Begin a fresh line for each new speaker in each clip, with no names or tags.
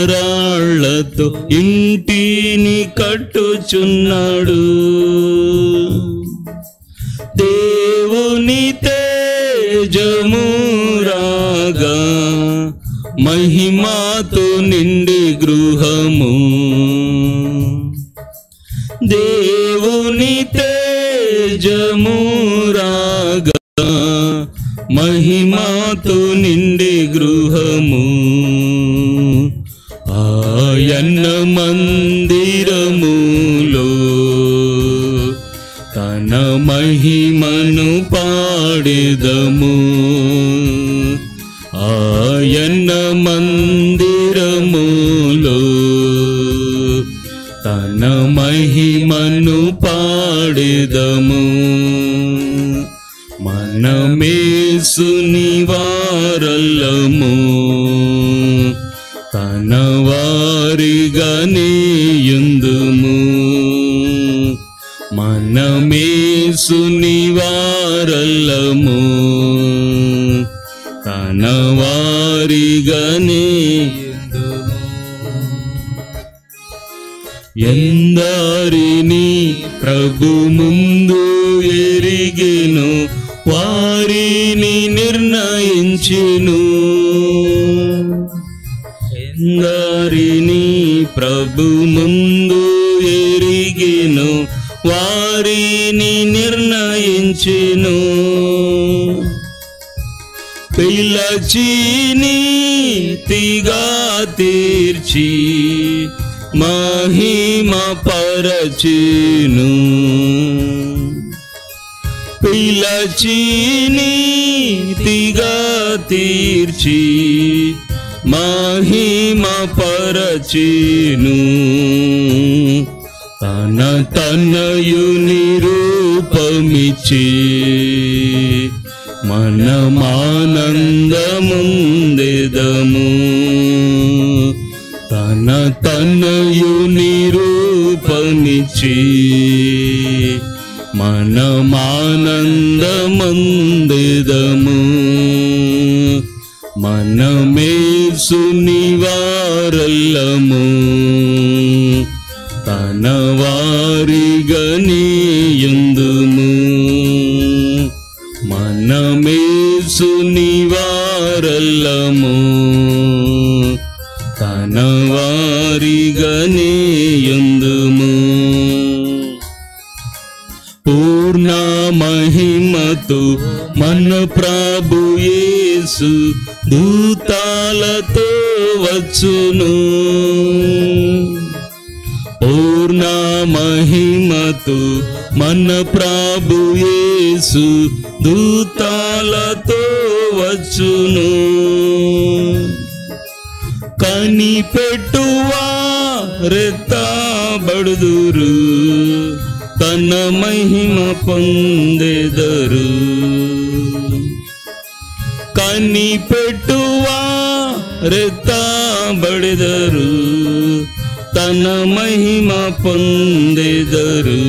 రాళ్లతో ఇంటిని కట్టుచున్నాడు. దేవుని తేజము రాగా మహిమతో నిండి గృహము. దేవుని తేజము రాగా మహిమతో నిండి గృహము. ఆయన మందిరములో తన మహిమను పాడెదము. ఆయన మందిరములో తన మహిమను పాడెదము. మనమేసుని వారల్లము, తన వారిగానే యుందుము. మనమేసుని వారల్లము, తన వారిగానే యుందుము. ఎందరిని ప్రభు ముందు ఎరిగెను, వారిని నిర్ణయించెను. ఎందరిని ప్రభు ముందు ఎరిగెను, వారిని నిర్ణయించెను. పిలచి నీతిగా తీర్చి మహిమ పరచెను. పిలచి నీతిగా తీర్చి మహిమ పరచెను. తన తనయుని రూపమిచ్చి మనమానందముందెదము. తన తనయుని రూపమిచ్చి మనమానందముందెదము. మనమేసుని వారల్లము, తన వారిగానే యుందుము. మనమేసుని వారల్లము, తన వారిగానే యుందుము. పూర్ణ మహిమతో మన ప్రభు యేసు దూతాలతో వచ్చును. పూర్ణ మహిమతో మన ప్రభు యేసు దూతాలతో వచ్చును. కనిపెట్టువారెత్తబడుదురు, తన మహిమ పొందెదరు. కనిపెట్టువారెత్తబడెదరు, తన మహిమ పొందెదరు.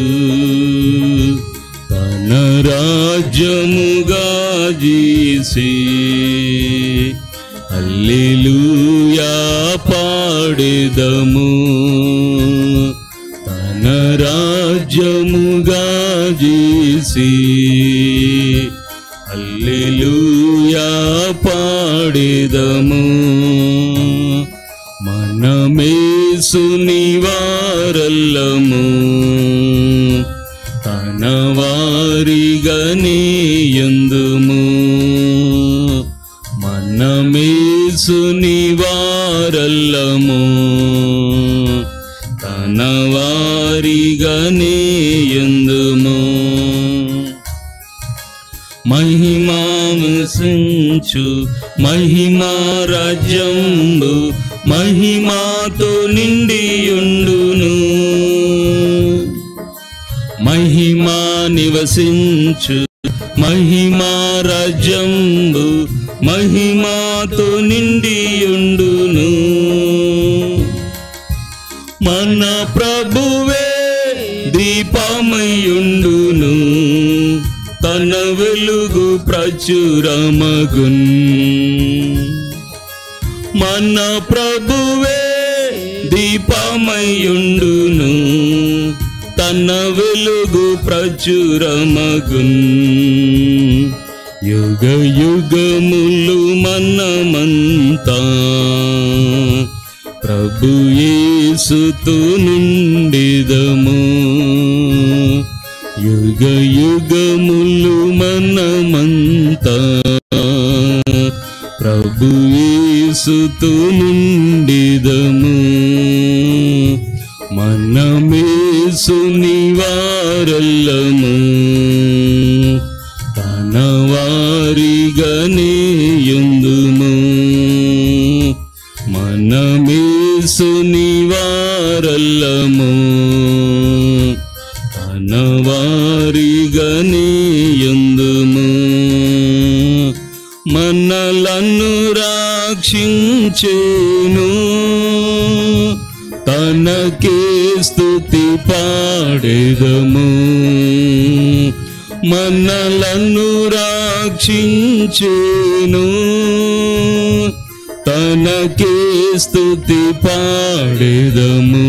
తన రాజ్యముగా జీసి హల్లెలూయా పాడెదము. తన రాజ్యముగా జీసి హల్లెలూయా పాడెదము. మనమేసుని వారల్లము, తన వారిగానే యుందుము. మనమేసుని వారల్లము, తన వారిగానే యుందుము. మహిమాంసించు మహిమా రాజ్యంబు మహిమాతో నిండియుండును. మహిమా నివసించు మహిమా రాజ్యంబు మహిమాతో నిండియుండును. మన ప్రభువే దీపమయుండును, తన వెలుగు ప్రచురమగున్. మన ప్రభువే దీపమయుండును తన వెలుగు ప్రచురమగున్ యుగ యుగములు మనమంతా ప్రభు యేసుతో నిండిదము యుగ యుగములు మనమంతా ప్రభు యేసుతో నిండిదము మనమేసుని వారల్లము తన వారిగానే యుందుము మనమేసుని వారల్లము తన వారిగానే యుందుము మనలను రక్షించెను తనకే స్తుతి పాడెదము మనలను రక్షించెను తనకే స్తుతి పాడెదము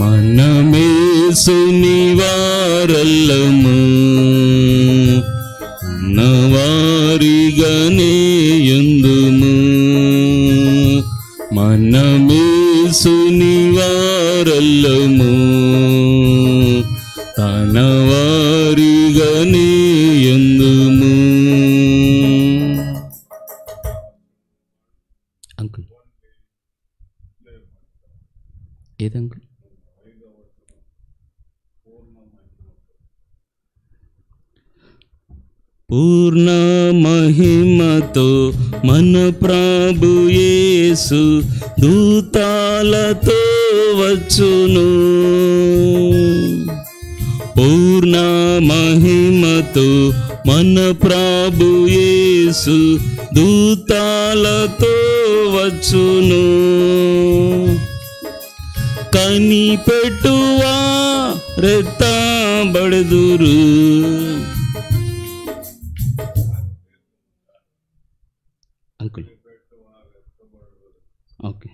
మనమేసుని వారల్లము నవారిగానే యుందుము మనమేసుని వారల్లము తన వారిగానే యుందుము. అంకుల్ ఏది అంకుల్? పూర్ణ మహిమతో మన ప్రభు యేసు దూతాలతో వచ్చును పూర్ణ మహిమతో మన ప్రభు యేసు దూతాలతో వచ్చును కనిపెట్టువా రెత్తబడుదురు అంకుల్ ఓకే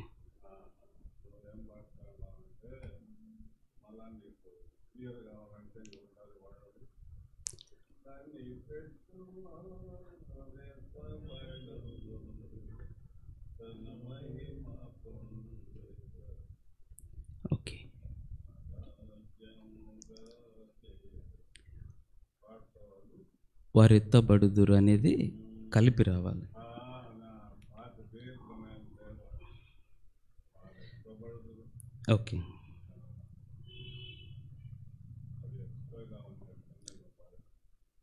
ఓకే వారు ఎత్తబడుదురు అనేది కలిపి రావాలి. ఓకే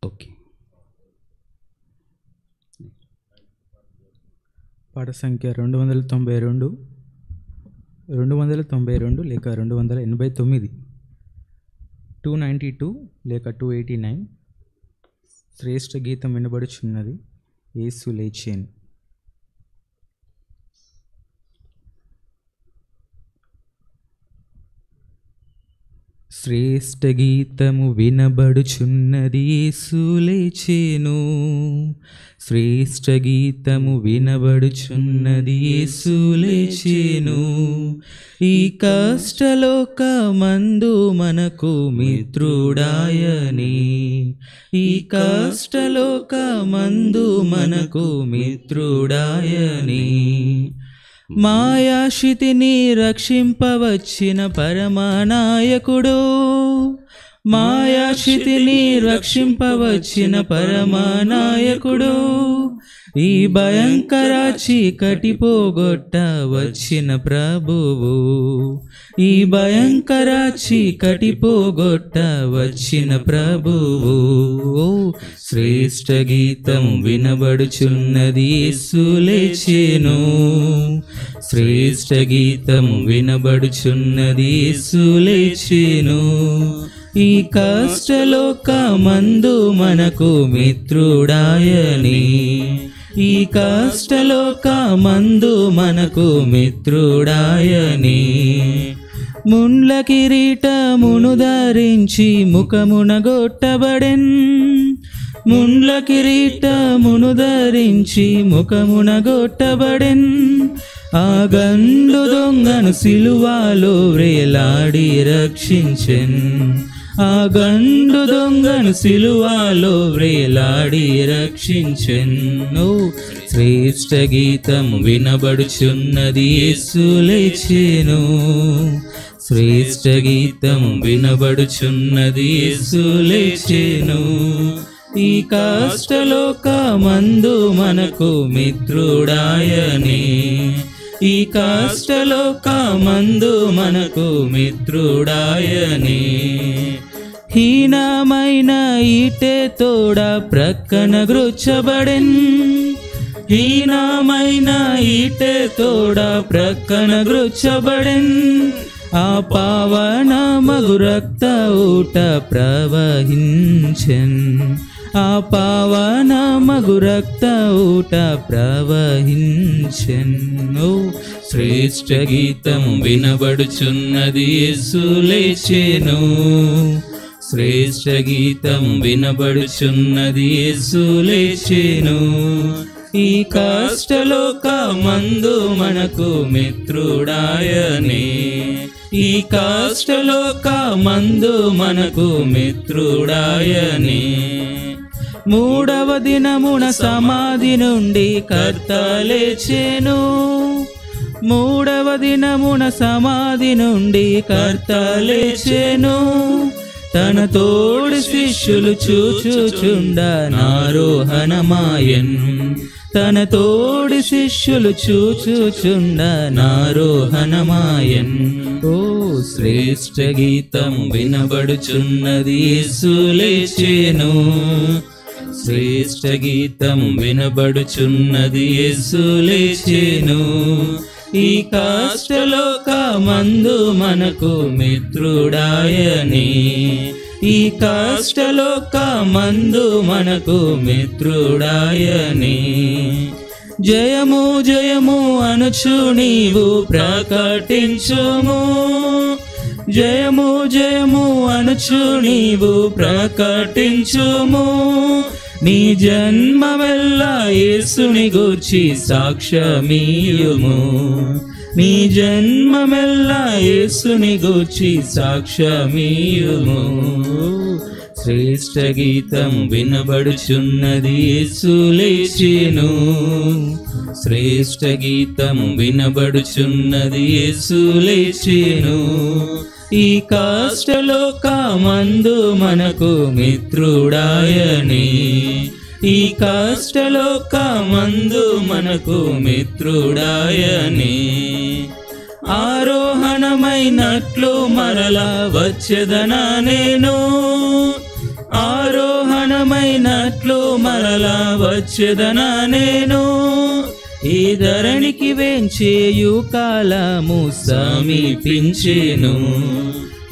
ఓకే
పాట సంఖ్య 292 లేక 289 292 లేక 289 శ్రేష్ఠ గీతం వినబడుచున్నది యేసు లేచెను. శ్రేష్ఠ గీతము వినబడుచున్నది యేసు లేచెను శ్రేష్ఠ గీతము వినబడుచున్నది యేసు లేచెను ఈ కష్టలోకమందు మనకు మిత్రుడాయని ఈ కష్టలోకమందు మనకు మిత్రుడాయని మాయాశితిని రక్షింపవచ్చిన పరమానాయకుడు మాయాశితిని రక్షింపవచ్చిన పరమానాయకుడు ఈ భయంకర చీకటి పోగొట్ట వచ్చిన ప్రభువు ఈ భయంకర చీకటి పోగొట్ట వచ్చిన ప్రభువు శ్రేష్ఠ గీతం వినబడుచున్నది యేసు లేచెను శ్రేష్ఠ గీతం వినబడుచున్నది యేసు లేచెను ఈ కష్టలోకమందు మనకు మిత్రుడాయని ఈ కష్టలోకమందు మనకు మిత్రుడాయని ముండ్ల కిరీటమును ధరించి ముఖమున గొట్టబడెన్ ముండ్ల కిరీటమును ధరించి ముఖమున గొట్టబడెన్ ఆ గండు దొంగను సిలువలో వ్రేలాడి రక్షించెన్. ఆ గండు దొంగను సిలువలో వ్రేలాడి రక్షించెను. శ్రేష్ఠ గీతం వినబడుచున్నది, యేసు లేచెను. శ్రేష్ఠ గీతం వినబడుచున్నది, యేసు లేచెను. ఈ కష్టలోకమందు మనకు మిత్రుడాయనే. ఈ కష్టలోకమందు మనకు మిత్రుడాయనే. హీనమైన ఈటె తోడ ప్రక్కన గ్రుచ్చబడెన్. హీనమైన ఈటె తోడ ప్రక్కన గ్రుచ్చబడెన్. ఆ పావన మగు రక్త ఊట ప్రవహించెన్. ఆ పావన మగు రక్త ఊట ప్రవహించెన్. శ్రేష్ఠ గీతం వినబడుచున్నది, యేసు లేచెను. శ్రేష్ఠ గీతం వినబడుచున్నది, యేసు లేచెను. ఈ కష్టలోకమందు మనకు మిత్రుడాయనే. ఈ కష్టలోకమందు మనకు మిత్రుడాయనే. మూడవ దినమున సమాధి నుండి కర్త లేచెను. మూడవ దినమున సమాధి నుండి కర్త లేచెను. తన తోడు శిష్యులు చూచుచుండ నారోహణమాయన్. తన తోడు శిష్యులు చూచుచుండ నారోహణమాయన్. ఓ శ్రేష్ఠ గీతం వినబడుచున్నది, యేసు లేచెను. శ్రేష్ఠ గీతం వినబడుచున్నది, యేసు లేచెను. ఈ కష్టలోకమందు మనకు మిత్రుడాయనే. ఈ కష్టలోకమందు మనకు మిత్రుడాయనే. జయము జయము అనుచు నీవు ప్రకటించుము. జయము జయము అనుచు నీవు ప్రకటించుము. నీ జన్మమెల్లా యేసుని గూర్చి సాక్ష్యమీయుము. నీ జన్మమెల్లా యేసుని గూర్చి సాక్ష్యమీయుము. శ్రేష్ఠ గీతం వినబడుచున్నది, యేసు లేచెను. శ్రేష్ఠ గీతం వినబడుచున్నది, యేసు లేచెను. ఈ కష్టలోకమందు మనకు మిత్రుడాయనే. ఈ కష్టలోకమందు మనకు మిత్రుడాయనే. ఆరోహణమైనట్లు మరలా వచ్చెదనా నేను. ఆరోహణమైనట్లు మరలా వచ్చెదనా నేను. ఈ ధరణికి వేంచేయు కాలము సమీపించెను.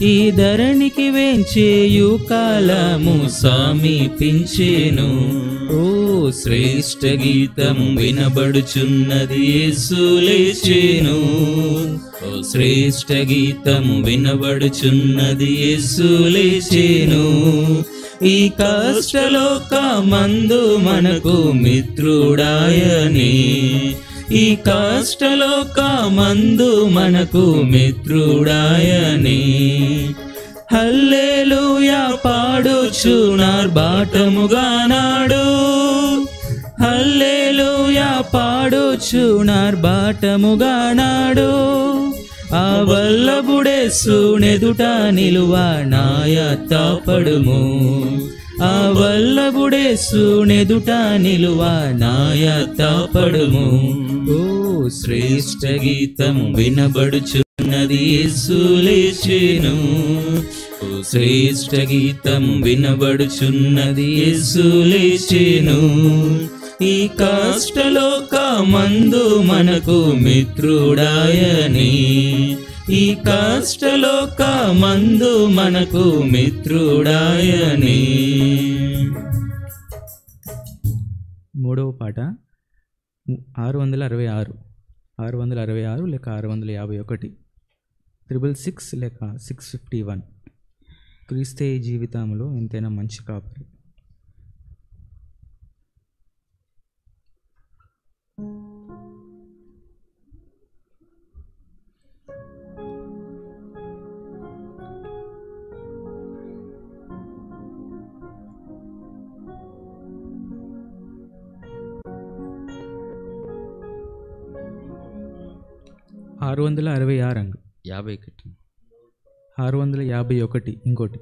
ఈ ధరణికి వేంచేయు కాలము సమీపించెను. ఓ శ్రేష్ఠ గీతం వినబడుచున్నది, యేసు లేచెను. ఓ శ్రేష్ఠ గీతం వినబడుచున్నది, యేసు లేచెను. ఈ కష్టలోకమందు మనకు మిత్రుడాయనే. ఈ కష్టలోకమందు మనకు మిత్రుడాయనే. హల్లెలూయా పాడుచునార్బాటముగా నాడు. హల్లెలూయా పాడుచునార్బాటముగా నాడు. ఆ వల్లభుడేసు నెదుట నిలువ నాయత్తపడుము. ఆ వల్లభుడేసు నెదుట నిలువ నాయత్తపడుము. ఓ శ్రేష్ఠ గీతం వినబడుచున్నది, యేసు లేచెను. ఓ శ్రేష్ఠ గీతం వినబడుచున్నది, యేసు లేచెను. ఈ కష్టలోకమందు మనకు మిత్రుడాయనే. ఈ కష్టలోకమందు మనకు మిత్రుడాయనే.
మూడవ పాట 666 666 లేక 651 666 లేక 651. క్రీస్తే జీవితంలో ఎంతైనా మంచి కాపరి. 666 అండి.
51.
651 ఇంకోటి.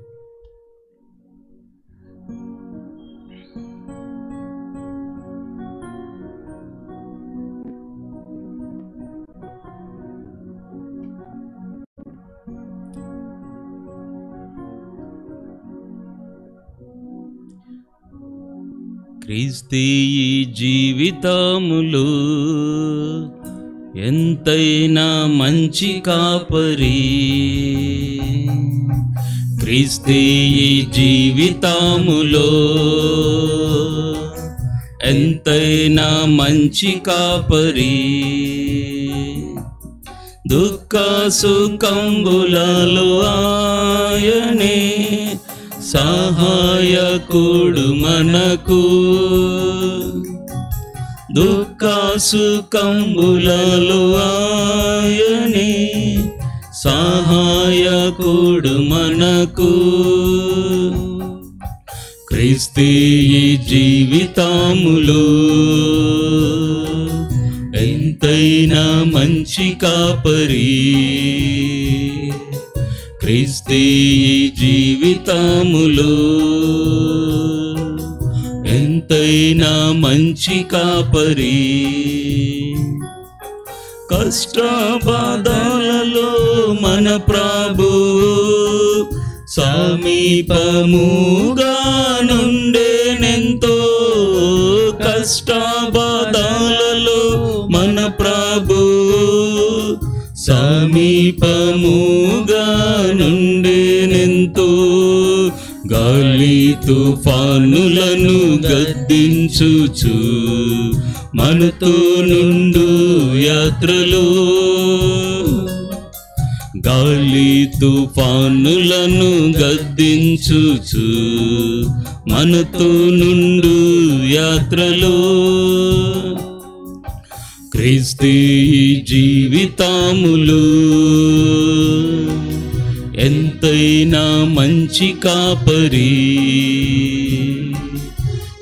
క్రీస్తే ఈ జీవితములో ఎంతైనా మంచి కాపరి, క్రీస్తే ఈ జీవితములో ఎంతైనా మంచి కాపరి, దుఃఖ సుఖంబులలో ఆయనే సహాయకుడు మనకు, దుఃఖ సుఖంబులలో ఆయనే సహాయకుడు మనకు, క్రీస్తే ఈ జీవితములో ఎంతైనా మంచి కాపరి, క్రీస్తే ఈ జీవితములో ఎంతైనా మంచి కాపరి, కష్ట బాధలలో మన ప్రభు సమీపముగా నుండెనెంతో, కష్ట బాధలలో మన ప్రభు సమీపముగా నుండెనెంతో, గాలి తుఫానులను గద్దించుచు మనతో నుండు యాత్రలో, గాలి తుఫానులను గద్దించుచు మనతో నుండు యాత్రలో, క్రీస్తే ఈ జీవితములో ఎంతైనా మంచి కాపరి,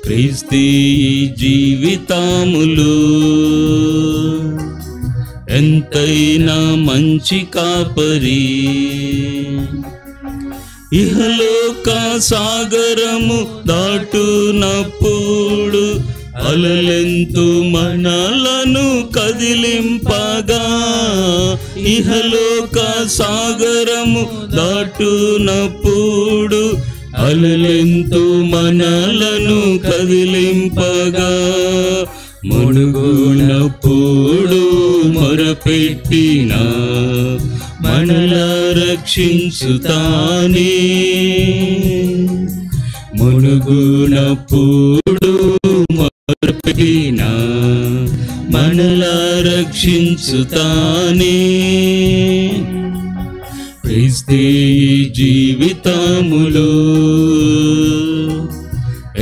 క్రీస్తే ఈ జీవితములో ఎంతైనా మంచి కాపరి, ఇహలోక సాగరము దాటునప్పుడు అలలెంతో మనలను కదిలింపగా, ఇహలోక సాగరము దాటునప్పుడు అలలెంతో మనలను కదిలింపగా, మునుగునప్పుడు మొరపెట్టిన మనల రక్షించుతానే, మునుగునప్పుడు మొరపెట్టిన మనల రక్షించుతానే, క్రీస్తే ఈ జీవితములో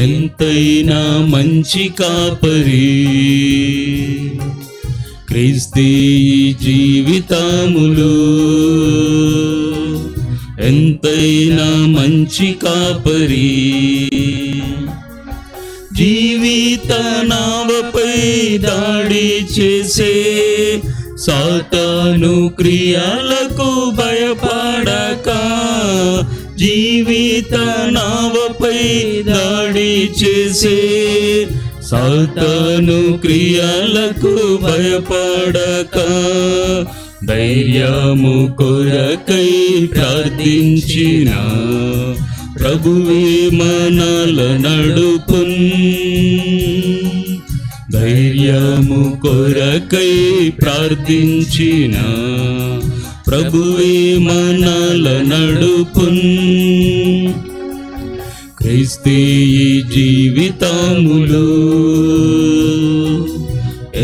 ఎంతైనా మంచి కాపరి, క్రీస్తే ఈ జీవితములో ఎంతైనా మంచి కాపరి, జీవిత నావపై దాడి చేసే సాతాను క్రియలకు భయపడక, జీవిత నావపై దాడి చేసే సాతాను క్రియలకు భయపడక, ధైర్యము కొరకై ప్రార్థించిన ప్రభువే మనల నడుపున్, ధైర్యము కొరకై ప్రార్థించిన ప్రభువే మనల నడుపున్, క్రీస్తే ఈ జీవితములో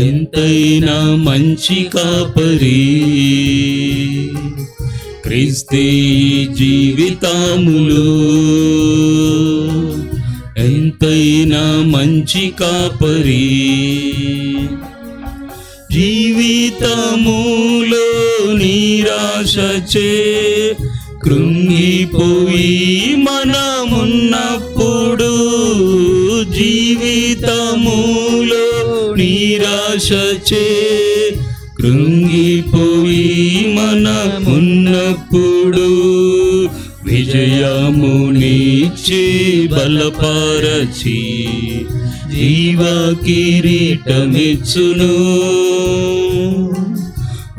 ఎంతైనా మంచి కాపరి, క్రీస్తే ఈ జీవితములో ఎంతైనా మంచి కాపరి, జీవితములో నిరాశచే కృంగిపోయి మనమున్నప్పుడు, జీవితములో నిరాశచే కృంగి ఓడిపోయి మనమున్నప్పుడు విజయమునిచ్చి బలపరచి జీవ కిరీటమిచ్చును.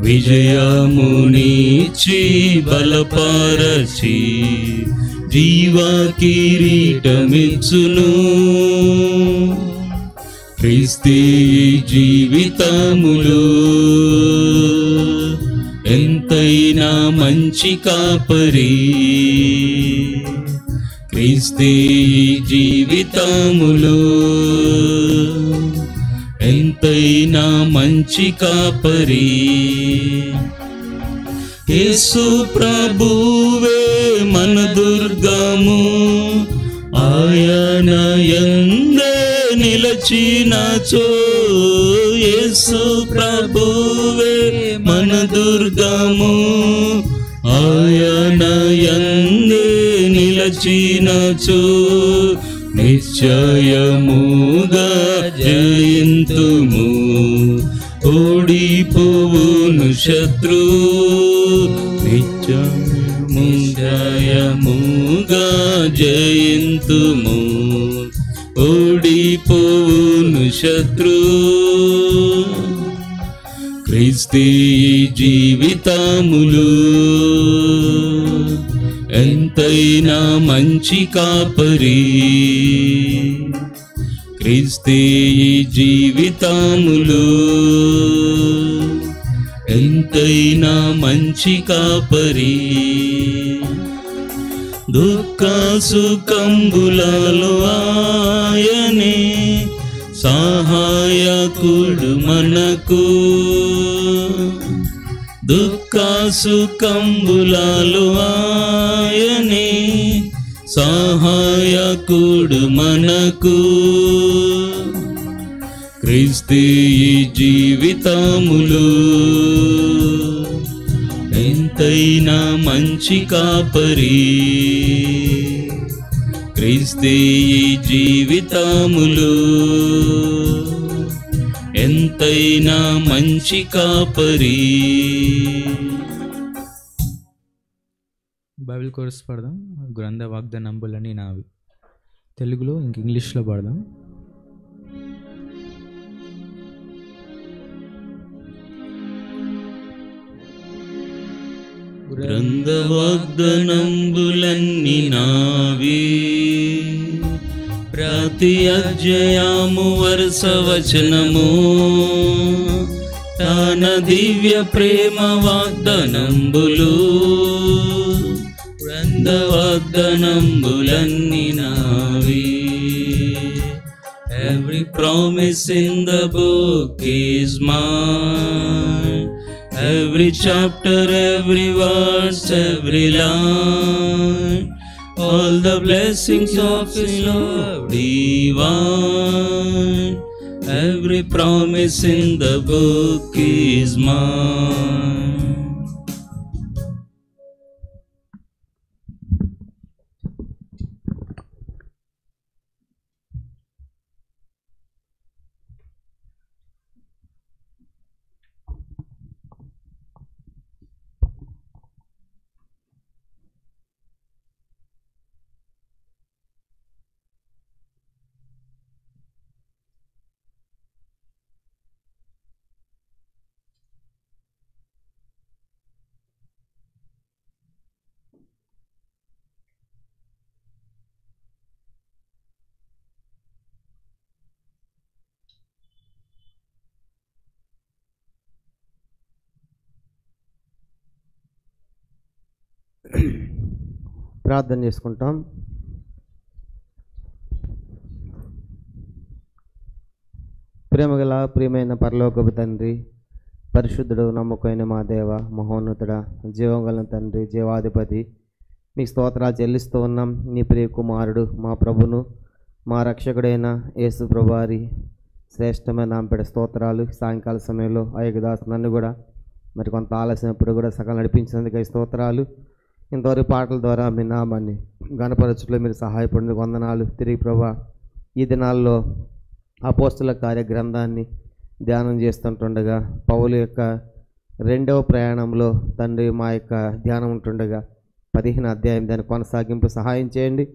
విజయమునిచ్చి బలపరచి జీవ కిరీటమిచ్చును. క్రీస్తు జీవితములో ఎంతైనా మంచి కాపరి. క్రీస్తు జీవితములో ఎంతైనా మంచి కాపరి. యేసు ప్రభువే మన దుర్గము, ఆయన యందే నిలచినచో. యేసు ప్రభువే మన దుర్గము, ఆయన యందే నిలచినచో. నిశ్చయముగా జయింతుము, ఓడిపోవును శత్రు. నిశ్చయముగా జయింతుము, ఓడిపోవును శత్రు. క్రీస్తు జీవితములో ఎంతైనా మంచి కాపరి. క్రీస్తు జీవితములో ఎంతైనా మంచి కాపరి. దుఃఖ సుఖంబులలో ఆయనే సహాయకుడు మనకు. దుఃఖ సుఖంబులలో ఆయనే సహాయకుడు మనకు. క్రీస్తు జీవితములో ఎంతైనా మంచి కాపరి. క్రీస్తు జీవితములో ఎంతైనా మంచి కాపరి.
బైబిల్ కోర్స్ పడదాం. గ్రంథ వాగ్దానంబులని నావి. తెలుగులో ఇంగ్లీష్లో పడదాం.
గ్రంథ వాగ్దానంబులన్నీ నావి, ప్రతి అధ్యాయము వరుస వచనము తన దివ్య ప్రేమ వాగ్దానంబులు. గ్రంథ వాగ్దానంబులన్నీ నావి. Every promise in the book is mine. Every chapter, every verse, every line, all the blessings of His love divine. Every promise in the book is mine.
ప్రార్థన చేసుకుంటాం. ప్రేమగల ప్రియమైన పరలోకపు తండ్రి, పరిశుద్ధుడు, నమ్మకమైన మా దేవ, మహోన్నతుడ, జీవంగల తండ్రి, జీవాధిపతి, మీ స్తోత్రాలు చెల్లిస్తూ ఉన్నాం. నీ ప్రియ కుమారుడు, మా ప్రభును, మా రక్షకుడైన యేసు ప్రభువారి శ్రేష్టమైన నామపేట స్తోత్రాలు. సాయంకాల సమయంలో అయ్యదాస్ నన్ను కూడా మరి కొంత ఆలస్యం ఎప్పుడు కూడా సగం నడిపించినందుకు స్తోత్రాలు. ఇంతవరకు పాటల ద్వారా మీ నామాన్ని గణపరచులో మీరు సహాయపడినందుకు వందనాలు. తిరిగి ప్రభా ఈ దినాల్లో అపోస్తుల కార్య గ్రంథాన్ని ధ్యానం చేస్తుంటుండగా పౌలు యొక్క రెండవ ప్రయాణంలో తండ్రి మా యొక్క ధ్యానం ఉంటుండగా 15వ అధ్యాయం దాని కొనసాగింపు సహాయం చేయండి.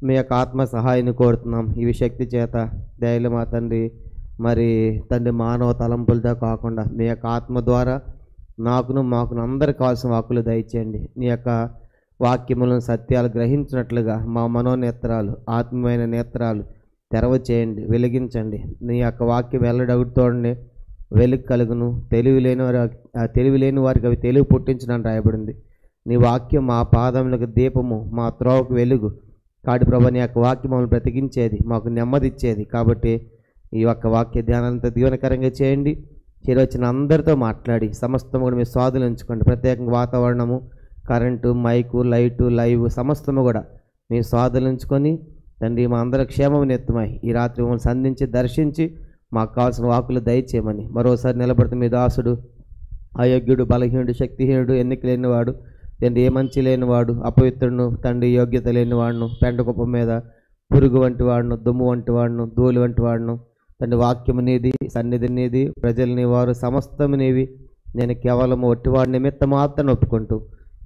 మీ యొక్క ఆత్మ సహాయాన్ని కోరుతున్నాం. ఇవి శక్తి చేత దయలు మా తండ్రి మరి తండ్రి మానవ తలంపులతో కాకుండా మీ యొక్క ఆత్మ ద్వారా మాకును అందరికి కావాల్సిన వాక్కులు దయచేయండి. నీ యొక్క వాక్యములను సత్యాలు గ్రహించినట్లుగా మా మనోనేత్రాలు ఆత్మీయమైన నేత్రాలు తెరవ చేయండి, వెలిగించండి. నీ యొక్క వాక్యం వెల్లడవుతోండి వెలుగు కలుగును. తెలివి లేని వారికి అవి తెలివి పుట్టించడానికి రాయబడింది. నీ వాక్యం మా పాదములకు దీపము, మా త్రోవకు వెలుగు. కాడి ప్రభా, నీ యొక్క వాక్యం మమ్మల్ని బ్రతికించేది, మాకు నెమ్మదిచ్చేది. కాబట్టి ఈ యొక్క వాక్య ధ్యానంతో దీవెనకరంగా చేయండి. చేరొచ్చిన అందరితో మాట్లాడి సమస్తము కూడా మీ స్వాధీనం ఉంచుకోండి. ప్రత్యేకంగా వాతావరణము, కరెంటు, మైకు, లైటు, లైవ్ సమస్తము కూడా మీ స్వాధీనం ఉంచుకొని తండ్రి మా అందరి క్షేమం ఎత్తుమై ఈ రాత్రి మమ్మల్ని సంధించి దర్శించి మాకు కావాల్సిన వాకులు దయచేయమని మరోసారి నిలబడుతూ మీ దాసుడు అయోగ్యుడు, బలహీనుడు, శక్తిహీనుడు, ఎన్నిక లేనివాడు, తండ్రి ఏ మంచి లేనివాడు, అపవిత్రుడును, తండ్రి యోగ్యత లేనివాడును, పెంట కుప్ప మీద పురుగు వంటి వాడును, దుమ్ము వంటి వాడును, ధూళి వంటి వాడును. తండ్రి వాక్యము నీది, సన్నిధి నీది, ప్రజల్ని వారు సమస్తము నీవి. నేను కేవలం ఒట్టివాడి నిమిత్తం మాత్రం ఒప్పుకుంటూ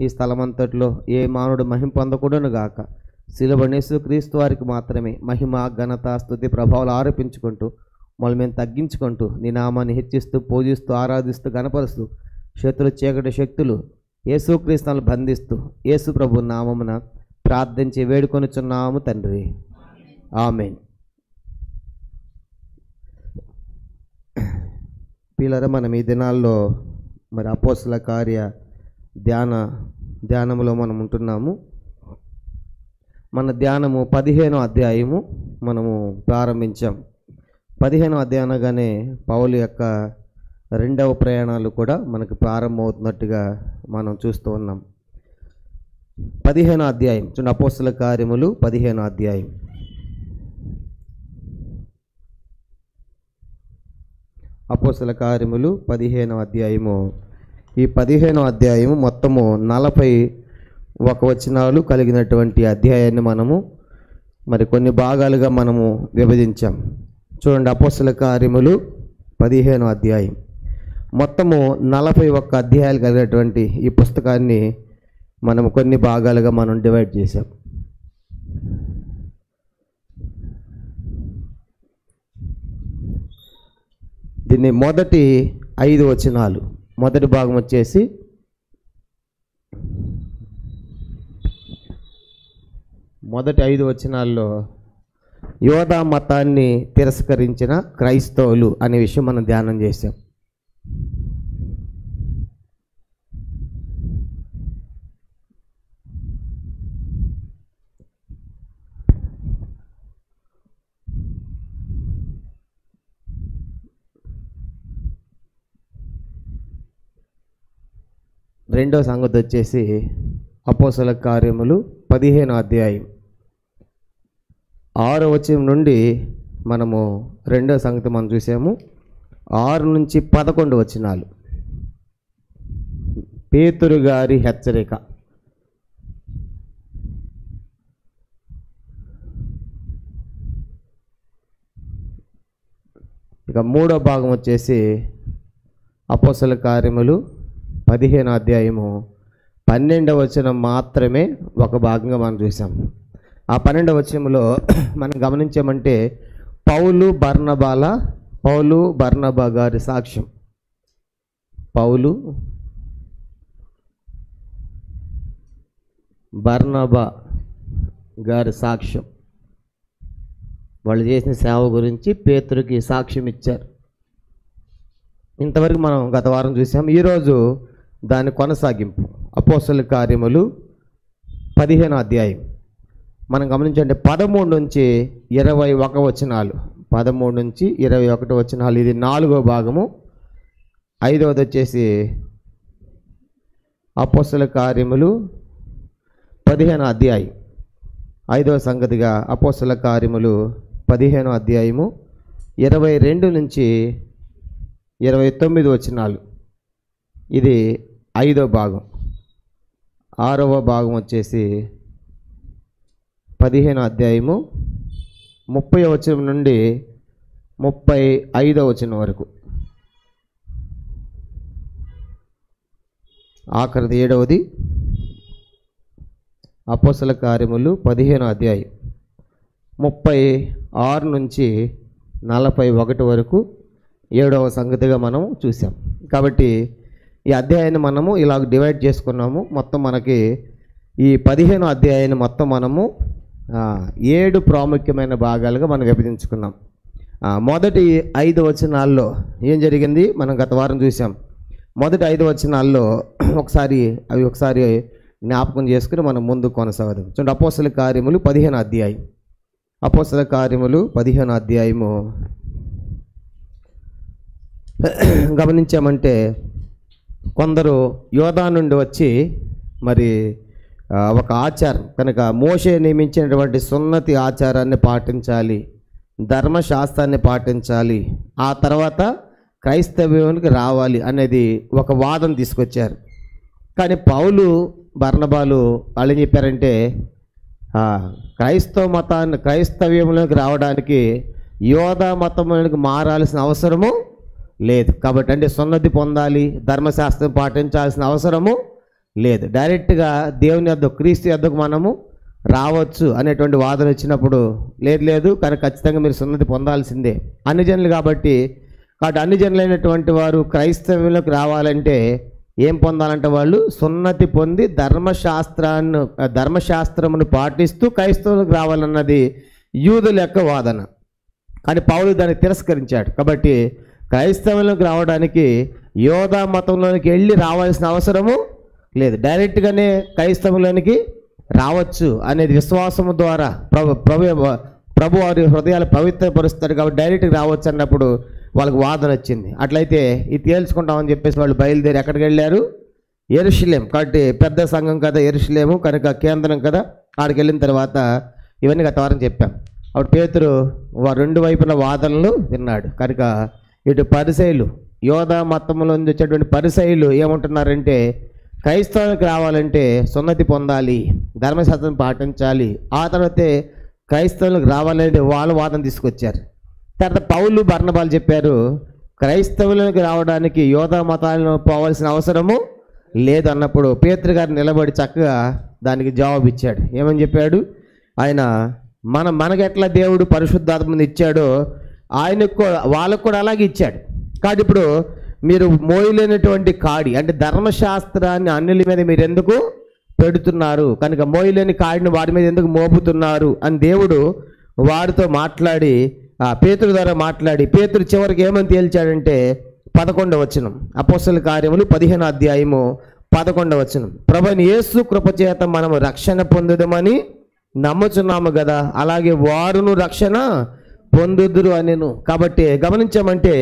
ఈ స్థలమంతట్లో ఏ మానవుడు మహిమ పొందకూడను గాక. శిలువనేసు క్రీస్తు వారికి మాత్రమే మహిమ, ఘనత, స్తుతి, ప్రభావాలు ఆరోపించుకుంటూ మళ్ళీ మేము తగ్గించుకుంటూ నీ నామాన్ని హెచ్చిస్తూ పూజిస్తూ ఆరాధిస్తూ గణపరుస్తూ శత్రు చీకటి శక్తులు యేసుక్రీస్తును బంధిస్తూ యేసు ప్రభు నామమున ప్రార్థించి వేడుకొనుచున్నాము తండ్రి, ఆమేన్. పిల్లరా, మనం ఈ దినాల్లో మరి అపోస్తల కార్య ధ్యానంలో మనం ఉంటున్నాము. మన ధ్యానము 15వ అధ్యాయము మనము ప్రారంభించాం. 15వ అధ్యాయంగానే పౌలు యొక్క రెండవ ప్రయాణాలు కూడా మనకు ప్రారంభమవుతున్నట్టుగా మనం చూస్తూ ఉన్నాం. 15వ అధ్యాయం చూడండి, అపోస్తల కార్యములు 15వ అధ్యాయం. అపోస్తల కార్యములు 15వ అధ్యాయము. ఈ 15వ అధ్యాయము మొత్తము 41 వచనాలు కలిగినటువంటి అధ్యాయాన్ని మనము మరి కొన్ని భాగాలుగా మనము విభజించాం. చూడండి, అపోస్తల కార్యములు 15వ అధ్యాయం మొత్తము 41 అధ్యాయాలు కలిగినటువంటి ఈ పుస్తకాన్ని మనము కొన్ని భాగాలుగా మనం డివైడ్ చేసాం. దీన్ని మొదటి 5 వచనాలు, మొదటి భాగం వచ్చేసి మొదటి 5 వచనాల్లో యోధా మతాన్ని తిరస్కరించిన క్రైస్తవులు అనే విషయం మనం ధ్యానం చేసాం. రెండో సంగతి వచ్చేసి అపోస్తల కార్యములు 15వ అధ్యాయం 6వ వచనం నుండి మనము రెండో సంగతి మనం చూసాము. 6 నుంచి 11 వచనాలు పేతురు గారి హెచ్చరిక. ఇక మూడో భాగం వచ్చేసి అపోస్తల కార్యములు 15వ అధ్యాయము 12వ వచనం మాత్రమే ఒక భాగంగా మనం చూసాం. ఆ 12వ వచనంలో మనం గమనించామంటే పౌలు బర్నబా గారి సాక్ష్యం. పౌలు బర్నబా గారి సాక్ష్యం, వాళ్ళు చేసిన సేవ గురించి పేతురుకి సాక్ష్యం ఇచ్చారు. ఇంతవరకు మనం గత వారం చూసాం. ఈరోజు దాని కొనసాగింపు అపోస్తల కార్యములు 15వ అధ్యాయం మనం గమనించండి. 13 నుంచి 21 వచనాలు, 13 నుంచి 21 వచనాలు ఇది 4వ భాగము. 5వది వచ్చేసి అపోస్తల కార్యములు 15వ అధ్యాయం. 5వ సంగతిగా అపోస్తల కార్యములు 15వ అధ్యాయము 22 నుంచి 29 వచనాలు ఇది 5వ భాగం. 6వ భాగం వచ్చేసి 15వ అధ్యాయము 30వ వచనం నుండి 35వ వచనం వరకు. ఆఖరిది 7వది అపోస్తల కార్యములు 15వ అధ్యాయం 36 నుంచి 41 వరకు 7వ సంగతిగా మనం చూసాం. కాబట్టి ఈ అధ్యాయాన్ని మనము ఇలా డివైడ్ చేసుకున్నాము. మొత్తం మనకి ఈ 15వ అధ్యాయాన్ని మొత్తం మనము 7 ప్రాముఖ్యమైన భాగాలుగా మనం విభజించుకున్నాం. మొదటి 5 వచనాల్లో ఏం జరిగింది మనం గత వారం చూసాం. మొదటి 5 వచనాల్లో ఒకసారి జ్ఞాపకం చేసుకుని మనం ముందు కొనసాగదాం. చూడండి, అపోస్తల కార్యములు 15వ అధ్యాయం. అపోస్తల కార్యములు 15వ అధ్యాయము గమనించామంటే కొందరు యోధా నుండి వచ్చి మరి ఒక ఆచారం కనుక మోషే నియమించినటువంటి సున్నతి ఆచారాన్ని పాటించాలి, ధర్మశాస్త్రాన్ని పాటించాలి, ఆ తర్వాత క్రైస్తవ్యానికి రావాలి అనేది ఒక వాదన తీసుకొచ్చారు. కానీ పౌలు బర్నబాలు వాళ్ళు ఏం చెప్పారంటే క్రైస్తవ్యంలోకి రావడానికి యోధా మతంలోకి మారాల్సిన అవసరము లేదు. కాబట్టి అంటే సున్నతి పొందాలి, ధర్మశాస్త్రం పాటించాల్సిన అవసరము లేదు, డైరెక్ట్గా దేవుని యొద్ద క్రీస్తు యొద్దకు మనము రావచ్చు అనేటువంటి వాదన వచ్చినప్పుడు లేదు కానీ ఖచ్చితంగా మీరు సున్నతి పొందాల్సిందే అన్ని జనులు కాబట్టి అన్ని జనులైనటువంటి వారు క్రైస్తవ్యంలోకి రావాలంటే ఏం పొందాలంటే వాళ్ళు సున్నతి పొంది ధర్మశాస్త్రమును పాటిస్తూ క్రైస్తవులకు రావాలన్నది యూదుల యొక్క వాదన. కానీ పౌలు దాన్ని తిరస్కరించాడు. కాబట్టి క్రైస్తవంలోకి రావడానికి యోధా మతంలోనికి వెళ్ళి రావాల్సిన అవసరము లేదు, డైరెక్ట్గానే క్రైస్తవంలోనికి రావచ్చు అనేది విశ్వాసము ద్వారా ప్రభు వారి హృదయాలు పవిత్రపరుస్తాడు కాబట్టి డైరెక్ట్గా రావచ్చు అన్నప్పుడు వాళ్ళకి వాదన వచ్చింది. అట్లయితే ఇది తేల్చుకుంటామని చెప్పేసి వాళ్ళు బయలుదేరి ఎక్కడికి వెళ్ళారు? యెరూషలేం. కాబట్టి పెద్ద సంఘం కదా యెరూషలేము, కనుక కేంద్రం కదా. ఆడికి వెళ్ళిన తర్వాత ఇవన్నీ గత వారం చెప్పాం. అప్పుడు పేతురు రెండు వైపుల వాదనలు విన్నాడు. కనుక ఇటు పరిసయ్యులు, యోధా మతంలో నుంచి వచ్చేటువంటి పరిసయ్యులు ఏమంటున్నారంటే క్రైస్తవులకు రావాలంటే సున్నతి పొందాలి, ధర్మశాస్త్రం పాటించాలి, ఆ తర్వాతే క్రైస్తవులకు రావాలంటే వాళ్ళు వాదన తీసుకొచ్చారు. తర్వాత పౌలు బర్నబాలు చెప్పారు క్రైస్తవులకు రావడానికి యోధా మతాలను పోవాల్సిన అవసరము లేదు అన్నప్పుడు పేతురు గారు నిలబడి చక్కగా దానికి జవాబు ఇచ్చాడు. ఏమని చెప్పాడు? ఆయన మనకెట్లా దేవుడు పరిశుద్ధాత్మని ఇచ్చాడో వాళ్ళకు కూడా అలాగే ఇచ్చాడు. కాబట్టి ఇప్పుడు మీరు మోయలేనటువంటి కాడి అంటే ధర్మశాస్త్రాన్ని అన్యుల మీద మీరు ఎందుకు పెడుతున్నారు, కనుక మోయలేని కాడిని వారి మీద ఎందుకు మోపుతున్నారు అని దేవుడు వారితో మాట్లాడి పేతురు ద్వారా మాట్లాడి పేతురు చివరికి ఏమని తేల్చాడంటే 11వ వచనం, అపోస్తల కార్యములు 15వ అధ్యాయము 11వ వచనం, ప్రభువైన యేసు కృపచేత మనము రక్షణ పొందుదమని నమ్ముచున్నాము కదా, అలాగే వారును రక్షణ పొందుదురు అనెను. కాబట్టి గమనించామంటే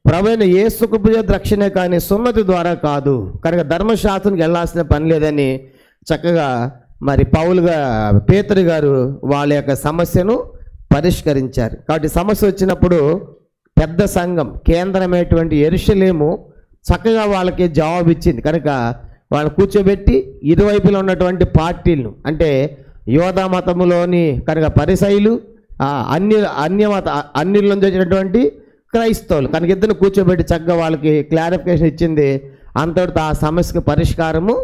ప్రభువైన యేసు కృపచేత రక్షణ కానీ సున్నతి ద్వారా కాదు, కనుక ధర్మశాస్త్రానికి వెళ్ళాల్సిన పని లేదని చక్కగా మరి పేతురు గారు వాళ్ళ యొక్క సమస్యను పరిష్కరించారు. కాబట్టి సమస్య వచ్చినప్పుడు పెద్ద సంఘం కేంద్రమైనటువంటి యెరూషలేము చక్కగా వాళ్ళకి జవాబు ఇచ్చింది. కనుక వాళ్ళు కూర్చోబెట్టి ఇరువైపులో ఉన్నటువంటి పార్టీలను అంటే యోధా మతములోని కనుక పరిసయ్యులు, అన్యుల నుంచి వచ్చినటువంటి క్రైస్తవులు కనుక ఇద్దరు కూర్చోబెట్టి చక్కగా వాళ్ళకి క్లారిఫికేషన్ ఇచ్చింది. అంతటితో ఆ సమస్యకు పరిష్కారము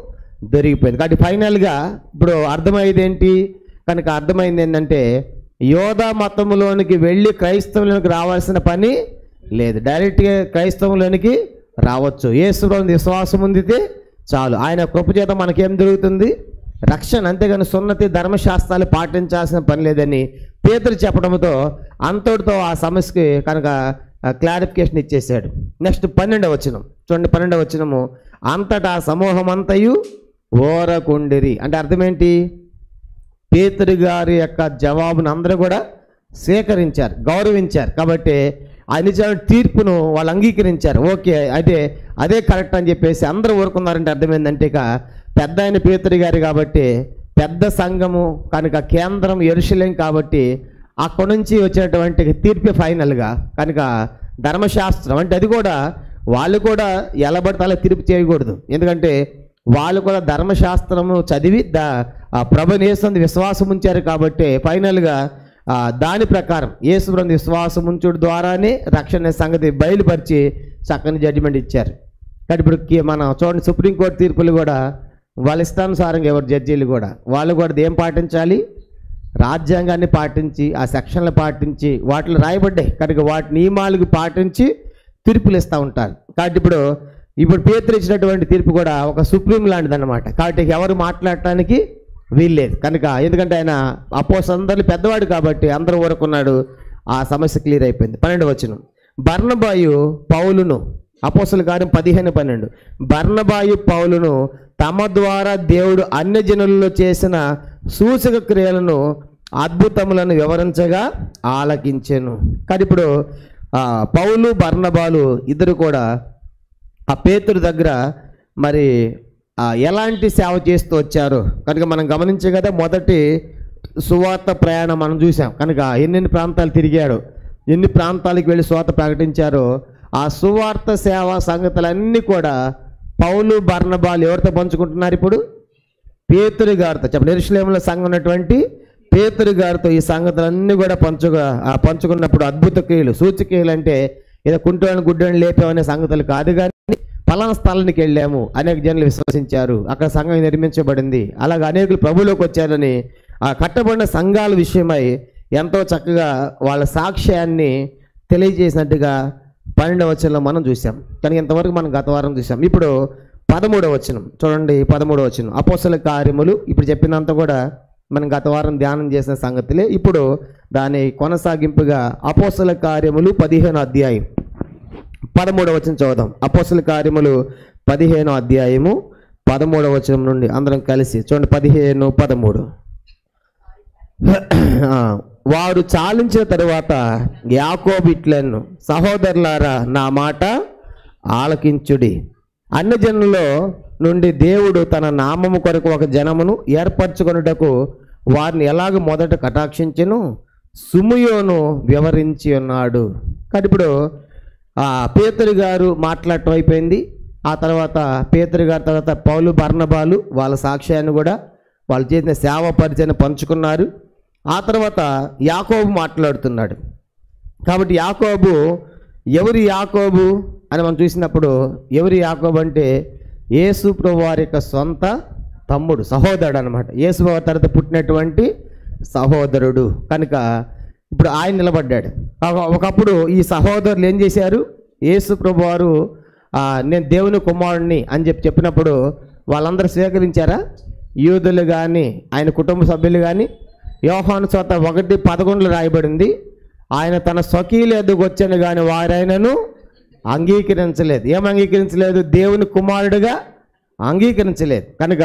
దొరికిపోయింది. కాబట్టి ఫైనల్గా ఇప్పుడు అర్థమైంది ఏంటంటే యోధా మతములోనికి వెళ్ళి క్రైస్తవులోనికి రావాల్సిన పని లేదు, డైరెక్ట్గా క్రైస్తవంలోనికి రావచ్చు. యేసుప్రభువుని విశ్వాసం ఉందితే చాలు, ఆయన కృపచేత మనకేం దొరుకుతుంది? రక్షణ. అంతేగాని సున్నతి ధర్మశాస్త్రాలు పాటించాల్సిన పని లేదని పేతురు చెప్పడంతో అంతటితో ఆ సమస్యకి కనుక క్లారిఫికేషన్ ఇచ్చేసాడు. నెక్స్ట్ 12వ వచనం చూడండి. 12వ వచనము, అంతటా సమూహం అంతయు ఓరకుండిరి. అంటే అర్థం ఏంటి? పేతురు గారి యొక్క జవాబును అందరూ కూడా స్వీకరించారు, గౌరవించారు. కాబట్టి ఆయన ఇచ్చిన తీర్పును వాళ్ళు అంగీకరించారు. ఓకే, అయితే అదే కరెక్ట్ అని చెప్పేసి అందరూ ఊరుకున్నారంటే అర్థమైందంటే ఇక పెద్ద ఆయన పేతురు గారు కాబట్టి పెద్ద సంఘము కనుక కేంద్రం యెరూషలేం కాబట్టి అక్కడి నుంచి వచ్చినటువంటి తీర్పు ఫైనల్గా కనుక ధర్మశాస్త్రం అంటే అది కూడా వాళ్ళు కూడా ఎలా పడితే అలా తీర్పు చేయకూడదు. ఎందుకంటే వాళ్ళు కూడా ధర్మశాస్త్రము చదివి ప్రభువుని యేసునందు విశ్వాసం ఉంచారు కాబట్టి ఫైనల్గా దాని ప్రకారం యేసునందు విశ్వాసం ఉంచుడు ద్వారానే రక్షణ సంగతి బయలుపరిచి చక్కని జడ్జిమెంట్ ఇచ్చారు. కానీ ఇప్పుడు మనం చూడండి, సుప్రీంకోర్టు తీర్పులు కూడా వాళ్ళ ఇష్టానుసారంగా ఎవరు జడ్జీలు కూడా వాళ్ళు కూడా ఏం పాటించాలి, రాజ్యాంగాన్ని పాటించి ఆ సెక్షన్లు పాటించి వాటిలో రాయబడ్డాయి కనుక వాటి నియమాలకు పాటించి తీర్పులు ఇస్తూ ఉంటారు. కాబట్టి ఇప్పుడు పేతురు ఇచ్చినటువంటి తీర్పు కూడా ఒక సుప్రీం లాంటిది అన్నమాట. కాబట్టి ఎవరు మాట్లాడటానికి వీల్లేదు కనుక, ఎందుకంటే ఆయన అపోస్తలులందరిలో పెద్దవాడు కాబట్టి అందరూ ఊరుకున్నాడు. ఆ సమస్య క్లియర్ అయిపోయింది. 12వ వచనం, బర్నబాయు పౌలును, అపోస్తల కార్యం 15:12, బర్నబాయు పౌలును తమ ద్వారా దేవుడు అన్యజనులలో చేసిన సూచక క్రియలను అద్భుతములను వివరించగా ఆలకించెను. కానీ ఇప్పుడు పౌలు బర్నబాలు ఇద్దరు కూడా ఆ పేతురు దగ్గర మరి ఎలాంటి సేవ చేస్తూ వచ్చారు కనుక మనం గమనించే కదా. మొదటి సువార్త ప్రయాణం మనం చూసాం కనుక ఎన్ని ప్రాంతాలు తిరిగాడు, ఎన్ని ప్రాంతాలకు వెళ్ళి సువార్త ప్రకటించారో ఆ సువార్త సేవా సంగతులన్నీ కూడా పౌలు బర్నబాలు ఎవరితో పంచుకుంటున్నారు? ఇప్పుడు పేతురు గారితో. చెప్పండి, యెరూషలేములో సంఘం ఉన్నటువంటి పేతురు గారితో ఈ సంగతులన్నీ కూడా పంచుకున్నప్పుడు అద్భుత క్రియలు, సూచక్రియలు అంటే ఏదో కుంటోని గుడ్డని లేపామనే సంగతులు కాదు, కానీ పలానా స్థలానికి వెళ్ళాము, అనేక జనులు విశ్వసించారు, అక్కడ సంఘం నిర్మించబడింది, అలాగే అనేకులు ప్రభువులోకి వచ్చారని ఆ కట్టబడిన సంఘాల విషయమై ఎంతో చక్కగా వాళ్ళ సాక్ష్యాన్ని తెలియజేసినట్టుగా 12వ వచనంలో మనం చూసాం. కానీ ఇంతవరకు మనం గత వారం చూసాం. ఇప్పుడు 13వ వచనం చూడండి. 13వ వచనం, అపోస్తల కార్యములు. ఇప్పుడు చెప్పినంత కూడా మనం గత వారం ధ్యానం చేసిన సంగతులే. ఇప్పుడు దాని కొనసాగింపుగా అపోస్తల కార్యములు 15వ అధ్యాయం 13వ వచనం చదువుదాం. అపోస్తల కార్యములు 15వ అధ్యాయము 13వ వచనం నుండి అందరం కలిసి చూడండి. 15:13, వాడు చాలించిన తరువాత యాకోబు ఇట్లెను, సహోదరులారా నా మాట ఆలకించుడి. అన్యజనులలో నుండి దేవుడు తన నామము కొరకు ఒక జనమును ఏర్పరచుకొనుటకు వారిని ఎలాగ మొదట కటాక్షించెను సుమయోను వివరించి ఉన్నాడు. కాబట్టి ఇప్పుడు పేతురు గారు మాట్లాడటం అయిపోయింది. ఆ తర్వాత పేతురు గారి తర్వాత పౌలు బర్నబాలు వాళ్ళ సాక్ష్యాన్ని కూడా వాళ్ళు చేసిన సేవ పరిచయాన్ని పంచుకున్నారు. ఆ తర్వాత యాకోబు మాట్లాడుతున్నాడు. కాబట్టి యాకోబు ఎవరి యాకోబు అని మనం చూసినప్పుడు ఎవరి యాకోబు అంటే యేసు ప్రభువారి యొక్క సొంత తమ్ముడు, సహోదరుడు అనమాట. యేసు ప్రభువారి తర్వాత పుట్టినటువంటి సహోదరుడు కనుక ఇప్పుడు ఆయన నిలబడ్డాడు. ఒకప్పుడు ఈ సహోదరులు ఏం చేశారు? యేసు ప్రభువారు నేను దేవుని కుమారుడిని అని చెప్పినప్పుడు వాళ్ళందరూ స్వీకరించారా? యూదులు కానీ ఆయన కుటుంబ సభ్యులు కానీ. యోహాను సువార్త 1:11 రాయబడింది, ఆయన తన స్వకీయుల ఎద్దుకు వచ్చాను కానీ వారైనను అంగీకరించలేదు. ఏం అంగీకరించలేదు? దేవుని కుమారుడుగా అంగీకరించలేదు. కనుక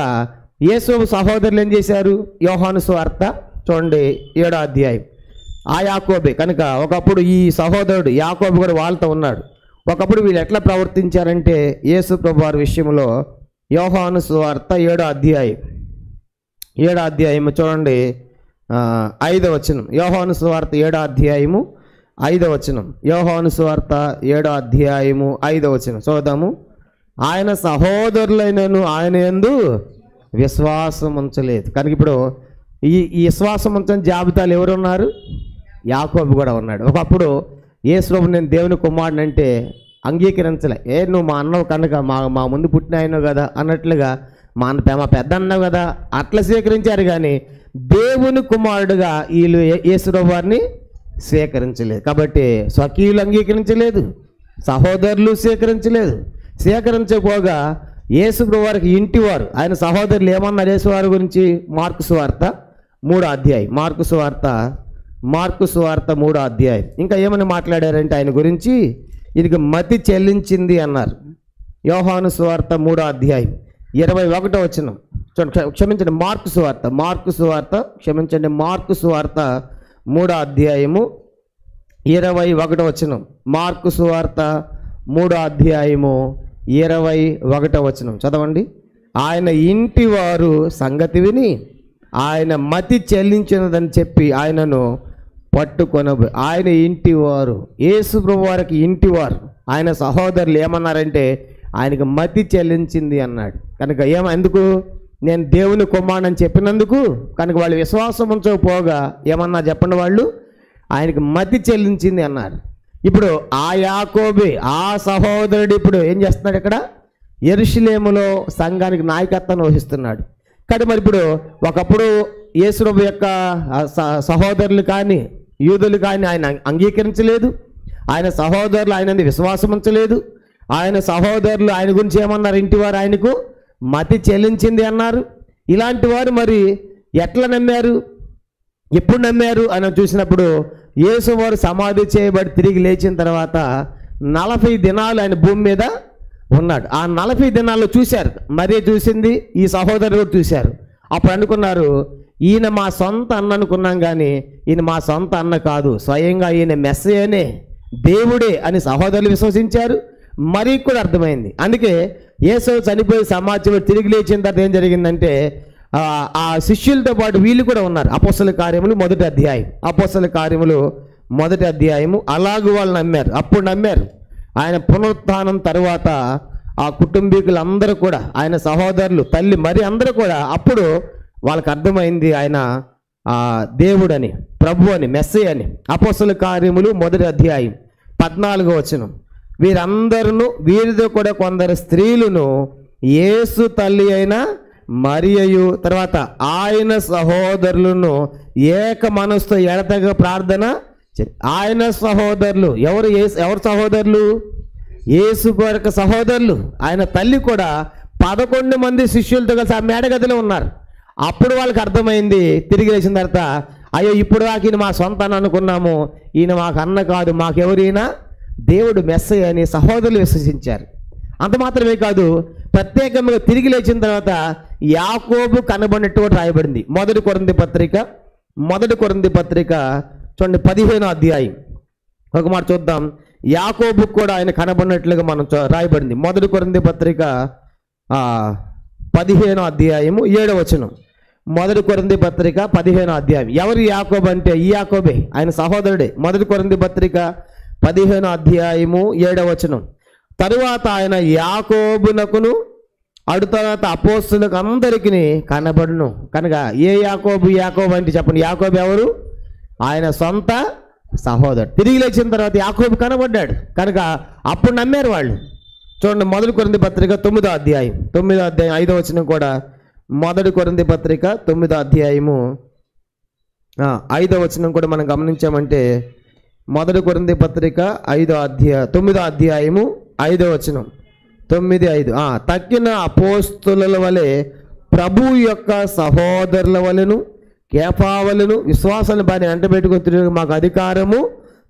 యేసు సహోదరులు ఏం చేశారు? యోహాను సువార్త చూడండి 7వ అధ్యాయం. ఆ యాకోబే కనుక ఒకప్పుడు ఈ సహోదరుడు యాకోబు కూడా వాళ్ళతో ఉన్నాడు. ఒకప్పుడు వీళ్ళు ఎట్లా ప్రవర్తించారంటే యేసు ప్రభువారి విషయంలో యోహాను సువార్త 7వ అధ్యాయము చూడండి 5వ వచనం. యోహాను సువార్త 7వ అధ్యాయము 5వ వచనం. యోహాను సువార్త 7వ అధ్యాయము 5వ వచనం చూద్దాము. ఆయన సహోదరులైనను ఆయన యందు విశ్వాసం ఉంచలేదు. కనుక ఇప్పుడు ఈ విశ్వాసం ఉంచని జాబితాలు ఎవరు ఉన్నారు? యాకోబు కూడా ఉన్నాడు. ఒకప్పుడు యేసు ప్రభు నేను దేవుని కుమారుడు అంటే అంగీకరించలే. నువ్వు మా అన్నవు కనుక మా ముందు పుట్టిన ఆయన కదా అన్నట్లుగా మా పెద్ద అన్నావు కదా అట్లా స్వీకరించారు, కానీ దేవుని కుమారుడుగా వీళ్ళు యేసు ప్రభు వారిని స్వీకరించలేదు. కాబట్టి స్వకీయులు అంగీకరించలేదు, సహోదరులు స్వీకరించకపోగా యేసు ప్రభు వారికి ఇంటివారు ఆయన సహోదరులు ఏమన్నారు యేసు వారి గురించి? మార్కు సువార్త 3వ అధ్యాయం. మార్కు సువార్త 3వ అధ్యాయం. ఇంకా ఏమని మాట్లాడారంటే ఆయన గురించి ఇది మతి చెల్లించింది అన్నారు. యోహాను సువార్త 3వ అధ్యాయం 21వ వచనం. క్షమించండి, మార్కు సువార్త 3వ అధ్యాయము 21వ వచనం. మార్కు సువార్త 3వ అధ్యాయము 21వ వచనం చదవండి. ఆయన ఇంటి వారు సంగతి విని ఆయన మతి చెల్లించినదని చెప్పి ఆయనను పట్టుకొనబోయి. ఆయన ఇంటివారు యేసు ప్రభు వారికి ఇంటివారు ఆయన సహోదరులు ఏమన్నారంటే ఆయనకు మతి చెల్లించింది అన్నాడు. కనుక ఎందుకు? నేను దేవుని కుమారుడు అని చెప్పినందుకు. కనుక వాళ్ళు విశ్వాసం ఉంచకపోగా ఏమన్నా చెప్పండి, వాళ్ళు ఆయనకు మతి చెల్లించింది అన్నారు. ఇప్పుడు ఆ యాకోబే ఆ సహోదరుడు ఇప్పుడు ఏం చేస్తున్నాడు? ఇక్కడ యెరూషలేములో సంఘానికి నాయకత్వం వహిస్తున్నాడు. కానీ మరి ఇప్పుడు ఒకప్పుడు యేసుప్రభు యొక్క సహోదరులు కానీ యూదులు కానీ ఆయన అంగీకరించలేదు. ఆయన సహోదరులు ఆయనని విశ్వాసం ఉంచలేదు. ఆయన సహోదరులు ఆయన గురించి ఏమన్నారు? ఇంటివారు ఆయనకు మతి చెల్లించింది అన్నారు. ఇలాంటి వారు మరి ఎట్లా నమ్మారు, ఎప్పుడు నమ్మారు అని చూసినప్పుడు యేసు వారు సమాధి చేయబడి తిరిగి లేచిన తర్వాత 40 దినాలు ఆయన భూమి మీద ఉన్నాడు. ఆ 40 దినాల్లో చూశారు, మరీ చూసింది, ఈ సహోదరులు చూశారు. అప్పుడు అనుకున్నారు, ఈయన మా సొంత అన్న అనుకున్నాం కానీ ఈయన మా సొంత అన్న కాదు, స్వయంగా ఈయన మెస్సీయనే, దేవుడే అని సహోదరులు విశ్వసించారు. మరీ కూడా అర్థమైంది. అందుకే యేసు చనిపోయి సమాజంలో తిరిగి లేచిన తర్వాత ఏం జరిగిందంటే ఆ శిష్యులతో పాటు వీళ్ళు కూడా ఉన్నారు. అపోస్తల కార్యములు 1వ అధ్యాయం, అపోస్తల కార్యములు 1వ అధ్యాయము. అలాగూ వాళ్ళు నమ్మారు, అప్పుడు నమ్మారు. ఆయన పునరుత్థానం తర్వాత ఆ కుటుంబీకులందరూ కూడా, ఆయన సహోదరులు, తల్లి, మరి అందరూ కూడా అప్పుడు వాళ్ళకి అర్థమైంది ఆయన దేవుడని, ప్రభు అని, మెస్సీ అని. అపోస్తల కార్యములు 1వ అధ్యాయం 14వ వచనం. వీరందరూ, వీరితో కూడా కొందరు స్త్రీలను యేసు తల్లి అయిన మరియయు తర్వాత ఆయన సహోదరులను ఏక మనసుతో ఎడతెగ ప్రార్థన. ఆయన సహోదరులు ఎవరు సహోదరులు? యేసు యొక్క సహోదరులు. ఆయన తల్లి కూడా 11 మంది శిష్యులతో కలిసి ఆ మేడగదిలో ఉన్నారు. అప్పుడు వాళ్ళకి అర్థమైంది తిరిగి లేచిన తర్వాత, అయ్యో ఇప్పుడు దాకా ఈయన మా సొంత అన్న అనుకున్నాము, ఈయన మాకు అన్న కాదు, మాకెవరైనా దేవుడు మెస్సీ అని సహోదరులు విశ్వసించారు. అంత మాత్రమే కాదు, ప్రత్యేకంగా తిరిగి లేచిన తర్వాత యాకోబు కనబడినట్టు కూడా రాయబడింది. 1 కొరింథీ పత్రిక చూడండి 15వ అధ్యాయం. ఒక మాట చూద్దాం. యాకోబు కూడా ఆయన కనబడినట్లుగా మనం రాయబడింది. 1 కొరింథీ పత్రిక 15వ అధ్యాయము 7వ వచనం. 1 కొరింథీ పత్రిక 15వ అధ్యాయం. ఎవరు యాకోబు అంటే ఈ యాకోబే, ఆయన సహోదరుడే. 1 కొరింథీ పత్రిక 15వ అధ్యాయము 7వ వచనం. తరువాత ఆయన యాకోబునకును అటు తర్వాత అపోస్తలులకు అందరికీ కనబడును. కనుక ఏ యాకోబు అంటే చెప్పండి, యాకోబు ఎవరు? ఆయన సొంత సహోదరుడు. తిరిగి లేచిన తర్వాత యాకోబు కనబడ్డాడు కనుక అప్పుడు నమ్మారు వాళ్ళు. చూడండి 1 కొరింథీ పత్రిక 9వ అధ్యాయం 5వ వచనం కూడా. 1 కొరింథీ పత్రిక 9వ అధ్యాయము 5వ వచనం కూడా మనం గమనించామంటే 1 కొరింథీ పత్రిక 9వ అధ్యాయము 5వ వచనం. 9:5. తక్కిన అపోస్తుల వలె ప్రభు యొక్క సహోదరుల వలెను కేఫావలను విశ్వాసాన్ని బాగా అంటబెట్టుకుని తిరిగి మాకు అధికారము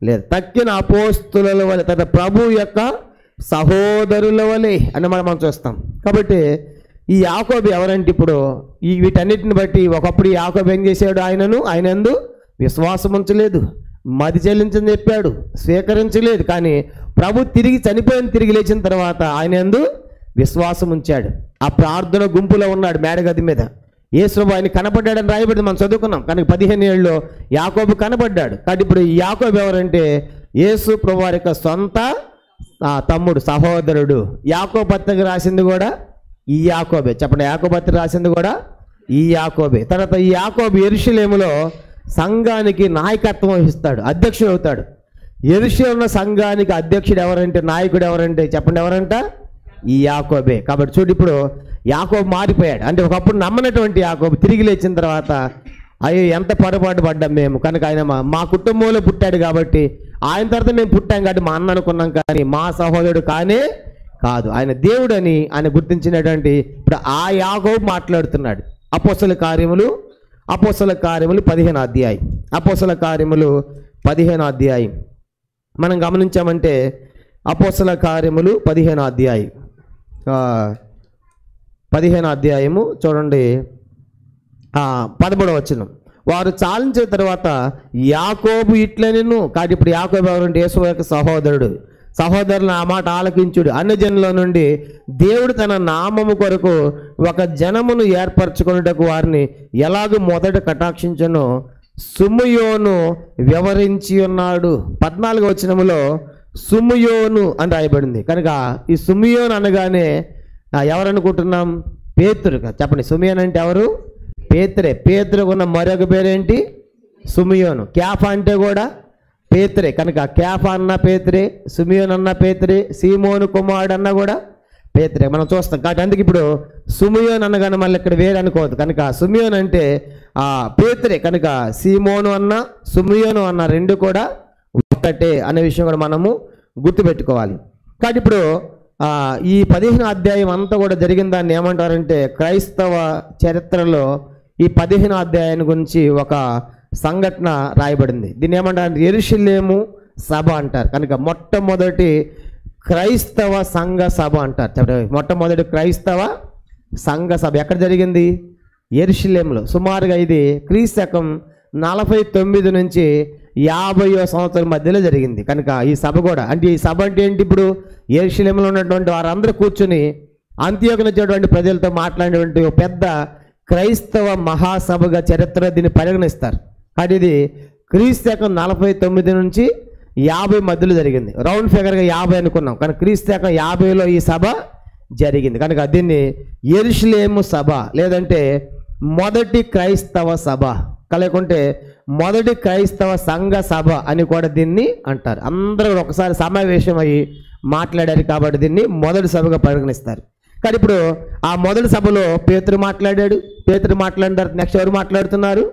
లేదు. తక్కిన అపోస్తుల వలె తన ప్రభు యొక్క సహోదరుల వలె అని మనం చూస్తాం. కాబట్టి ఈ యాకోబు ఎవరంటే ఇప్పుడు వీటన్నిటిని బట్టి ఒకప్పుడు యాకోబు ఏం చేశాడు? ఆయనందు విశ్వాసం ఉంచలేదు, మది చెల్లించని చెప్పాడు, స్వీకరించలేదు. కానీ ప్రభు తిరిగి లేచిన తర్వాత ఆయనందు విశ్వాసం ఉంచాడు. ఆ ప్రార్థన గుంపులో ఉన్నాడు మేడగది మీద. యేసుప్రభు ఆయన కనపడ్డాడని రాయబడింది, మనం చదువుకున్నాం. కానీ 15 ఏళ్ళలో యాకోబు కనపడ్డాడు. కాబట్టి ఇప్పుడు ఈ యాకోబు ఎవరంటే యేసుప్రభు వారి యొక్క సొంత తమ్ముడు, సహోదరుడు. యాకోబు పత్రిక రాసింది కూడా ఈ యాకోబే. చెప్పండి, యాకోబు పత్రిక రాసింది కూడా ఈ యాకోబే. తర్వాత ఈ యాకోబు యెరూషలేములో సంఘానికి నాయకత్వం వహిస్తాడు, అధ్యక్షుడు అవుతాడు. యెరూషలేములో సంఘానికి అధ్యక్షుడు ఎవరంటే, నాయకుడు ఎవరంటే చెప్పండి, ఎవరంట? ఈ యాకోబే. కాబట్టి చూడు, ఇప్పుడు యాకోబు మారిపోయాడు. అంటే ఒకప్పుడు నమ్మనటువంటి యాకోబు తిరిగి లేచిన తర్వాత అయ్యో ఎంత పొరపాటు పడ్డాం మేము, కనుక ఆయన మా కుటుంబంలో పుట్టాడు కాబట్టి ఆయన తర్వాత మేము పుట్టాం కాబట్టి మా అన్న అనుకున్నాం, కానీ మా సహోదరుడు కానే కాదు, ఆయన దేవుడు అని ఆయన గుర్తించినటువంటి ఇప్పుడు ఆ యాకోబు మాట్లాడుతున్నాడు. అపోస్తల కార్యములు 15వ అధ్యాయం. అపోస్తల కార్యములు 15వ అధ్యాయం మనం గమనించామంటే అపోస్తల కార్యములు 15వ అధ్యాయం 15వ అధ్యాయము చూడండి 11వ వచనం. వారు చాలించిన తర్వాత యాకోబు ఇట్లనెను. కాబట్టి ఇప్పుడు యాకోబు ఎవరంటే యేసు యొక్క సహోదరులను ఆ మాట ఆలకించుడు. అన్యజనుల నుండి దేవుడు తన నామము కొరకు ఒక జనమును ఏర్పరచుకున్నటకు వారిని ఎలాగూ మొదట కటాక్షించనో సుమయోను వివరించి ఉన్నాడు. 14వ వచనములో సుమయోను అని రాయబడింది. కనుక ఈ సుమయోను అనగానే ఎవరనుకుంటున్నాం? పేతురు. చెప్పండి, సుమయోను అంటే ఎవరు? పేతురే. పేతురుకు ఉన్న మరొక పేరేంటి? సుమయోను. క్యాఫా అంటే కూడా పేతురే. కనుక క్యాఫా అన్న పేతురే, సుమయోను అన్న పేతురే, సీమోను కుమారుడు అన్న కూడా పేతురే మనం చూస్తాం. కాబట్టి అందుకే ఇప్పుడు సుమియోన్ అనగానే మళ్ళీ ఇక్కడ వేరే అనుకోవద్దు. కనుక సుమియోన్ అంటే పేతురే. కనుక సీమోను అన్న సుమియోను అన్న రెండు కూడా ఒకటే అనే విషయం కూడా మనము గుర్తుపెట్టుకోవాలి. కాబట్టి ఇప్పుడు ఈ 15 అధ్యాయం అంతా కూడా జరిగిన దాన్ని ఏమంటారంటే క్రైస్తవ చరిత్రలో ఈ 15 అధ్యాయం గురించి ఒక సంఘటన రాయబడింది. దీన్ని ఏమంటారు? యెరూషలేము సభ అంటారు. కనుక మొట్టమొదటి క్రైస్తవ సంఘ సభ అంటారు. చెప్పండి, మొట్టమొదటి క్రైస్తవ సంఘ సభ ఎక్కడ జరిగింది? యెరూషలేములో. సుమారుగా ఇది క్రీస్తకం 49 నుంచి 50వ సంవత్సరం మధ్యలో జరిగింది. కనుక ఈ సభ కూడా అంటే ఈ సభ అంటే ఏంటి? ఇప్పుడు యెరూషలేములో ఉన్నటువంటి వారందరూ కూర్చుని అంతియోకులో వచ్చేటువంటి ప్రజలతో మాట్లాడేటువంటి ఒక పెద్ద క్రైస్తవ మహాసభగా చరిత్ర దీన్ని పరిగణిస్తారు. కాబట్టి ఇది క్రీస్తకం 49 నుంచి 50 మధ్యలో జరిగింది. రౌండ్ ఫిగర్గా 50 అనుకున్నాం, కానీ క్రీస్తకం 50లో ఈ సభ జరిగింది. కనుక దీన్ని యెరూషలేము సభ లేదంటే మొదటి క్రైస్తవ సభ లేకుంటే మొదటి క్రైస్తవ సంఘ సభ అని కూడా దీన్ని అంటారు. అందరూ ఒకసారి సమావేశం అయ్యి మాట్లాడారు కాబట్టి దీన్ని మొదటి సభగా పరిగణిస్తారు. కానీ ఇప్పుడు ఆ మొదటి సభలో పేతురు మాట్లాడాడు. పేతురు మాట్లాడిన తర్వాత నెక్స్ట్ ఎవరు మాట్లాడుతున్నారు?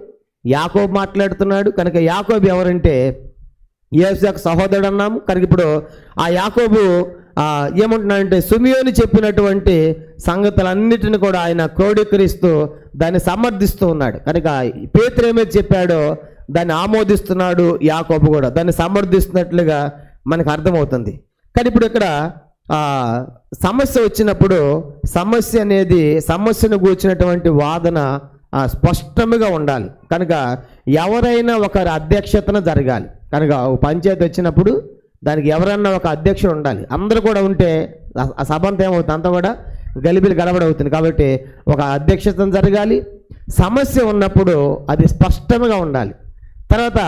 యాకోబు మాట్లాడుతున్నాడు. కనుక యాకోబు ఎవరంటే యేసు యొక్క సహోదరుడు అన్నాము. కనుక ఇప్పుడు ఆ యాకోబు ఏమంటున్నాడంటే సుమియోని చెప్పినటువంటి సంగతులన్నిటిని కూడా ఆయన క్రోడీకరిస్తూ దాన్ని సమర్థిస్తూ ఉన్నాడు. కనుక పేతురు ఏమైతే చెప్పాడో దాన్ని ఆమోదిస్తున్నాడు, యాకోబు కూడా దాన్ని సమర్థిస్తున్నట్లుగా మనకు అర్థమవుతుంది. కానీ ఇప్పుడు ఇక్కడ సమస్య వచ్చినప్పుడు సమస్యను గూర్చినటువంటి వాదన స్పష్టంగా ఉండాలి. కనుక ఎవరైనా ఒకరి అధ్యక్షతన జరగాలి. కనుక పంచాయతీ వచ్చినప్పుడు దానికి ఎవరన్నా ఒక అధ్యక్షుడు ఉండాలి. అందరూ కూడా ఉంటే ఆ సభ అంతా ఏమవుతుంది? అంతా కూడా గలిబిలి గడబడవుతుంది. కాబట్టి ఒక అధ్యక్షతను జరగాలి. సమస్య ఉన్నప్పుడు అది స్పష్టంగా ఉండాలి. తర్వాత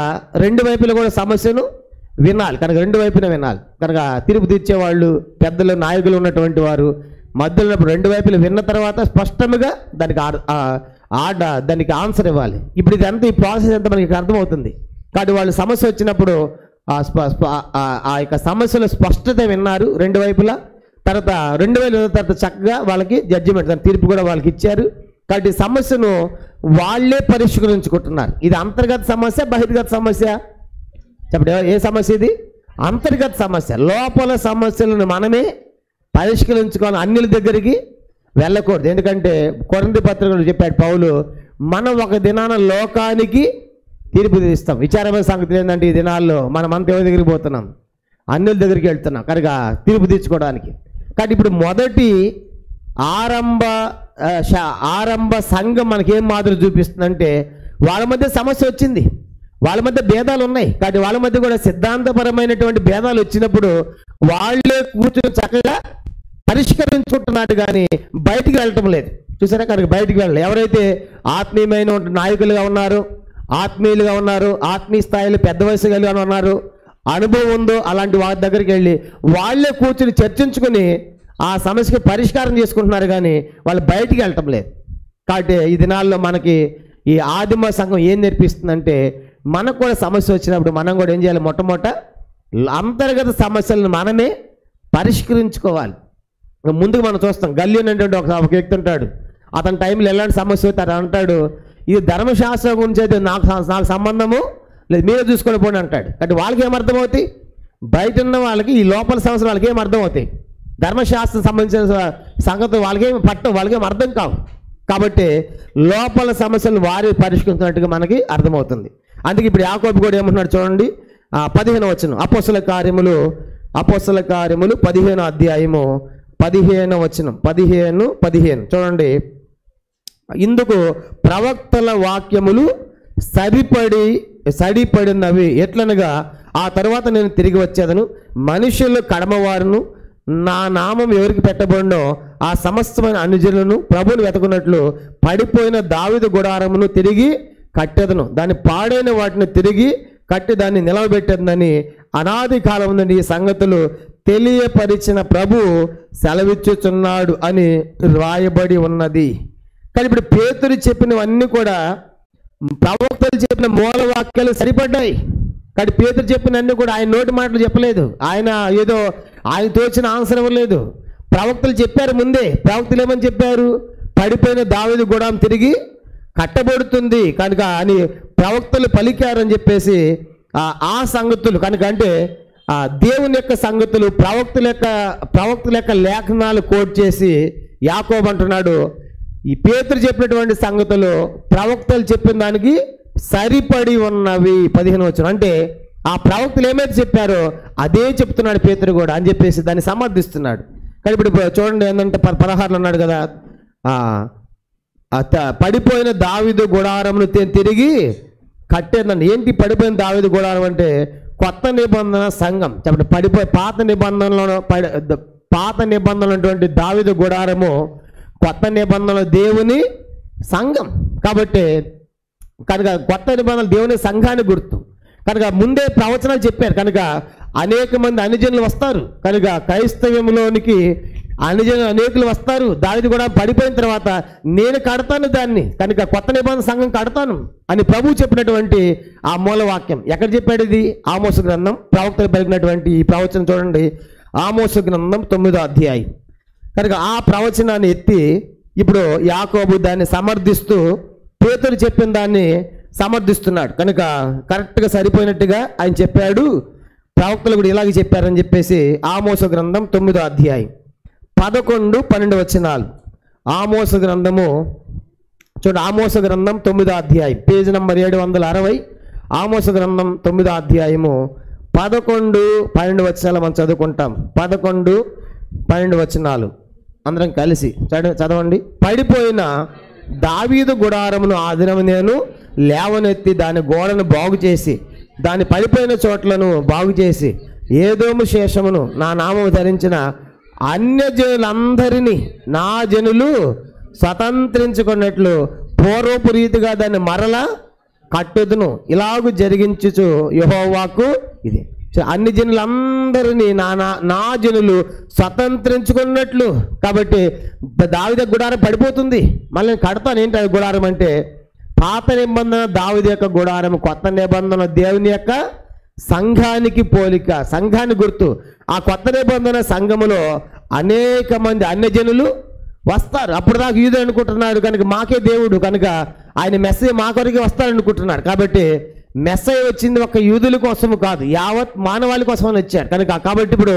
రెండు వైపులు కూడా సమస్యను వినాలి. కనుక రెండు వైపున వినాలి. కనుక తీర్పు తీర్చేవాళ్ళు పెద్దలు నాయకులు ఉన్నటువంటి వారు మధ్యలో రెండు వైపులు విన్న తర్వాత స్పష్టంగా దానికి ఆన్సర్ ఇవ్వాలి. ఇప్పుడు ఇదంతా ఈ ప్రాసెస్ అంతా మనకి అర్థమవుతుంది. కాబట్టి వాళ్ళు సమస్య వచ్చినప్పుడు ఆ యొక్క సమస్యలో స్పష్టత విన్నారు రెండు వైపులా. తర్వాత 2000 తర్వాత చక్కగా వాళ్ళకి జడ్జిమెంట్ తీర్పు కూడా వాళ్ళకి ఇచ్చారు. కాబట్టి సమస్యను వాళ్ళే పరిష్కరించుకుంటున్నారు. ఇది అంతర్గత సమస్య, బహిర్గత సమస్య? చెప్పండి, ఏ సమస్య ఇది? అంతర్గత సమస్య. లోపల సమస్యలను మనమే పరిష్కరించుకోవాలి, అన్యుల దగ్గరికి వెళ్ళకూడదు. ఎందుకంటే కొరింథీ పత్రికలో చెప్పాడు పౌలు, మనం ఒక దినాన లోకానికి తీర్పు తీస్తాం. విచారమైన సంగతి ఏంటంటే ఈ దినాల్లో మనమంతా ఎవరి దగ్గరికి పోతున్నాం? అన్యుల దగ్గరికి వెళ్తున్నాం. కనుక తీర్పు తీర్చుకోవడానికి. కాబట్టి ఇప్పుడు మొదటి ఆరంభ సంఘం మనకేం మాదిరి చూపిస్తుందంటే వాళ్ళ మధ్య సమస్య వచ్చింది, వాళ్ళ మధ్య భేదాలు ఉన్నాయి. కాబట్టి వాళ్ళ మధ్య కూడా సిద్ధాంతపరమైనటువంటి భేదాలు వచ్చినప్పుడు వాళ్ళే కూర్చొని చక్కగా పరిష్కరించుకుంటున్నారు, కానీ బయటికి వెళ్ళటం లేదు. చూసారా? కనుక బయటికి వెళ్ళాలి. ఎవరైతే ఆత్మీయమైన నాయకులుగా ఉన్నారు, ఆత్మీయులుగా ఉన్నారు, ఆత్మీయ స్థాయిలో పెద్ద వయసు కలిగి ఉన్నారు, అనుభవం ఉందో అలాంటి వారి దగ్గరికి వెళ్ళి వాళ్ళే కూర్చుని చర్చించుకుని ఆ సమస్యకి పరిష్కారం చేసుకుంటున్నారు, కానీ వాళ్ళు బయటికి వెళ్ళటం లేదు. కాబట్టి ఈ దినాల్లో మనకి ఈ ఆదిమ సంఘం ఏం నేర్పిస్తుందంటే మనకు కూడా సమస్య వచ్చినప్పుడు మనం కూడా ఏం చేయాలి? మొట్టమొదట అంతర్గత సమస్యలను మనమే పరిష్కరించుకోవాలి. ముందుకు మనం చూస్తాం, గల్లియన్ అంటే ఒక వ్యక్తి ఉంటాడు. అతని టైంలో ఎలాంటి సమస్య అయితే అతను అంటాడు, ఇది ధర్మశాస్త్రం గురించి అయితే నాకు సంబంధము లేదు, మీరే చూసుకొని పోండి అంటాడు. అంటే వాళ్ళకి ఏమర్థమవుతాయి? బయట ఉన్న వాళ్ళకి ఈ లోపల సమస్యలు వాళ్ళకి ఏం అర్థమవుతాయి? ధర్మశాస్త్రం సంబంధించిన సంగతి వాళ్ళకేమి పట్టం, వాళ్ళకేం అర్థం కావు. కాబట్టి లోపల సమస్యలు వారి పరిష్కరించినట్టుగా మనకి అర్థమవుతుంది. అందుకే ఇప్పుడు యాకోబు కూడా ఏమంటున్నాడు చూడండి, 15వ వచనం, అపోస్తల కార్యములు 15వ అధ్యాయము 15వ వచనం 15 చూడండి. ఇందుకు ప్రవక్తల వాక్యములు సడిపడినవి ఎట్లనగా, ఆ తర్వాత నేను తిరిగి వచ్చేదను, మనుషులు కడమవారును, నా నామం ఎవరికి పెట్టబడినో ఆ సమస్తమైన అనుజనులను ప్రభువును వెతకున్నట్లు పడిపోయిన దావీదు గుడారమును తిరిగి కట్టెదను, దాన్ని పాడైన వాటిని తిరిగి కట్టి దాన్ని నిలవబెట్టేదని అనాది కాలం నుండి ఈ సంగతులు తెలియపరిచిన ప్రభు సెలవిచ్చుచున్నాడు అని రాయబడి ఉన్నది. కానీ ఇప్పుడు పేతురు చెప్పినవన్నీ కూడా ప్రవక్తలు చెప్పిన మూల వాక్యాలు సరిపడ్డాయి. కానీ పేతురు చెప్పినవన్నీ కూడా ఆయన నోటి మాటలు చెప్పలేదు, ఆయన ఏదో ఆయన తోచిన ఆన్సర్ ఇవ్వలేదు. ప్రవక్తలు చెప్పారు ముందే. ప్రవక్తలు ఏమని చెప్పారు? పడిపోయిన దావీదు గుడారం తిరిగి కట్టబడుతుంది కనుక అని ప్రవక్తలు పలికారని చెప్పేసి ఆ సంగతులు కనుక, అంటే దేవుని యొక్క సంగతులు ప్రవక్తుల యొక్క లేఖనాలు కోట్ చేసి యాకోబు అంటున్నాడు, ఈ పేతురు చెప్పినటువంటి సంగతులు ప్రవక్తలు చెప్పిన దానికి సరిపడి ఉన్నవి. 15 వచనం. అంటే ఆ ప్రవక్తలు ఏమైతే చెప్పారో అదే చెప్తున్నాడు పేతురు కూడా అని చెప్పేసి దాన్ని సమర్థిస్తున్నాడు. కానీ ఇప్పుడు చూడండి ఏంటంటే 16 అన్నాడు కదా, పడిపోయిన దావీదు గుడారమును తిరిగి కట్టేదండి. ఏంటి పడిపోయిన దావీదు గుడారం అంటే? కొత్త నిబంధన సంఘం. చెప్పండి, పాత నిబంధనలు అటువంటి దావీదు గుడారము కొత్త నిబంధనల దేవుని సంఘం కాబట్టి కనుక కొత్త నిబంధనలు దేవుని సంఘాన్ని గుర్తు కనుక ముందే ప్రవచనాలు చెప్పారు. కనుక అనేక మంది అన్యజనులు వస్తారు. కనుక క్రైస్తవ్యంలోనికి అనేకులు వస్తారు. దావీదు కూడా పడిపోయిన తర్వాత నేను కడతాను దాన్ని, కనుక కొత్త నిబంధన సంఘం కడతాను అని ప్రభువు చెప్పినటువంటి ఆ మూలవాక్యం ఎక్కడ చెప్పాడు? ఇది ఆమోసు గ్రంథం. ప్రవక్తలు పలికినటువంటి ఈ ప్రవచనం చూడండి, ఆమోసు గ్రంథం 9వ అధ్యాయం. కనుక ఆ ప్రవచనాన్ని ఎత్తి ఇప్పుడు యాకోబు దాన్ని సమర్థిస్తూ పేతురు చెప్పిన దాన్ని సమర్థిస్తున్నాడు. కనుక కరెక్ట్గా సరిపోయినట్టుగా ఆయన చెప్పాడు. ప్రవక్తలు కూడా ఇలాగే చెప్పారని చెప్పేసి ఆమోసు గ్రంథం 9వ అధ్యాయం 11-12 వచనాలు. ఆమోసు గ్రంథము చూడండి, ఆమోసు గ్రంథం 9వ అధ్యాయం, పేజీ నంబర్ 760. ఆమోసు గ్రంథం 9వ అధ్యాయము 11-12 వచనాలు మనం చదువుకుంటాం. 11-12 వచనాలు అందరం కలిసి చదవండి. పడిపోయిన దావీదు గుడారమును ఆ దినము నేను లేవనెత్తి దాని గోడను బాగు చేసి దాని పడిపోయిన చోట్లను బాగు చేసి ఏదోము శేషమును నా నామము ధరించిన అన్యజనులందరినీ నా జనులు స్వతంత్రించుకున్నట్లు పూర్వపు రీతిగా దాన్ని మరలా కట్టుదును. ఇలాగూ జరిగించుచు యెహోవాకు ఇది. అన్ని జనులందరినీ నా జనులు స్వతంత్రించుకున్నట్లు. కాబట్టి దావీదు గుడారం పడిపోతుంది, మళ్ళీ నేను కడతాను. ఏంటి అది గుడారం అంటే? పాత నిబంధన దావీదు యొక్క గుడారం, కొత్త నిబంధన దేవుని యొక్క సంఘానికి పోలిక, సంఘాన్ని గుర్తు. ఆ కొత్త నిబంధన సంఘములో అనేక మంది అన్యజనులు వస్తారు. అప్పుడు దాకా యూదులు అనుకుంటున్నాడు కనుక మాకే దేవుడు, కనుక ఆయన మెస్సయ్య మా కొరకే వస్తారనుకుంటున్నాడు. కాబట్టి మెస్సయ్య వచ్చింది ఒక యూదుల కోసము కాదు, యావత్ మానవాళి కోసం వచ్చాడు కనుక. కాబట్టి ఇప్పుడు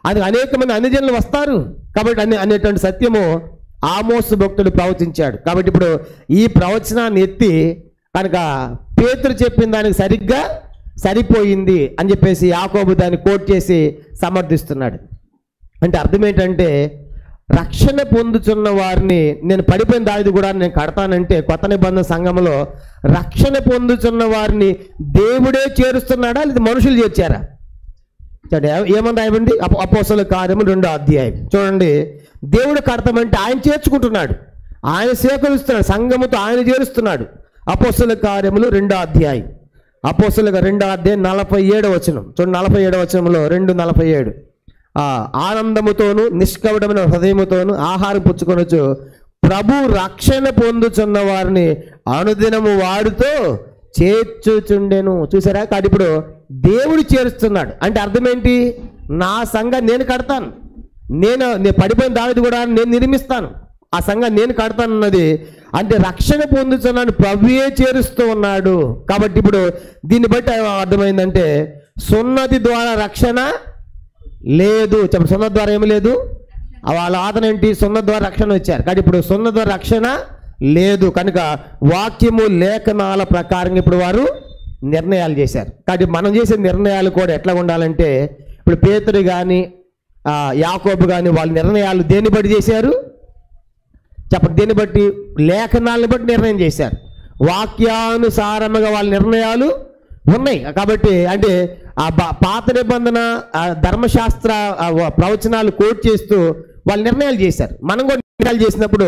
అది అనేక మంది అన్యజనులు వస్తారు కాబట్టి అనేటువంటి సత్యము ఆమోసు భక్తుడు ప్రవచించాడు. కాబట్టి ఇప్పుడు ఈ ప్రవచనాన్ని ఎత్తి కనుక పేతురు చెప్పిన దానికి సరిగ్గా సరిపోయింది అని చెప్పేసి యాకోబు దాన్ని కోట్ చేసి సమర్థిస్తున్నాడు. అంటే అర్థం ఏంటంటే, రక్షణ పొందుతున్న వారిని నేను పడిపోయిన దావీదు కూడా నేను కడతానంటే కొత్త నిబంధన సంఘంలో రక్షణ పొందుతున్న వారిని దేవుడే చేరుస్తున్నాడా లేదా మనుషులు చేర్చారా? ఏమని రాయబండి? అపోస్తలుల కార్యము 2వ అధ్యాయం చూడండి. దేవుడు కడతామంటే ఆయన చేర్చుకుంటున్నాడు, ఆయన సేకరిస్తున్నాడు, సంఘముతో ఆయన చేరుస్తున్నాడు. అపోస్తలుల కార్యములు 2వ అధ్యాయం, అపోస్తలుల 2వ అధ్యాయం 47వ వచనం చూడండి. 47వ వచనంలో 2:47 ఆనందముతోను నిష్కపటమైన హృదయముతోను ఆహారం పుచ్చుకొనొచ్చు ప్రభు రక్షణ పొందుచున్న వారిని అనుదినము వాడుతో చేర్చుచుండెను. చూసారా? కాబట్టి ఇప్పుడు దేవుడు చేరుస్తున్నాడు అంటే అర్థం ఏంటి? నా సంఘం నేను కడతాను, నేను పడిపోయిన దావీదు కూడా నేను నిర్మిస్తాను, ఆ సంఘం నేను కడతానన్నది అంటే రక్షణ పొందుతున్నాను ప్రభువే చేరుస్తూ ఉన్నాడు. కాబట్టి ఇప్పుడు దీన్ని బట్టి అర్థమైందంటే సున్నతి ద్వారా రక్షణ లేదు. చెప్పండి, సున్నతి ద్వారా ఏమి లేదు? వాళ్ళ ఆదరణ ఏంటి? సున్నతి ద్వారా రక్షణ వచ్చారు. కానీ ఇప్పుడు సున్నతి ద్వారా రక్షణ లేదు కనుక వాక్యము లేఖనాల ప్రకారం ఇప్పుడు వారు నిర్ణయాలు చేశారు. కాబట్టి మనం చేసే నిర్ణయాలు కూడా ఎట్లా ఉండాలంటే, ఇప్పుడు పేతురు కానీ యాకోబు కానీ వాళ్ళ నిర్ణయాలు దేన్ని బట్టి చేశారు? చెప్పండి, దేన్ని బట్టి? లేఖనాలను బట్టి నిర్ణయం చేశారు. వాక్యానుసారముగా వాళ్ళ నిర్ణయాలు ఉన్నాయి. కాబట్టి అంటే ఆ పాత నిబంధన ధర్మశాస్త్ర ప్రవచనాలు కోట్ చేస్తూ వాళ్ళు నిర్ణయాలు చేశారు. మనం కూడా నిర్ణయాలు చేసినప్పుడు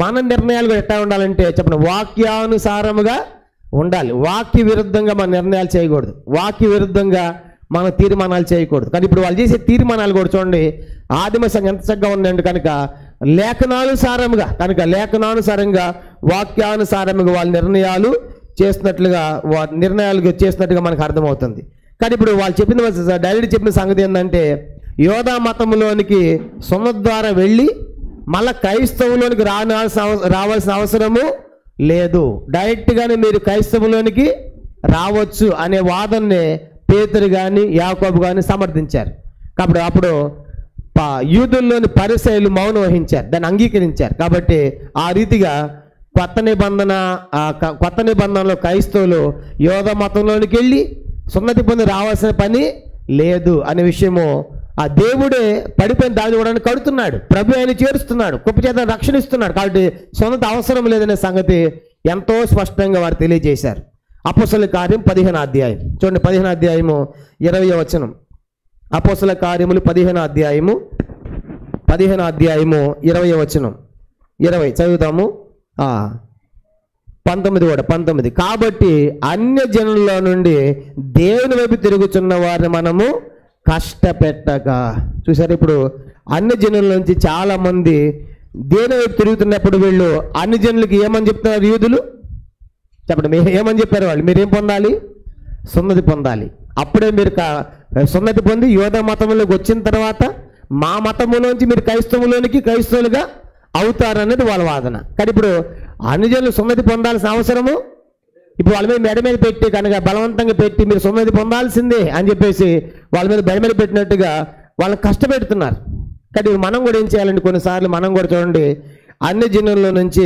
మన నిర్ణయాలు కూడా ఎట్లా ఉండాలంటే చెప్పండి, వాక్యానుసారముగా ఉండాలి. వాక్య విరుద్ధంగా మన నిర్ణయాలు చేయకూడదు, వాక్య విరుద్ధంగా మన తీర్మానాలు చేయకూడదు. కానీ ఇప్పుడు వాళ్ళు చేసే తీర్మానాలు కూడా చూడండి, ఆదిమ సంఘం ఎంత చక్కగా ఉందండి. కనుక లేఖనానుసారముగా లేఖనానుసారంగా వాక్యానుసారముగా వాళ్ళ నిర్ణయాలు చేసినట్టుగా మనకు అర్థమవుతుంది. కానీ ఇప్పుడు వాళ్ళు చెప్పిన డైరెక్ట్ చెప్పిన సంగతి ఏంటంటే, యోధా మతంలోనికి సున్నతి ద్వారా వెళ్ళి మళ్ళీ క్రైస్తవులోనికి రావాల్సిన అవసరము లేదు, డైరెక్ట్గానే మీరు క్రైస్తవులోనికి రావచ్చు అనే వాదనని పేతురు కానీ యాకోబు కానీ సమర్థించారు. కాబట్టి అప్పుడు యూదుల్లోని పరిసయ్యులు మౌనం వహించారు, దాన్ని అంగీకరించారు. కాబట్టి ఆ రీతిగా కొత్త నిబంధనలో క్రైస్తవులు యోధా మతంలోనికి వెళ్ళి సున్నతి పొంది రావాల్సిన పని లేదు అనే విషయము ఆ దేవుడే పడిపోయిన దారి చూడడానికి కడుతున్నాడు, ప్రభు ఆయన చేరుస్తున్నాడు, కృప చేత రక్షణ ఇస్తున్నాడు. కాబట్టి సున్నతి అవసరం లేదనే సంగతి ఎంతో స్పష్టంగా వారు తెలియజేశారు. అపోస్తలుల కార్యం 15వ అధ్యాయం చూడండి, 15వ అధ్యాయము 20వ వచనం. అపోస్తలుల కార్యములు 15వ అధ్యాయము 20వ వచనం. 20 చదువుతాము, 19 కూడా 19. కాబట్టి అన్య జనుల నుండి దేవుని వైపు తిరుగుతున్న వారిని మనము కష్టపెట్టగా. చూసారు, ఇప్పుడు అన్య జనుల నుంచి చాలా మంది దేవుని వైపు తిరుగుతున్నప్పుడు వీళ్ళు అన్ని జనులకి ఏమని చెప్తున్నారు? యూదులు చెప్పండి, ఏమని చెప్పారు వాళ్ళు? మీరేం పొందాలి? సున్నతి పొందాలి. అప్పుడే మీరు సున్నతి పొంది యోధా మతంలోకి వచ్చిన తర్వాత మా మతములోంచి మీరు క్రైస్తవులుగా అవుతారనేది వాళ్ళ వాదన. కానీ ఇప్పుడు అన్ని జనులు సున్నతి పొందాల్సిన అవసరము ఇప్పుడు వాళ్ళ మీద మెడ మీద పెట్టి కనుక బలవంతంగా పెట్టి మీరు సున్నతి పొందాల్సిందే అని చెప్పేసి వాళ్ళ మీద మెడ మీద పెట్టినట్టుగా వాళ్ళని కష్టపెడుతున్నారు. కానీ మనం కూడా ఏం చేయాలండి? కొన్నిసార్లు మనం కూడా చూడండి, అన్ని జనుల నుంచి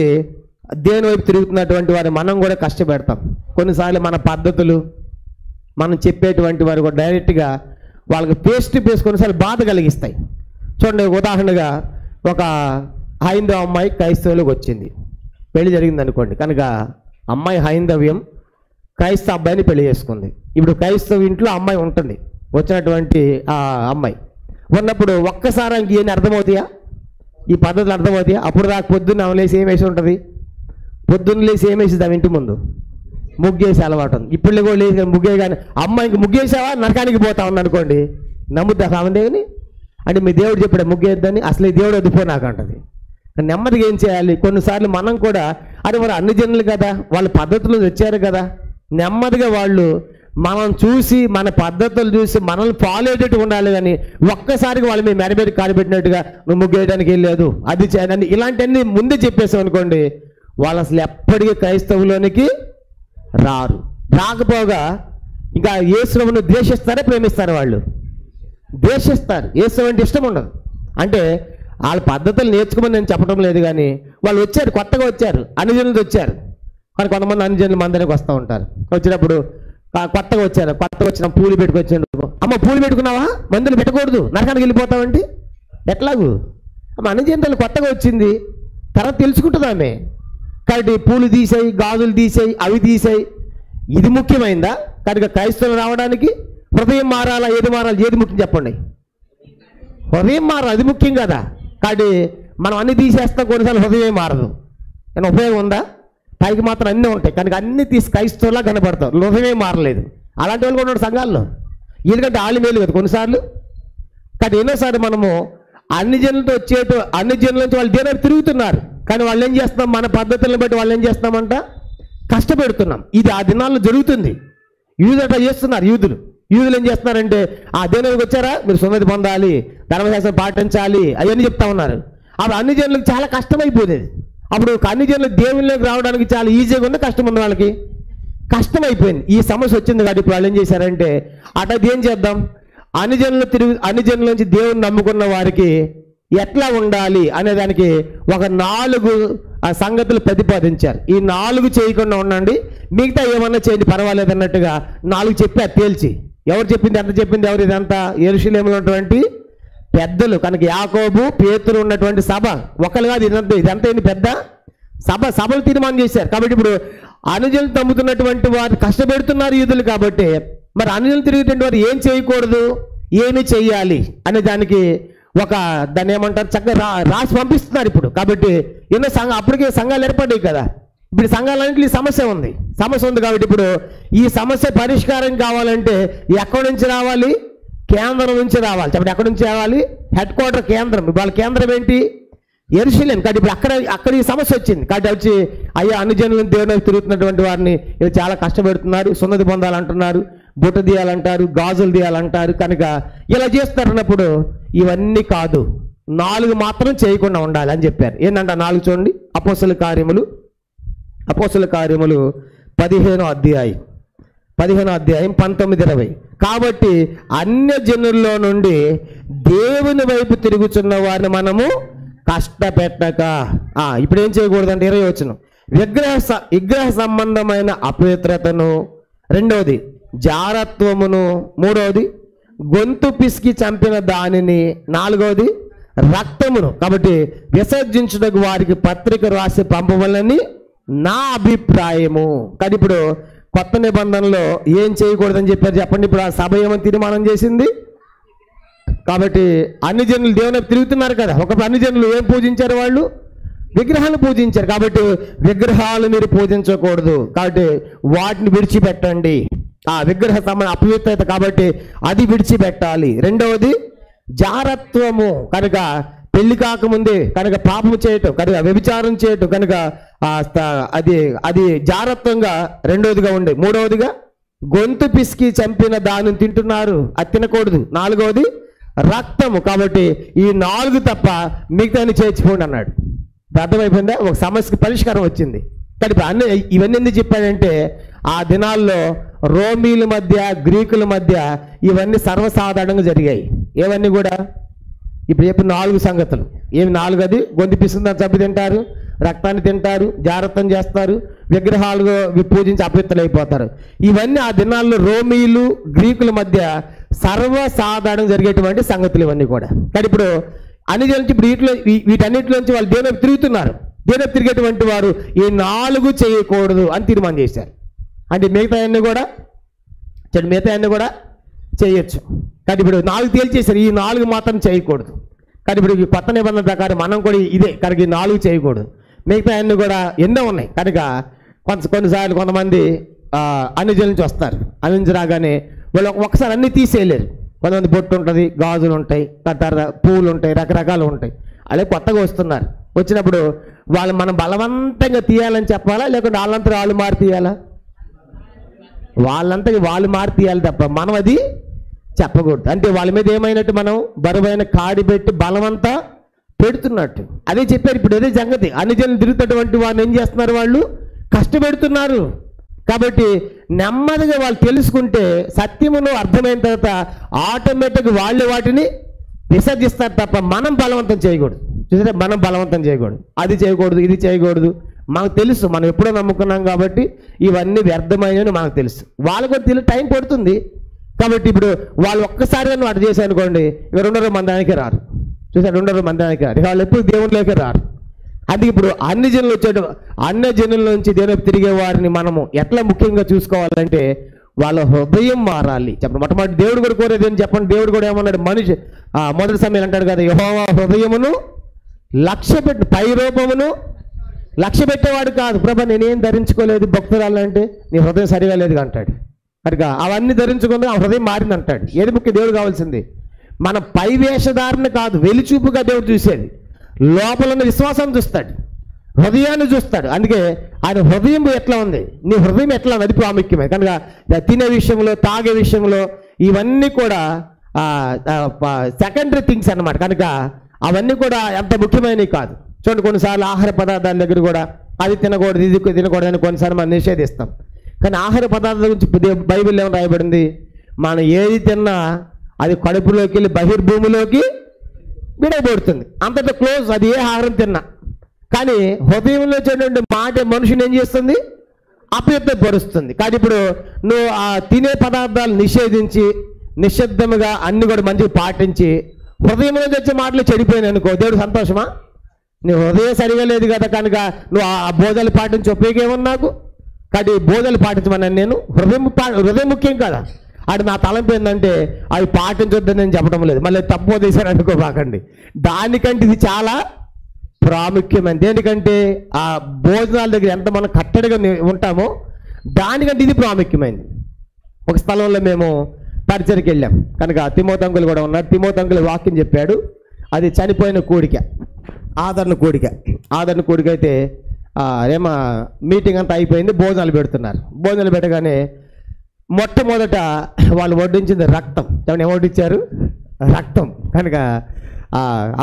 దేవుని వైపు తిరుగుతున్నటువంటి వారు మనం కూడా కష్టపెడతాం. కొన్నిసార్లు మన పద్ధతులు మనం చెప్పేటువంటి వారు కూడా డైరెక్ట్గా వాళ్ళకి ఫేస్ టు ఫేస్ కొన్నిసార్లు బాధ కలిగిస్తాయి. చూడండి, ఉదాహరణగా ఒక హైందవ అమ్మాయి క్రైస్తవులకు వచ్చింది, పెళ్లి జరిగింది అనుకోండి. కనుక అమ్మాయి హైందవ్యం, క్రైస్తవ అబ్బాయిని పెళ్లి చేసుకుంది. ఇప్పుడు క్రైస్తవ ఇంట్లో అమ్మాయి ఉంటుంది, వచ్చినటువంటి ఆ అమ్మాయి ఉన్నప్పుడు ఒక్కసారి ఇంక ఏమి అర్థమవుతాయా? ఈ పద్ధతులు అర్థమవుతాయా? అప్పుడు దాకా పొద్దున్న లేసి ఏం వేసి ఉంటుంది? పొద్దున్న లేసి ఏం వేసి దాని ఇంటి ముందు ముగ్గేసి అలవాటు ఉంది. ఇప్పుడు కూడా లేచి ముగ్గే కానీ అమ్మాయికి ముగ్గేసావా నరకానికి పోతా ఉంది అనుకోండి, నమ్ముద్దా కామందేని? అంటే మీ దేవుడు చెప్పాడు ముగ్గేద్దని, అసలు ఈ దేవుడు వద్దుపో నాకు అంటది. నెమ్మదిగా ఏం చేయాలి? కొన్నిసార్లు మనం కూడా అది మరి అన్ని జనులు కదా, వాళ్ళ పద్ధతులు వచ్చారు కదా, నెమ్మదిగా వాళ్ళు మనం చూసి మన పద్ధతులు చూసి మనల్ని ఫాలో అయ్యేటట్టు ఉండాలి. కానీ ఒక్కసారిగా వాళ్ళ మీద మెడబెట్టి కాలిపెట్టినట్టుగా నువ్వు ముగ్గేయడానికి వెళ్ళలేదు అది చేయడానికి ఇలాంటివన్నీ ముందే చెప్పేసాం అనుకోండి, వాళ్ళు అసలు ఎప్పటికీ క్రైస్తవులోనికి రాకపోగా ఇంకా యేసుని ద్వేషిస్తారా ప్రేమిస్తారా? వాళ్ళు ద్వేషిస్తారు. యేసు అంటే ఇష్టం ఉండదు. అంటే వాళ్ళ పద్ధతులు నేర్చుకోమని నేను చెప్పడం లేదు, కానీ వాళ్ళు వచ్చారు, కొత్తగా వచ్చారు, అన్ని జనులు వచ్చారు. కానీ కొంతమంది అన్ని జనులు మందిరికి వస్తూ ఉంటారు. వచ్చినప్పుడు కొత్తగా వచ్చిన పూలు పెట్టుకొచ్చాడు. అమ్మ పూలు పెట్టుకున్నావా? మందులు పెట్టకూడదు, నరకానికి వెళ్ళిపోతావంటే ఎట్లాగూ? అమ్మ అన్ని జనులు కొత్తగా వచ్చింది, తర్వాత తెలుసుకుంటుంది ఆమె. కాబట్టి పూలు తీసాయి, గాజులు తీసాయి, అవి తీసాయి, ఇది ముఖ్యమైందా? కనుక క్రైస్తవులు రావడానికి హృదయం మారాలా, ఏది మారాలి? ఏది ముఖ్యం చెప్పండి? హృదయం మారాలి, అది ముఖ్యం కదా. కాబట్టి మనం అన్ని తీసేస్తాం, కొన్నిసార్లు హృదయం మారదు. కానీ ఉపయోగం ఉందా? పైకి మాత్రం అన్నీ ఉంటాయి, కనుక అన్ని తీసి క్రైస్తవులా కనపడతాం, హృదయం మారలేదు. అలాంటి వాళ్ళు కూడా ఉన్నారు సంఘాల్లో. ఎందుకంటే ఆళ్ళు మేలు కదా కొన్నిసార్లు. కానీ ఎన్నోసార్లు మనము అన్ని జనులతో అన్ని జనుల నుంచి వాళ్ళు దేని తిరుగుతున్నారు, కానీ వాళ్ళు ఏం చేస్తున్నాం? మన పద్ధతులను బట్టి వాళ్ళు ఏం చేస్తున్నామంట? కష్టపెడుతున్నాం. ఇది ఆ దినాల్లో జరుగుతుంది. యూదులు అట్లా చేస్తున్నారు. యూదులు ఏం చేస్తున్నారంటే ఆ దేవునికి వచ్చారా మీరు సున్నతి పొందాలి, ధర్మశాస్త్రం పాటించాలి అవన్నీ చెప్తా ఉన్నారు. అప్పుడు అన్ని జనులకు చాలా కష్టమైపోతుంది. అప్పుడు అన్ని జనులకు దేవుళ్ళకి రావడానికి చాలా ఈజీగా ఉంది, కష్టం ఉంది, వాళ్ళకి కష్టమైపోయింది. ఈ సమస్య వచ్చింది కాబట్టి ఇప్పుడు వాళ్ళు ఏం చేశారంటే అటు ఏం చేద్దాం, అన్ని జనుల నుంచి దేవుని నమ్ముకున్న వారికి ఎట్లా ఉండాలి అనే దానికి ఒక 4 సంగతులు ప్రతిపాదించారు. ఈ 4 చేయకుండా ఉండండి, మిగతా ఏమన్నా చేయండి పర్వాలేదు అన్నట్టుగా 4 చెప్పి అది తేల్చి. ఎవరు చెప్పింది ఎంత చెప్పింది? ఎవరు? ఇదంతా యెరూషలేములో ఉన్నటువంటి పెద్దలు. కనుక యాకోబు, పేతురు ఉన్నటువంటి సభ ఒకరు కాదు, ఇదంతా ఏంటి పెద్ద సభలు తీర్మానం చేశారు. కాబట్టి ఇప్పుడు అనుజనులు తమ్ముతున్నటువంటి వారు కష్టపెడుతున్నారు యూదులు. కాబట్టి మరి అనుజనులు తిరుగుతున్న వారు ఏం చేయకూడదు, ఏమి చెయ్యాలి అనే దానికి దాన్ని ఏమంటారు చక్కగా రాసి పంపిస్తున్నారు ఇప్పుడు. కాబట్టి ఎన్నో అప్పటికే సంఘాలు ఏర్పడ్డాయి కదా. ఇప్పుడు సంఘాలన్నింటిలో సమస్య ఉంది కాబట్టి ఇప్పుడు ఈ సమస్య పరిష్కారం కావాలంటే ఎక్కడి నుంచి రావాలి? కేంద్రం నుంచి రావాలి. చెప్పండి, ఎక్కడి నుంచి రావాలి? హెడ్ క్వార్టర్ కేంద్రం. వాళ్ళ కేంద్రం ఏంటి? యెరూషలేం. కాబట్టి ఇప్పుడు అక్కడ ఈ సమస్య వచ్చింది. కాబట్టి వచ్చి అయ్యా అన్ని జనులను దేవుని తిరుగుతున్నటువంటి వారిని ఇది చాలా కష్టపెడుతున్నారు, సున్నతి పొందాలంటున్నారు, బుట్ట తీయాలంటారు, గాజులు తీయాలంటారు, కనుక ఇలా చేస్తారన్నప్పుడు ఇవన్నీ కాదు, 4 మాత్రం చేయకుండా ఉండాలి అని చెప్పారు. ఏంటంట 4 చూడండి, అపోస్తల కార్యములు 15వ అధ్యాయం 19-20. కాబట్టి అన్యజనుల్లో నుండి దేవుని వైపు తిరుగుతున్న వారిని మనము కష్టపెట్టక. ఇప్పుడు ఏం చేయకూడదంటే 20 వచనం, విగ్రహ సంబంధమైన అపవిత్రతను, 2వది జారత్వమును, 3వది గొంతు పిసికి చంపిన దానిని, 4వది రక్తమును కాబట్టి విసర్జించుటకు వారికి పత్రిక రాసి పంపవలని నా అభిప్రాయము. కానీ ఇప్పుడు కొత్త నిబంధనలో ఏం చేయకూడదని చెప్పారు చెప్పండి. ఇప్పుడు ఆ సభ ఏమని తీర్మానం చేసింది? కాబట్టి అన్ని జనులు దేవుని తిరుగుతున్నారు కదా. ఒకప్పుడు అన్ని జనులు ఏం పూజించారు? వాళ్ళు విగ్రహాలు పూజించారు. కాబట్టి విగ్రహాలు మీరు పూజించకూడదు, కాబట్టి వాటిని విడిచిపెట్టండి. ఆ విగ్రహ అపవిత్రత కాబట్టి అది విడిచిపెట్టాలి. 2వది జారత్వము, కనుక పెళ్లి కాకముందే కనుక పాపము చేయటం, కనుక వ్యభిచారం చేయటం, కనుక అది జారత్వంగా 2వదిగా ఉండే. 3వదిగా గొంతు పిసికి చంపిన దానిని తింటున్నారు, అది తినకూడదు. 4వది రక్తము. కాబట్టి ఈ 4 తప్ప మిగతాన్ని చేర్చిపోండి అన్నాడు. అర్థమైపోయిందా? ఒక సమస్యకి పరిష్కారం వచ్చింది. కానీ ఇవన్నీ ఎందుకు చెప్పాడంటే ఆ దినాల్లో రోమీల మధ్య గ్రీకుల మధ్య ఇవన్నీ సర్వసాధారణంగా జరిగాయి. ఏవన్నీ కూడా ఇప్పుడు చెప్పిన 4 సంగతులు. ఏమి 4? గొంతు పిసుకుని చంపి తింటారు, రక్తాన్ని తింటారు, జాగ్రత్తం చేస్తారు, విగ్రహాలు పూజించి అపవిత్రులైపోతారు. ఇవన్నీ ఆ దినాల్లో రోమీలు గ్రీకుల మధ్య సర్వసాధారణంగా జరిగేటువంటి సంగతులు ఇవన్నీ కూడా. కానీ ఇప్పుడు అన్ని నుంచి ఇప్పుడు వీటన్నిటిలోంచి వాళ్ళు దేవుని తిరుగుతున్నారు. దేవుని తిరిగేటువంటి వారు ఈ 4 చేయకూడదు అని తీర్మానం చేశారు. అంటే మిగతా అన్నీ కూడా చేయొచ్చు. కానీ ఇప్పుడు 4 తేల్చేశారు, ఈ 4 మాత్రం చేయకూడదు. కానీ ఇప్పుడు ఈ కొత్త నిబంధన ప్రకారం మనం కూడా ఇదే, కనుక ఈ 4 చేయకూడదు. మిగతా అన్నీ కూడా ఎన్నో ఉన్నాయి. కనుక కొన్నిసార్లు కొంతమంది అన్ని జనుల నుంచి వస్తారు. అన్ని నుంచి రాగానే వాళ్ళు ఒకసారి అన్నీ తీసేయలేరు. కొంతమంది బొట్టు ఉంటుంది, గాజులు ఉంటాయి, తర్వాత పూలు ఉంటాయి, రకరకాలు ఉంటాయి. అలాగే కొత్తగా వస్తున్నారు. వచ్చినప్పుడు మనం బలవంతంగా తీయాలని చెప్పాలా, లేకుంటే వాళ్ళంతా వాళ్ళు మారి తీయాలా? వాళ్ళు మారి తీయాలి తప్ప మనం అది చెప్పకూడదు. అంటే వాళ్ళ మీద ఏమైనట్టు మనం బరువైన కాడి పెట్టి బలమంతా పెడుతున్నట్టు. అదే చెప్పారు. ఇప్పుడు అదే సంగతి. అన్ని జనులు తిరుగుతున్నటువంటి వారిని ఏం చేస్తున్నారు? వాళ్ళు కష్టపెడుతున్నారు. కాబట్టి నెమ్మదిగా వాళ్ళు తెలుసుకుంటే సత్యమును అర్థమైన తర్వాత ఆటోమేటిక్గా వాళ్ళు వాటిని విసర్జిస్తారు తప్ప మనం బలవంతం చేయకూడదు. చూసారా, మనం బలవంతం చేయకూడదు, అది చేయకూడదు, ఇది చేయకూడదు. మనకు తెలుసు, మనం ఎప్పుడో నమ్ముకున్నాం కాబట్టి ఇవన్నీ వ్యర్థమైనవి మనకు తెలుసు. వాళ్ళకు కూడా టైం పడుతుంది. కాబట్టి ఇప్పుడు వాళ్ళు ఒక్కసారిగా నువ్వు అటు చేశాను అనుకోండి, ఇక 200 మందిరానికి రారు. చూసారు, 200 మందిరానికి రారు. వాళ్ళు ఎప్పుడు దేవునిలోకి రారు. అందుకే ఇప్పుడు అన్ని జనుల నుంచి దేవుని తిరిగే వారిని మనము ఎట్లా ముఖ్యంగా చూసుకోవాలంటే వాళ్ళ హృదయం మారాలి. చెప్పండి, మొట్టమొదటి దేవుడు కూడా కోరేది అని చెప్పండి. దేవుడు కూడా ఏమన్నాడు? మనిషి మొదటి సమయం అంటాడు కదా, యెహోవా హృదయమును లక్ష్యపెట్టు, పై రూపమును లక్ష్య పెట్టేవాడు కాదు. ప్రభా నేనేం ధరించుకోలేదు భక్తురాలంటే నీ హృదయం సరిగా లేదు అంటాడు. కనుక అవన్నీ ధరించుకుంటే ఆ హృదయం మారింది అంటాడు. ఏది ముఖ్య? దేవుడు కావాల్సింది మన పై వేషధారణ కాదు, వెలిచూపుగా దేవుడు చూసేది. లోపల ఉన్న విశ్వాసం చూస్తాడు, హృదయాన్ని చూస్తాడు. అందుకే ఆయన హృదయం ఎట్లా ఉంది, నీ హృదయం ఎట్లా ఉంది, అది ప్రాముఖ్యమే. కనుక తినే విషయంలో, తాగే విషయంలో ఇవన్నీ కూడా సెకండరీ థింగ్స్ అన్నమాట. కనుక అవన్నీ కూడా ఎంత ముఖ్యమైనవి కాదు. చూడండి, కొన్నిసార్లు ఆహార పదార్థాల దగ్గర కూడా అది తినకూడదు, ఇది తినకూడదు అని కొన్నిసార్లు మనం నిషేధిస్తాం. కానీ ఆహార పదార్థాల గురించి బైబిల్ ఏమో రాయబడింది? మనం ఏది తిన్నా అది కడుపులోకి వెళ్ళి బహిర్భూమిలోకి విడబడుతుంది. అంతటా క్లోజ్, అది ఏ ఆహారం తిన్నా. కానీ హృదయంలో వచ్చేటువంటి మాట మనుషుని ఏం చేస్తుంది? అపవిత్రపరుస్తుంది. కానీ ఇప్పుడు నువ్వు ఆ తినే పదార్థాలు నిషేధించి నిశ్శబ్దముగా అన్ని కూడా మంచిగా పాటించి హృదయం నుంచి వచ్చే మాటలు చెడిపోయినాయి అనుకో, దేవుడు సంతోషమా? నీ హృదయం సరిగా లేదు కదా, కనుక నువ్వు ఆ బోధలు పాటించి ఉపయోగం నాకు. కానీ బోధలు పాటించమన్నాను నేను. హృదయం ముఖ్యం కదా. అది నా తలంపు ఏంటంటే అవి పాటించొద్దని నేను చెప్పడం లేదు, మళ్ళీ తప్పు తీశాను అనుకోబాకండి. దానికంటే ఇది చాలా ప్రాముఖ్యమైనది. దేనికంటే ఆ భోజనాల దగ్గర ఎంత మనం కట్టడిగా ఉంటామో దానికంటే ఇది ప్రాముఖ్యమైనది. ఒక స్థలంలో మేము పరిచయకి వెళ్ళాం. కనుక తిమోతి అంకుల్ కూడా ఉన్నాడు. తిమోతి అంకుల్ వాక్యం చెప్పాడు. అది చనిపోయిన కోడిక, ఆదరణ కోడిక అయితే మీటింగ్ అంతా అయిపోయింది, భోజనాలు పెడుతున్నారు. భోజనాలు పెట్టగానే మొట్టమొదట వాళ్ళు వడ్డించింది రక్తం. ఏమని వడ్డించారు? రక్తం. కనుక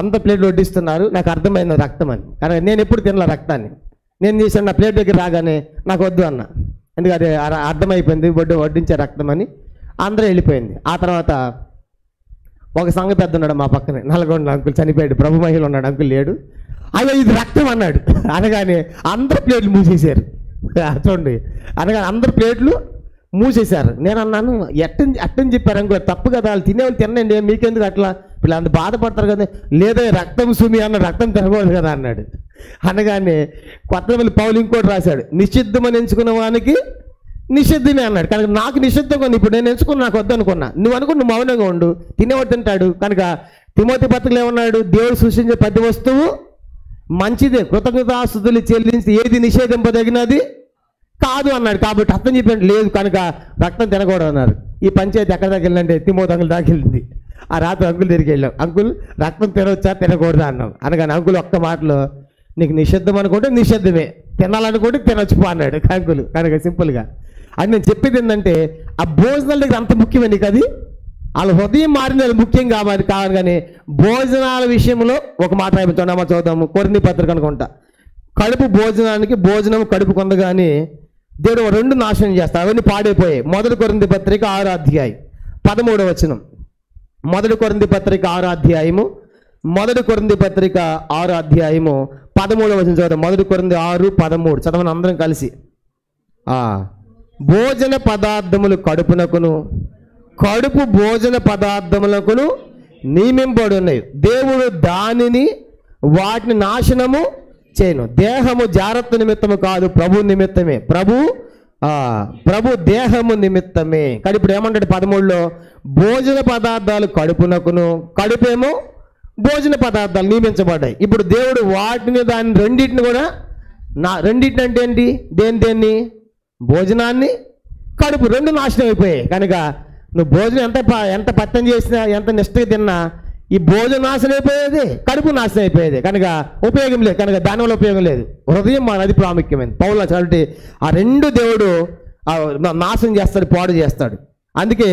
అంత ప్లేట్లు వడ్డిస్తున్నారు, నాకు అర్థమైంది రక్తం అని. కనుక నేను ఎప్పుడు తినలే రక్తాన్ని. నేను చేశాను, నా ప్లేట్ దగ్గర రాగానే నాకు వద్దు అన్న, ఎందుకంటే అది అర్థమైపోయింది వడ్డించే రక్తం అని. అందరూ వెళ్ళిపోయింది. ఆ తర్వాత ఒక సంఘ పెద్ద ఉన్నాడు మా పక్కనే, నల్గొండ అంకుల్, చనిపోయాడు, ప్రభు మహిళ ఉన్నాడు, అంకుల్ లేడు. అయ్యో ఇది రక్తం అన్నాడు. అనగానే అందరు ప్లేట్లు మూసేశారు. చూడండి, అనగానే అందరు ప్లేట్లు మూసేశారు. నేను అన్నాను, అట్టని చెప్పారు అంకుల్, తప్పు కదా, వాళ్ళు తినేవాళ్ళు తినండి, మీకెందుకు అట్లా, వీళ్ళు అంత బాధపడతారు కదా. లేదో రక్తం సుమి అన్న, రక్తం తినకూడదు కదా అన్నాడు. అనగానే కొత్తపల్లి పౌలు ఇంకోటి రాశాడు, నిషిద్ధమని ఎంచుకున్న వానికి నిషిద్ధమే అన్నాడు. కనుక నాకు నిషిద్ధంగా ఉంది, ఇప్పుడు నేను ఎంచుకుని నాకు వద్దు అనుకున్నా, నువ్వు అనుకుని నువ్వు మౌనంగా ఉండు, తినేవాడు తింటాడు. కనుక తిమోతి పత్రికలో ఏమన్నాడు, దేవుడు సృష్టించే ప్రతి వస్తువు మంచిదే, కృతజ్ఞతాస్తుతులు చెల్లించి ఏది నిషేధింపదగినది కాదు అన్నాడు. కాబట్టి అర్థం చెప్పండి, లేదు కనుక రక్తం తినకూడదు అన్నారు. ఈ పంచాయతీ ఎక్కడ దాకా వెళ్ళండి, తిమోతి అంకుల్ దాకా వెళ్ళింది. ఆ రాత్రి అంకుల్ దగ్గరికి వెళ్ళాం, అంకుల్ రక్తం తినవచ్చా తినకూడదా అన్నాం. అనగానే అంకుల్ ఒక్క మాటలో, నీకు నిషిద్ధం అనుకుంటే నిషిద్ధమే, తినాలనుకుంటే తినొచ్చు అన్నాడు అంకుల్. కనుక సింపుల్గా అది నేను చెప్పేది ఏంటంటే, ఆ భోజనాల దగ్గర అంత ముఖ్యమే నీకు, అది వాళ్ళ హృదయం మారిన ముఖ్యం కావాలి. కానీ భోజనాల విషయంలో ఒక మాట అయిపోతున్నామా చూద్దాము. కొరింథీ పత్రిక అనుకుంటా, కడుపు భోజనానికి భోజనం కడుపు కొందగాని దేవుడు 2 నాశనం చేస్తాడు, అవన్నీ పాడైపోయాయి. 1 కొరింథీ పత్రిక 6వ అధ్యాయం 13వ వచనం. 1 కొరింథీ పత్రిక 6వ అధ్యాయము 1 కొరింథీ పత్రిక 6వ అధ్యాయము 13వ వచనం చదువుతాం. 1 కొరింథీ 6:13 చదవని అందరం కలిసి. భోజన పదార్థములు కడుపునకును కడుపు భోజన పదార్థములకును నియమింపబడి ఉన్నాయి, దేవుడు దానిని వాటిని నాశనము చేయను. దేహము జాగ్రత్త నిమిత్తము కాదు, ప్రభు నిమిత్తమే. ప్రభు దేహము నిమిత్తమే. కానీ ఇప్పుడు ఏమంటాడు 13లో, భోజన పదార్థాలు కడుపునకును, కడుపేమో భోజన పదార్థాలు నియమించబడ్డాయి. ఇప్పుడు దేవుడు వాటిని దాన్ని రెండింటిని కూడా రెండింటిని అంటే ఏంటి, దేన్ని భోజనాన్ని కడుపు 2 నాశనం అయిపోయాయి. కనుక నువ్వు భోజనం ఎంత పత్తం చేసినా, ఎంత నిష్టగా తిన్నా, ఈ భోజనం నాశనం అయిపోయేది, కడుపు నాశనం అయిపోయేది. కనుక ఉపయోగం లేదు. కనుక దానివల్ల ఉపయోగం లేదు. హృదయం అది ప్రాముఖ్యమైనది. పౌలు కాబట్టి ఆ 2 దేవుడు నాశనం చేస్తాడు, పాడు చేస్తాడు. అందుకే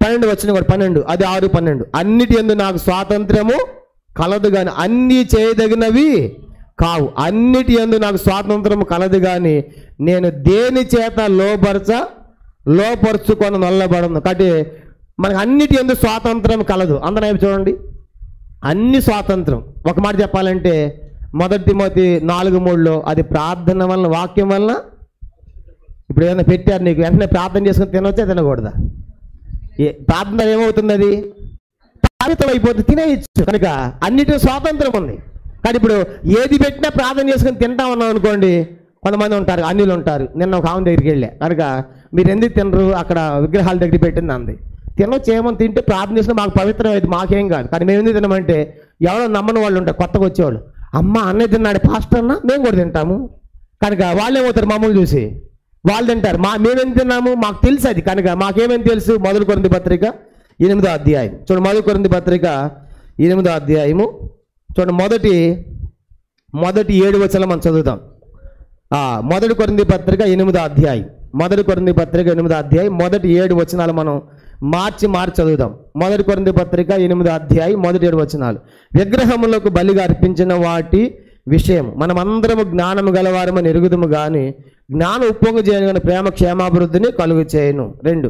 12 వచ్చిన కూడా 12, అది 6:12, అన్నిటి యందు నాకు స్వాతంత్రము కలదు కానీ అన్నీ చేయదగినవి కావు. అన్నిటి యందు నాకు స్వాతంత్రము కలదు కానీ నేను దేని చేత లోపరుచుకొని నల్లబడను. కాబట్టి మనకు అన్నిటి యందు స్వాతంత్రం కలదు. అందరం చూడండి, అన్ని స్వాతంత్రం. ఒక మాట చెప్పాలంటే 1 తిమోతి 4:3లో అది ప్రార్థన వలన, వాక్యం వలన. ఇప్పుడు ఏదైనా పెట్టారు నీకు, వెంటనే ప్రార్థన చేసుకుని తినవచ్చా తినకూడదా? ప్రార్థన ఏమవుతుంది, అది పావిత్రం అయిపోతుంది, తినేయచ్చు. కనుక అన్నిటి స్వాతంత్రం ఉంది. కానీ ఇప్పుడు ఏది పెట్టినా ప్రార్థన చేసుకుని తింటా ఉన్నాం అనుకోండి, కొంతమంది ఉంటారు, అన్యులు ఉంటారు. నిన్న ఒక ఆమె దగ్గరికి వెళ్ళా, కనుక మీరు ఎందుకు తినరు, అక్కడ విగ్రహాల దగ్గర పెట్టింది అంది. తినొచ్చు, ఏమని తింటే ప్రార్థన చేసినా మాకు పవిత్రం అయితే మాకేం కాదు. కానీ మేము ఎందుకు తినమంటే, ఎవరో నమ్మని వాళ్ళు ఉంటారు, కొత్తగా వచ్చేవాళ్ళు, అమ్మ అన్నయ్య తిన్నాడు పాస్టర్ అన్న, మేము కూడా తింటాము. కనుక వాళ్ళు ఏమవుతారు, మమ్మల్ని చూసి వాళ్ళు తింటారు. మేమేం తిన్నాము మాకు తెలుసు అది. కనుక మాకేమేమి తెలుసు. 1 కొరింథీ పత్రిక 8వ అధ్యాయం చూడండి. 1 కొరింథీ పత్రిక 8వ అధ్యాయము చూడండి, మొదటి 7 వచనం మనం చదువుతాం. 1 కొరింథీ పత్రిక 8వ అధ్యాయం 1 కొరింథీ పత్రిక 8వ అధ్యాయం మొదటి 7 వచనాలు మనం మార్చి చదువుదాం. 1 కొరింథీ పత్రిక 8వ అధ్యాయం మొదటి 7 వచనాలు. విగ్రహములకు బలిగా అర్పించిన వాటి విషయం మనమందరము జ్ఞానము గలవారమని ఎరుగుదము కానీ జ్ఞానం ఉప్పొంగు చేయని ప్రేమ క్షేమాభివృద్ధిని కలుగు చేయను. 2,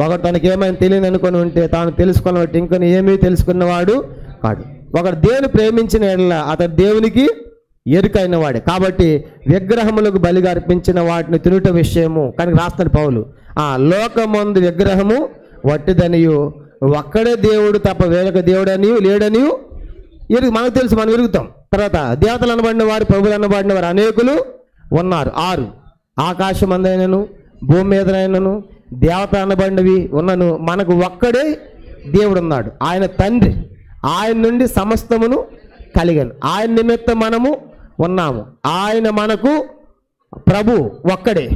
ఒకడు తనకి ఏమైనా తెలియని అనుకుని ఉంటే తాను తెలుసుకున్నట్టు ఇంకొని ఏమీ తెలుసుకున్నవాడు కాడు. ఒకడు దేవుని ప్రేమించిన ఎడల అతడు దేవునికి ఎరుకైన వాడే. కాబట్టి విగ్రహములకు బలిగా అర్పించిన వాటిని తినుట విషయము కనుక రాస్తాడు పౌలు, లోకమందు విగ్రహము వట్టిదనియు ఒక్కడే దేవుడు తప్ప వేరొక దేవుడనియు లేడనియు మనకు తెలుసు, మనం ఎరుగుతాం. తర్వాత దేవతలు అనబడిన వారు, ప్రభువులు అనబడిన వారు అనేకులు ఉన్నారు. 6, ఆకాశం అందైనను భూమి మీదనైనను దేవత అనబడినవి ఉన్నను మనకు ఒక్కడే దేవుడు ఉన్నాడు, ఆయన తండ్రి. ఆయన నుండి సమస్తమును కలిగను, ఆయన నిమిత్తం మనము ఉన్నాము. ఆయన మనకు ప్రభు ఒక్కడే,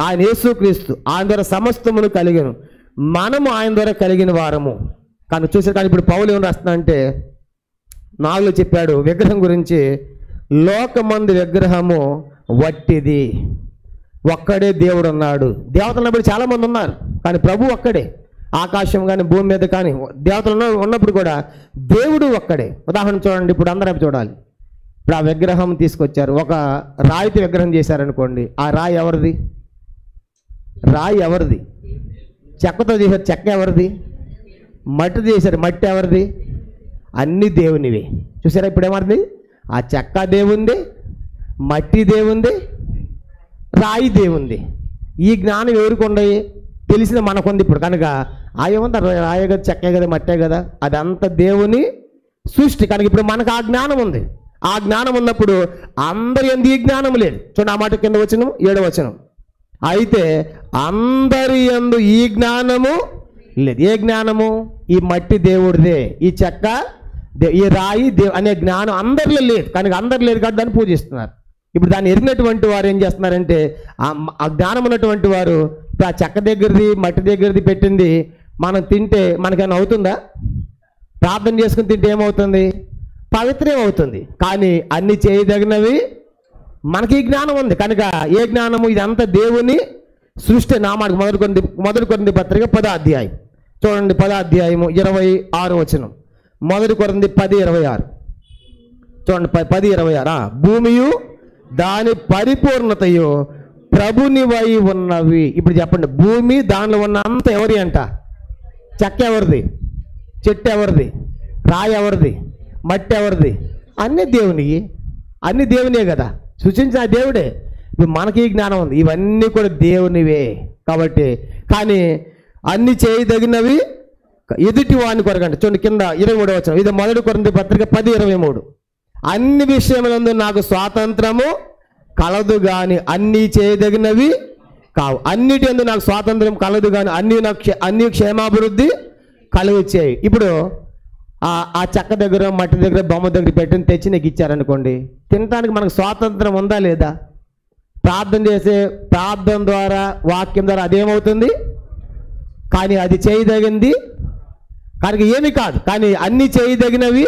ఆయన యేసుక్రీస్తు. ఆయన ద్వారా సమస్తమును కలిగను, మనము ఆయన ద్వారా కలిగిన వారము. కానీ చూసారు. కానీ ఇప్పుడు పౌలు ఏం రాస్తున్నాడంటే 4లో చెప్పాడు విగ్రహం గురించి, లోకమందు విగ్రహము వట్టిది, ఒక్కడే దేవుడు ఉన్నాడు. దేవతలు బట్టి చాలామంది ఉన్నారు, కానీ ప్రభు ఒక్కడే. ఆకాశం కానీ భూమి మీద కానీ దేవతలు ఉన్నప్పుడు కూడా దేవుడు ఒక్కడే. ఉదాహరణ చూడండి, ఇప్పుడు అందరం చూడాలి. ఇప్పుడు ఆ విగ్రహం తీసుకొచ్చారు, ఒక రాయితీ విగ్రహం చేశారనుకోండి, ఆ రాయి ఎవరిది? రాయి ఎవరిది? చెక్కతో చేశారు, చెక్క ఎవరిది? మట్టి చేశారు, మట్టి ఎవరిది? అన్నీ దేవునివే. చూసారా ఇప్పుడు ఏమర్థి? ఆ చెక్క దేవుంది, మట్టి దేవుంది, రాయి దేవుంది. ఈ జ్ఞానం ఎవరికి ఉండయి? తెలిసిన మనకుంది. ఇప్పుడు కనుక ఏముంది, రాయే కదా, చెక్కే కదా, మట్టే కదా, అదంతా దేవుని సృష్టి. కనుక ఇప్పుడు మనకు ఆ జ్ఞానం ఉంది. ఆ జ్ఞానం ఉన్నప్పుడు అందరి యందు ఈ జ్ఞానం లేదు. చూడండి ఆ మాట కింద వచనం 7వ వచనం. అయితే అందరి యందు ఈ జ్ఞానము లేదు. ఏ జ్ఞానము? ఈ మట్టి దేవుడిదే, ఈ చెక్క ఈ రాయి అనే జ్ఞానం అందరిలో లేదు. కనుక అందరు లేదు కాబట్టి దాన్ని పూజిస్తున్నారు. ఇప్పుడు దాన్ని ఎరిగినటువంటి వారు ఏం చేస్తున్నారంటే, ఆ జ్ఞానం ఉన్నటువంటి వారు ఆ చెక్క దగ్గరది మట్టి దగ్గరది పెట్టింది మనం తింటే మనకేమైనా అవుతుందా? ప్రార్థన చేసుకుని తింటే ఏమవుతుంది? పవిత్రం అవుతుంది. కానీ అన్ని చేయదగినవి మనకి జ్ఞానం ఉంది. కనుక ఏ జ్ఞానము? ఇదంతా దేవుని సృష్టి. నామానికి మొదటి కొరింథీ పత్రిక 10వ అధ్యాయం చూడండి, 10వ అధ్యాయము 26వ వచనం. మొదటి కొరింథీ 10:26 చూడండి, 10:26. భూమియు దాని పరిపూర్ణతయు ప్రభునివై ఉన్నవి. ఇప్పుడు చెప్పండి, భూమి దానిలో ఉన్న అంత ఎవరి అంట? చెక్క ఎవరిది? చెట్టు ఎవరిది? రాయి ఎవరిది? మట్టి ఎవరిది? అన్నీ దేవునికి. అన్నీ దేవునే కదా, సృష్టించిన దేవుడే. ఇప్పుడు మనకి జ్ఞానం ఉంది, ఇవన్నీ కూడా దేవునివే. కాబట్టి కానీ అన్ని చేయదగినవి ఎదుటి వాని కొరకండి. చూడండి కింద 23వ వచనం. ఇది మొదటి కొరింథీ పత్రిక 10:23. అన్ని విషయములందు నాకు స్వాతంత్రము కలదు గాని అన్నీ చేయదగినవి కావు. అన్నిటి యందు నాకు స్వాతంత్రం కలదు కానీ అన్ని క్షేమాభివృద్ధి కలుగు చేయి. ఇప్పుడు ఆ చెక్క దగ్గర మట్టి దగ్గర బొమ్మ దగ్గర పెట్టి తెచ్చి నీకు ఇచ్చారనుకోండి, తినడానికి మనకు స్వాతంత్రం ఉందా లేదా? ప్రార్థన చేసే ప్రార్థన ద్వారా వాక్యం ద్వారా అదేమవుతుంది? కానీ అది చేయదగింది కనుక ఏమి కాదు. కానీ అన్ని చేయదగినవి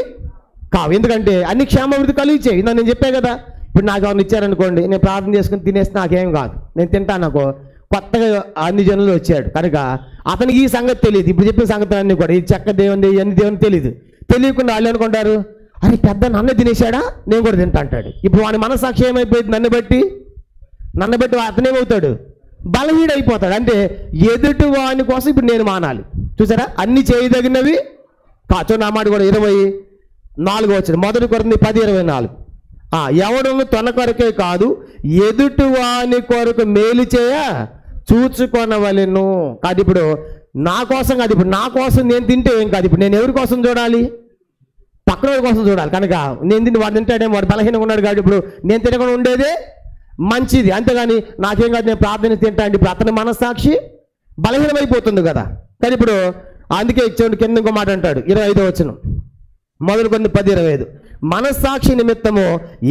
కావు. ఎందుకంటే అన్ని క్షేమాభివృద్ధి కలిగి చేయి. ఇందా నేను చెప్పే కదా, ఇప్పుడు నాకు ఎవరిని ఇచ్చారనుకోండి, నేను ప్రార్థన చేసుకుని తినేస్తే నాకేం కాదు, నేను తింటాను. నాకు కొత్తగా అన్ని జనులు వచ్చాడు కనుక అతనికి ఈ సంగతి తెలియదు. ఇప్పుడు చెప్పిన సంగతి అన్నీ కూడా ఈ చెక్క దేవుని అన్ని దేవుని తెలియదు. తెలియకుండా వాళ్ళు అనుకుంటారు, అరే పెద్ద నన్ను తినేశాడా, నేను కూడా తింటా అంటాడు. ఇప్పుడు వాడి మనసాక్షి ఏమైపోయింది? నన్ను బట్టి అతనేమవుతాడు? బలహీడైపోతాడు. అంటే ఎదుటి వాని కోసం ఇప్పుడు నేను మానాలి. చూసారా, అన్ని చేయదగినవి కాచో. నా మాట కూడా 24వ వచనం, మొదటి కొరింథీ 10:24. ఎవడును తన కొరకే కాదు ఎదుటి వాని కొరకు మేలు చేయ చూచుకొనవలెను. కాదు ఇప్పుడు నా కోసం కాదు, ఇప్పుడు నా కోసం నేను తింటే ఏం కాదు. ఇప్పుడు నేను ఎవరి కోసం చూడాలి? పక్కన వాడి కోసం చూడాలి. కనుక నేను తింటే వాడు తింటాడేమో, వాడు బలహీనంగా ఉన్నాడు కాబట్టి ఇప్పుడు నేను తినకుండా ఉండేదే మంచిది. అంతేగాని నాకేం కాదు, నేను ప్రార్థన తింటా అంటే ఇప్పుడు అతని మనస్సాక్షి బలహీనమైపోతుంది కదా. కానీ ఇప్పుడు అందుకే ఇచ్చాడు కింద ఇంకో మాట అంటాడు 25వ వచనం, మొదలు కొన్ని 10:25. మనస్సాక్షి నిమిత్తము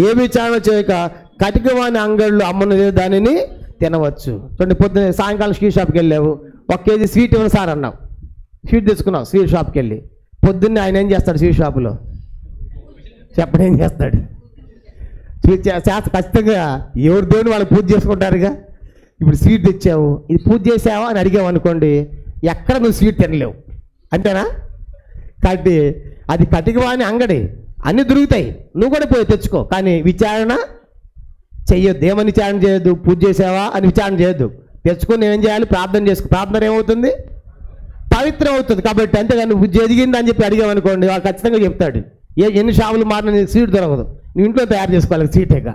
ఏ విచారణ చేయక కటికవాని అంగళ్ళు అమ్మను దానిని తినవచ్చు. చూడండి, పొద్దున్న సాయంకాలం స్వీట్ షాప్కి వెళ్ళావు, 1 కేజీ స్వీట్ ఇవ్వను సార్ అన్నావు, స్వీట్ తెచ్చుకున్నావు స్వీట్ షాప్కి వెళ్ళి. పొద్దున్నే ఆయన ఏం చేస్తాడు? స్వీట్ షాపులో చెప్పడం ఏం చేస్తాడు? స్వీట్ చేస్తా ఖచ్చితంగా. ఎవరి దేవుని వాళ్ళు పూజ చేసుకుంటారుగా. ఇప్పుడు స్వీట్ తెచ్చావు, ఇది పూజ చేసావా అని అడిగావు అనుకోండి, ఎక్కడ నువ్వు స్వీట్ తినలేవు, అంతేనా? కాబట్టి అది కటికవాని అంగడి, అన్నీ దొరుకుతాయి, నువ్వు కూడా పోయి తెచ్చుకో. కానీ విచారణ చెయ్యొద్దు. ఏమని విచారణ చేయొద్దు? పూజ చేసావా అని విచారణ చేయొద్దు. తెచ్చుకొని ఏం చేయాలి? ప్రార్థన చేసుకో. ప్రార్థన ఏమవుతుంది? పవిత్రం అవుతుంది. కాబట్టి అంతేగాని నువ్వు ఎదిగింది అని చెప్పి అడిగామనుకోండి, వాళ్ళు ఖచ్చితంగా చెప్తాడు, ఎన్ని షాపులు మారినా నీకు సీట్ దొరకదు, నువ్వు ఇంట్లో తయారు చేసుకోవాలి సీటేగా.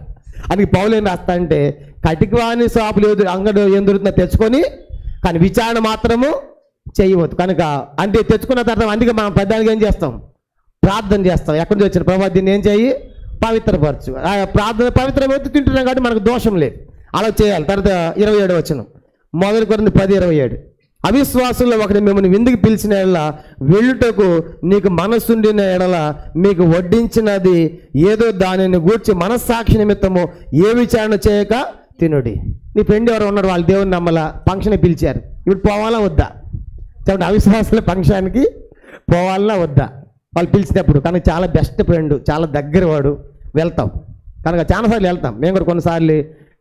అందుకే పౌలు ఏం రాస్తా అంటే కటికవాని షాపులు అంగడి ఏం దొరుకుతుందో తెచ్చుకొని, కానీ విచారణ మాత్రము చేయవద్దు. కనుక అంటే తెచ్చుకున్న తర్వాత అందుకే మనం పెద్దానికి ఏం చేస్తాం? ప్రార్థన చేస్తాం. ఎక్కడి నుంచి వచ్చిన ప్రభావ దీన్ని ఏం చేయి? పవిత్రపరచు. ప్రార్థన పవిత్రమైతే తింటున్నాం కాబట్టి మనకు దోషం లేదు, అలా చేయాలి. తర్వాత 27వ వచనం, మొదటి కొరింథీ 10:27. అవిశ్వాసుల్లో ఒకటి మిమ్మల్ని విందుకు పిలిచిన ఎడల వెళ్ళుటకు నీకు మనస్సుండిన ఎడల మీకు వడ్డించినది ఏదో దానిని గూర్చి మనస్సాక్షి నిమిత్తము ఏ విచారణ చేయక తినుడి. నీ ఫ్రెండ్ ఎవరు ఉన్నారు, వాళ్ళు దేవుని నమ్మల, ఫంక్షన్ పిలిచారు, ఇప్పుడు పోవాలా వద్దా చెప్పండి? అవిశ్వాసుల ఫంక్షన్కి పోవాలా వద్దా? వాళ్ళు పిలిచినప్పుడు కనుక చాలా బెస్ట్ ఫ్రెండ్, చాలా దగ్గర వాడు, వెళ్తాం. కనుక చాలాసార్లు వెళ్తాం. మేము కూడా కొన్నిసార్లు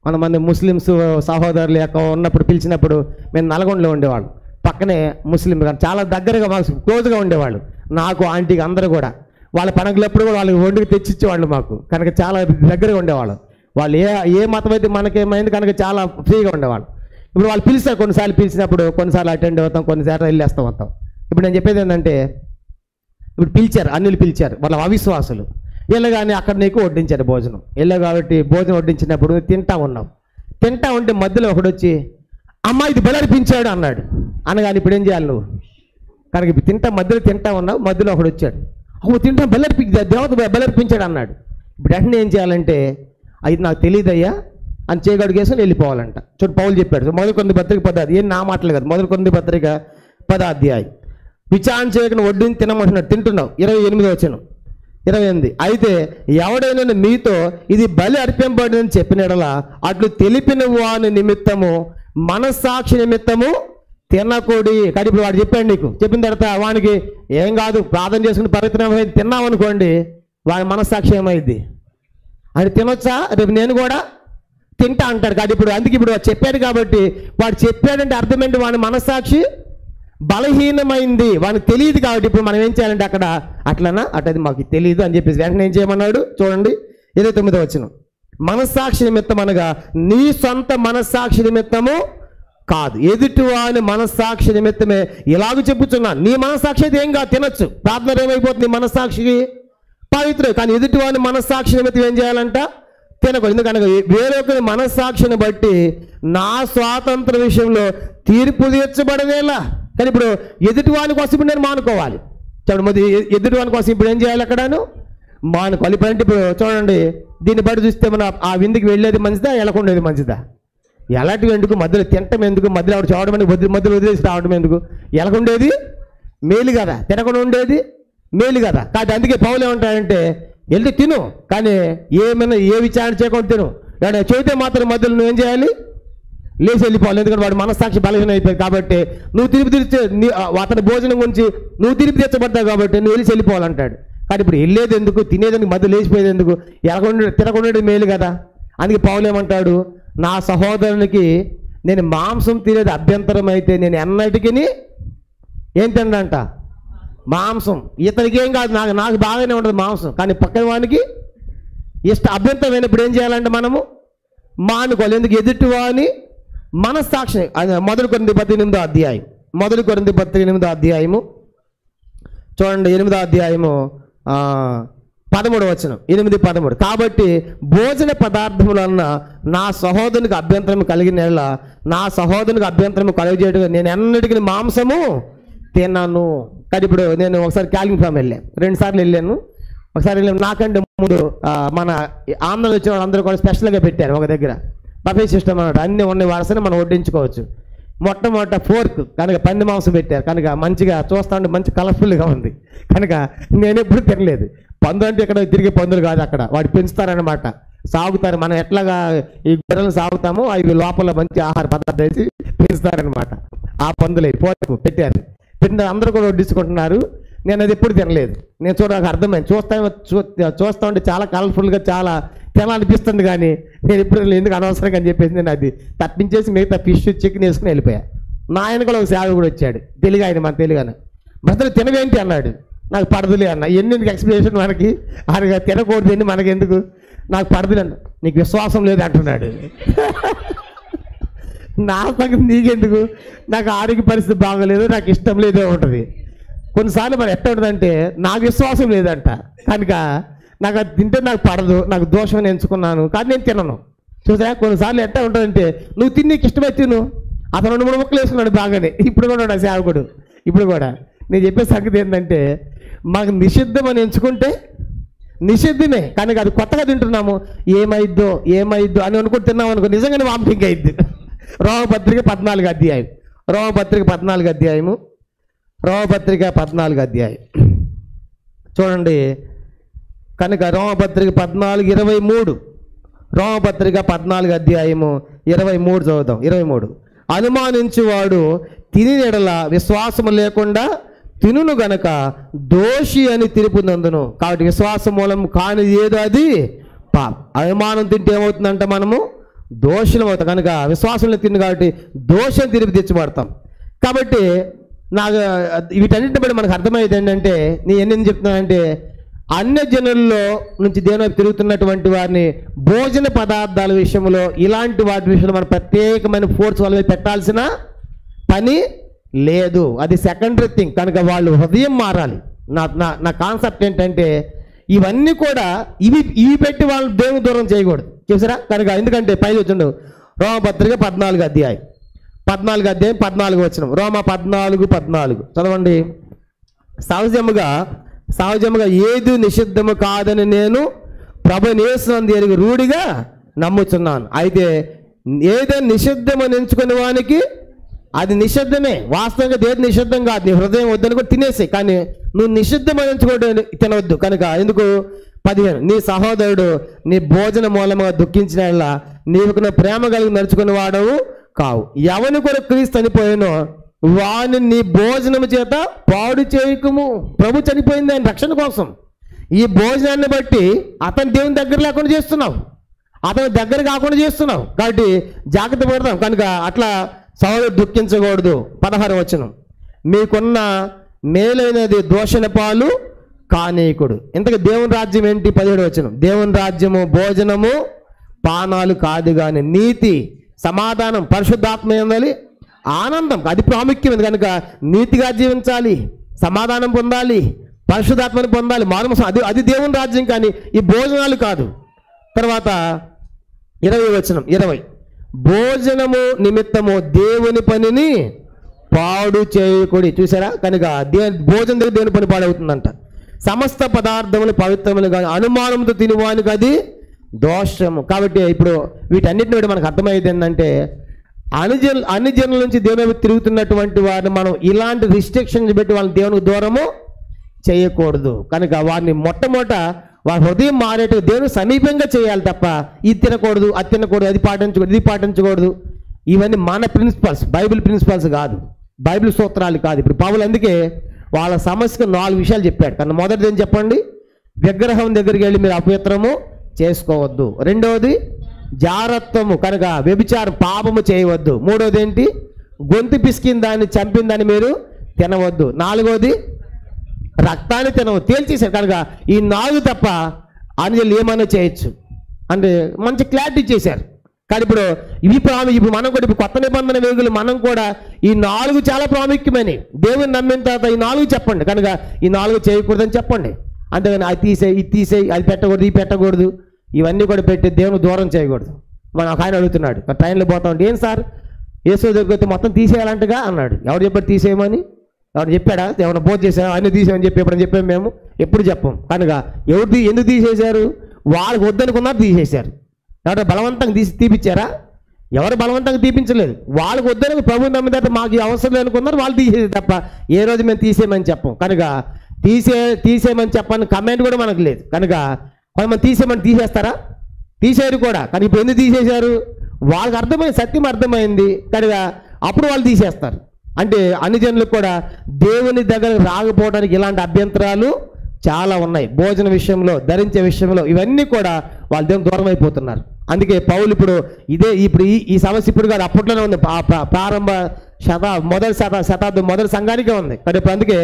కొంతమంది ముస్లిమ్స్ సహోదరులు ఉన్నప్పుడు పిలిచినప్పుడు మేము నల్గొండలో ఉండేవాళ్ళం, పక్క పక్కనే ముస్లిం కానీ చాలా దగ్గరగా మాకు క్లోజ్గా ఉండేవాళ్ళు. నాకు ఆంటీకి అందరూ కూడా వాళ్ళ పండుగలప్పుడు కూడా వాళ్ళకి వండుకు తెచ్చిచ్చేవాళ్ళు మాకు. కనుక చాలా దగ్గరగా ఉండేవాళ్ళు. వాళ్ళు ఏ మతం అయితే మనకేమైంది కనుక చాలా ఫ్రీగా ఉండేవాళ్ళు. ఇప్పుడు వాళ్ళు పిలిచారు, కొన్నిసార్లు పిలిచినప్పుడు కొన్నిసార్లు అటెండ్ అవుతాం, కొన్నిసార్లు వెళ్ళేస్తాం వస్తాం. ఇప్పుడు నేను చెప్పేది ఏంటంటే, ఇప్పుడు పిలిచారు, అన్యులు పిలిచారు, వాళ్ళ అవిశ్వాసులు. వెళ్ళగానే అక్కడ నీకు వడ్డించారు భోజనం. కాబట్టి భోజనం వడ్డించినప్పుడు తింటా ఉంటే మధ్యలో ఒకడు వచ్చి అమ్మ ఇది బలర్పించాడు అన్నాడు. అనగానే ఇప్పుడు ఏం చేయాలి నువ్వు? కనుక ఇప్పుడు మధ్యలో తింటా ఉన్నావు, మధ్యలో ఒకడు వచ్చాడు, తింటా దేవత బలర్పించాడు అన్నాడు. ఇప్పుడు వెంటనే ఏం చేయాలంటే, అది నాకు తెలియదయ్యా అని చేయగడిగేసుకొని వెళ్ళిపోవాలంట. చూడు పౌలు చెప్పాడు, మొదటి కొరింథీ పత్రిక 10 ఏం నా మాటలు కాదు, మొదటి కొరింథీ పత్రిక 10వ అధ్యాయం. విచారణ చేయకుండా వడ్డీని తినమంటున్నాడు, తింటున్నావు. 28వ వచనం 28. అయితే ఎవడైనా మీతో ఇది బలి అర్పింపబడిందని చెప్పినడలా అట్లు తెలిపిన వాని నిమిత్తము మనస్సాక్షి నిమిత్తము తినకూడి. కానీ ఇప్పుడు వాడు చెప్పాడు నీకు, చెప్పిన తర్వాత వానికి ఏం కాదు ప్రార్థన చేసుకుని పవిత్రమైంది తిన్నామనుకోండి, వాడి మనస్సాక్షి ఏమైంది? అది తినొచ్చా? రేపు నేను కూడా తింటా అంటాడు. కాబట్టి ఇప్పుడు అందుకే ఇప్పుడు చెప్పాడు కాబట్టి వాడు చెప్పాడంటే అర్థం ఏంటి? వాడి మనస్సాక్షి బలహీనమైంది, వానికి తెలియదు. కాబట్టి ఇప్పుడు మనం ఏం చేయాలంటే అక్కడ అట్లనా అటది మాకు తెలియదు అని చెప్పేసి వెంటనే ఏం చేయమన్నాడు చూడండి 29వ వచనం. మనస్సాక్షి నిమిత్తం అనగా నీ సొంత మనస్సాక్షి నిమిత్తము కాదు, ఎదుటివాని మనస్సాక్షి నిమిత్తమే ఇలాగ చెప్పుచున్నాను. నీ మనస్సాక్షి అయితే ఏం కాదు, తినొచ్చు. ప్రార్థన ఏమైపోతుంది? నీ మనస్సాక్షికి పవిత్రం. కానీ ఎదుటివాని మనస్సాక్షి నిమిత్తం ఏం చేయాలంట? తినకూడదు. ఎందుకనగా వేరొకరి మనస్సాక్షిని బట్టి నా స్వాతంత్ర విషయంలో తీర్పు తీర్చబడదేలా. కానీ ఇప్పుడు ఎదుటివాని కోసం ఇప్పుడు నేను మానుకోవాలి. చూడండి, మరి ఎదుటివాని కోసం ఇప్పుడు ఏం చేయాలి? అక్కడను మానుకోవాలి. ఇప్పుడంటే ఇప్పుడు చూడండి, దీన్ని బట్టి చూస్తే మనం ఆ విందుకి వెళ్ళేది మంచిదా, వెళ్ళకుండేది మంచిదా? ఎలాంటివి ఎందుకు? మధ్యలో తినటం ఎందుకు? మధ్యలో ఆవిడ చూడడం ఎందుకు? మధ్యలో వదిలేసి రావడం ఎందుకు? ఎలాగుండేది మేలు కదా, తినకుండా ఉండేది మేలు కదా. కాబట్టి అందుకే పౌలు ఏమంటాడంటే వెళ్ళి తిను, కానీ ఏమైనా ఏ విచారణ చేయకుండా తిను. చెబితే మాత్రం మధ్యలో నువ్వేం చేయాలి? లేచి వెళ్ళిపోవాలి. ఎందుకంటే వాడు మనస్సాక్షి బలహీన అయిపోయింది. కాబట్టి నువ్వు తిరిపి అతని భోజనం గురించి నువ్వు తిరిపి తెచ్చబడతావు కాబట్టి నువ్వు వెళ్ళి వెళ్ళిపోవాలంటాడు. కానీ ఇప్పుడు వెళ్ళేది ఎందుకు, తినేది మధ్య లేచిపోయేది ఎందుకు? తినకుండా మేలు కదా. అందుకే పౌలు ఏమంటాడు, నా సహోదరునికి నేను మాంసం తినేది అభ్యంతరం అయితే నేను ఎన్నటికీ ఏం తినంట మాంసం. ఇతనికి ఏం కాదు, నాకు బాగానే ఉంటుంది మాంసం, కానీ పక్కన వానికి అభ్యంతరమైనప్పుడు ఏం చేయాలంటే మనము మానుకోవాలి. ఎందుకు? ఎదుటివాని మనస్సాక్షి. మొదటి కొరింథీ పత్రిక 8వ అధ్యాయం, మొదటి కొరింథీ పత్రిక 8వ అధ్యాయము చూడండి, 8వ అధ్యాయము 13వ వచనం, 8-13. కాబట్టి భోజన పదార్థములన్న నా సహోదరునికి అభ్యంతరం కలిగిన నా సహోదరునికి అభ్యంతరం కలుగజేయడం నేను ఎన్నటికీ మాంసము తిన్నాను. కానీ ఇప్పుడు నేను ఒకసారి క్యాలింగ్ ఫామ్ వెళ్ళాను, 2 సార్లు వెళ్ళాను. ఒకసారి వెళ్ళాను, నాకంటే ముందు మన ఆంధ్రలో వచ్చిన వాళ్ళందరూ కూడా స్పెషల్గా పెట్టారు ఒక దగ్గర బఫే సిస్టమ్ అన్నమాట. అన్నీ ఉన్నాయి వరుసని మనం వడ్డించుకోవచ్చు. మొట్టమొదట ఫోర్క్ కనుక పంది మాంసం పెట్టారు, కనుక మంచిగా చూస్తూ ఉంటే మంచి కలర్ఫుల్గా ఉంది. కనుక నేను ఎప్పుడు తినలేదు. పందు అంటే ఇక్కడ తిరిగే పందులు కాదు, అక్కడ వాడు పెంచుతారనమాట, సాగుతారు. మనం ఎట్లాగా ఈ గొర్రెలు సాగుతామో అవి లోపల మంచి ఆహార పదార్థాలు వేసి పెంచుతారనమాట. ఆ పందులే ఫోర్క్ పెట్టారు. పెట్టిన అందరూ కూడా వడ్డించుకుంటున్నారు. నేను అది ఎప్పుడు తినలేదు. నేను చూడడానికి అర్థమైంది, చూస్తా ఉంటే చాలా కలర్ఫుల్గా చాలా తినాలనిపిస్తుంది, కానీ నేను ఎప్పుడు ఎందుకు అనవసరంగా అని చెప్పేసి నేను అది తప్పించేసి మిగతా ఫిష్ చికెన్ వేసుకుని వెళ్ళిపోయా. నా ఆయనలో ఒక సేవ కూడా వచ్చాడు, తెలుగు ఆయన, మన తెలుగున. మధ్యలో తినవేంటి అన్నాడు. నాకు పడదులే అన్న. ఎన్ని ఎక్స్ప్లెనేషన్ మనకి, ఆయన తినకూడదు ఎన్ని మనకెందుకు, నాకు పడదులే అన్న. నీకు విశ్వాసం లేదు అంటున్నాడు. నా సంగతి నీకెందుకు, నాకు ఆరోగ్య పరిస్థితి బాగోలేదు, నాకు ఇష్టం లేదో ఉంటుంది. కొన్నిసార్లు మరి ఎట్లా ఉంటుందంటే నాకు విశ్వాసం లేదంట, కనుక నాకు అది తింటే నాకు పడదు, నాకు దోషం ఎంచుకున్నాను, కానీ నేను తినను. చూసా కొన్నిసార్లు ఎట్లా ఉంటుందంటే నువ్వు తిని నీకు ఇష్టమై తిను. అతను 2-3 ముక్కలు వేసుకున్నాడు బాగానే, ఇప్పుడు కూడా ఉన్నాడు సేవకుడు. ఇప్పుడు కూడా నేను చెప్పే సంగతి ఏంటంటే మాకు నిషిద్ధం అని ఎంచుకుంటే నిషిద్ధమే, కానీ అది కొత్తగా తింటున్నాము. ఏమైద్దో అని అనుకుంటూ తిన్నాము అనుకో, నిజంగానే వామిటింగ్ అయిద్ది. రోమపత్రిక 14వ అధ్యాయం, రోమపత్రిక 14వ అధ్యాయము, రోమపత్రిక 14వ అధ్యాయం చూడండి. కనుక రోమపత్రిక 14:23, రోమపత్రిక 14వ అధ్యాయము 23 చదువుతాం. 23 అనుమానించువాడు తిని ఎడల విశ్వాసము లేకుండా తినును గనక దోషి అని తీర్పునందును. కాబట్టి విశ్వాసం మూలం కాని ఏదో అది పాపం. అనుమానం తింటే ఏమవుతుందంట, మనము దోషులం అవుతాం. కనుక విశ్వాసంలో తిన్ను కాబట్టి దోషం తీర్పు తెచ్చబడతాం. కాబట్టి నాకు వీటన్నిటిని బట్టి మనకు అర్థమయ్యేది ఏంటంటే నేను ఏం చెప్తున్నానంటే అన్య జనుల్లో నుంచి దేవుని వైపు తిరుగుతున్నటువంటి వారిని భోజన పదార్థాల విషయంలో ఇలాంటి వాటి విషయంలో మనం ప్రత్యేకమైన ఫోర్స్ వాళ్ళ మీద పెట్టాల్సిన పని లేదు. అది సెకండరీ థింగ్. కనుక వాళ్ళు హృదయం మారాలి. నా కాన్సెప్ట్ ఏంటంటే ఇవన్నీ కూడా ఇవి పెట్టి వాళ్ళు దేవుని దూరం చేయకూడదు. చూసారా? కనుక ఎందుకంటే పైకి వచ్చిండు రోమపత్రిక 14 అధ్యాయం 14 వచనం. రోమ 14 చదవండి. సహజముగా ఏది నిషిద్ధము కాదని నేను ప్రభువుని యేసునందు ఎరిగి రూఢిగా నమ్ముచున్నాను. అయితే ఏదైనా నిషిద్ధమని ఎంచుకునే వానికి అది నిషిద్ధమే. వాస్తవంగా ఏది నిషిద్ధం కాదు. నీ హృదయం వద్దని కూడా తినేసి, కానీ నువ్వు నిషిద్ధమని ఎంచుకోవడం తినవద్దు. కనుక ఎందుకు 15 నీ సహోదరుడు నీ భోజన మూలముగా దుఃఖించిన నీకు ప్రేమ కలిగి నడుచుకుని వాడవు కావు. ఎవని కొరకు క్రీస్తు చనిపోయానో వాని నీ భోజనము చేత పాడు చేయకము. ప్రభు చనిపోయింది ఆయన రక్షణ కోసం. ఈ భోజనాన్ని బట్టి అతని దేవుని దగ్గర లేకుండా చేస్తున్నావు, అతని దగ్గర కాకుండా చేస్తున్నావు. కాబట్టి జాగ్రత్త పడతాం. కనుక అట్లా సహోదరుడు దుఃఖించకూడదు. 16 వచనం. మీకున్న మేలైనది దోషణ పాలు కానీకుడు. ఇంతకు దేవుని రాజ్యం ఏంటి? 17 వచనం. దేవుని రాజ్యము భోజనము పానాలు కాదు కానీ నీతి, సమాధానం, పరిశుద్ధాత్మ ఉండాలి, ఆనందం. అది ప్రాముఖ్యమైనది. కనుక నీతిగా జీవించాలి, సమాధానం పొందాలి, పరిశుద్ధాత్మని పొందాలి, మానవ అది దేవుని రాజ్యం, కానీ ఈ భోజనాలు కాదు. తర్వాత 20 వచనం. 20 భోజనము నిమిత్తము దేవుని పనిని పాడు చేయకూడి. చూసారా? కనుక భోజనం దగ్గర దేవుని పని పాడవుతుందంట. సమస్త పదార్థములు పవిత్రములు కానీ అనుమానంతో తినవానికి అది దోషము. కాబట్టి ఇప్పుడు వీటన్నిటిని బట్టి మనకు అర్థమయ్యేది ఏంటంటే అన్ని జనుల నుంచి దేవుని వైపు తిరుగుతున్నటువంటి వారిని మనం ఇలాంటి రిస్ట్రిక్షన్స్ పెట్టి వాళ్ళని దేవునికి దూరము చేయకూడదు. కనుక వారిని మొట్టమొదట వారి హృదయం మారేట్టుగా దేవుని సమీపంగా చేయాలి తప్ప ఇది తినకూడదు, అది తినకూడదు, అది పాటించకూడదు, ఇది పాటించకూడదు. ఇవన్నీ మన ప్రిన్సిపల్స్, బైబిల్ ప్రిన్సిపల్స్ కాదు, బైబిల్ సూత్రాలు కాదు. ఇప్పుడు పౌలు అందుకే వాళ్ళ సమస్యకు 4 విషయాలు చెప్పాడు. కానీ మొదటిది ఏం చెప్పండి? విగ్రహం దగ్గరికి వెళ్ళి మీరు అపవిత్రము చేసుకోవద్దు. రెండవది జారత్వము, కనుక వ్యభిచారం పాపము చేయవద్దు. మూడవది ఏంటి? గొంతు పిసికిన దాన్ని చంపిన దాన్ని మీరు తినవద్దు. నాలుగవది రక్తాన్ని తినవద్దు. తేల్చేశారు. కనుక ఈ 4 తప్ప అన్యులు ఏమైనా చేయొచ్చు అంటే మంచి క్లారిటీ చేశారు. కానీ ఇప్పుడు ఇప్పుడు మనం కూడా ఇప్పుడు కొత్త నిబంధన వేగులు మనం కూడా ఈ 4 చాలా ప్రాముఖ్యమైనవి. దేవుని నమ్మిన తర్వాత ఈ 4 చెప్పండి. కనుక ఈ 4 చేయకూడదని చెప్పండి. అంతేగాని అది తీసేయి, ఇది తీసేయి, అది పెట్టకూడదు, ఇది పెట్టకూడదు, ఇవన్నీ కూడా పెట్టి దేవుని దూరం చేయకూడదు. మన ఒక ఆయన అడుగుతున్నాడు, ట్రైన్లో పోతా ఉంటే, ఏం సార్ యేసు దగ్గరికి వస్తే మొత్తం తీసేయాలంటగా అన్నాడు. ఎవరు చెప్పాడు తీసేయమని? ఎవరు చెప్పాడా? ఏమైనా బోధ చేశారు అన్నీ తీసేయమని చెప్పి ఎప్పుడని చెప్పాము మేము? ఎప్పుడు చెప్పం. కనుక ఎందుకు తీసేశారు? వాళ్ళకి వద్దనుకున్నారు, తీసేశారు. ఎవరు బలవంతంగా తీపిచ్చారా? ఎవరు బలవంతంగా తీపించలేదు. వాళ్ళకి వద్దనుకు ప్రభు నమ్మిన తర్వాత మాకు అవసరం లేదనుకున్నారు, వాళ్ళు తీసేది తప్ప ఏ రోజు మేము తీసేయమని చెప్పం. కనుక తీసేయమని చెప్పని కమెంట్ కూడా మనకు లేదు. కనుక కొంతమంది తీసేయమని తీసేస్తారా? తీసేయరు కూడా. కానీ ఇప్పుడు ఎందుకు తీసేశారు? వాళ్ళకి అర్థమైంది, సత్యం అర్థమైంది కనుక అప్పుడు వాళ్ళు తీసేస్తారు. అంటే అన్ని జనులకు కూడా దేవుని దగ్గర రాకపోవడానికి ఇలాంటి అభ్యంతరాలు చాలా ఉన్నాయి. భోజన విషయంలో, ధరించే విషయంలో, ఇవన్నీ కూడా వాళ్ళు దేవుని దూరం అయిపోతున్నారు. అందుకే పౌలు ఇప్పుడు ఈ సమస్య ఇప్పుడు కాదు, అప్పట్లోనే ఉంది. ప్రారంభ శతాబ్దం మొదటి సంఘానికే ఉంది. కానీ ఇప్పుడు అందుకే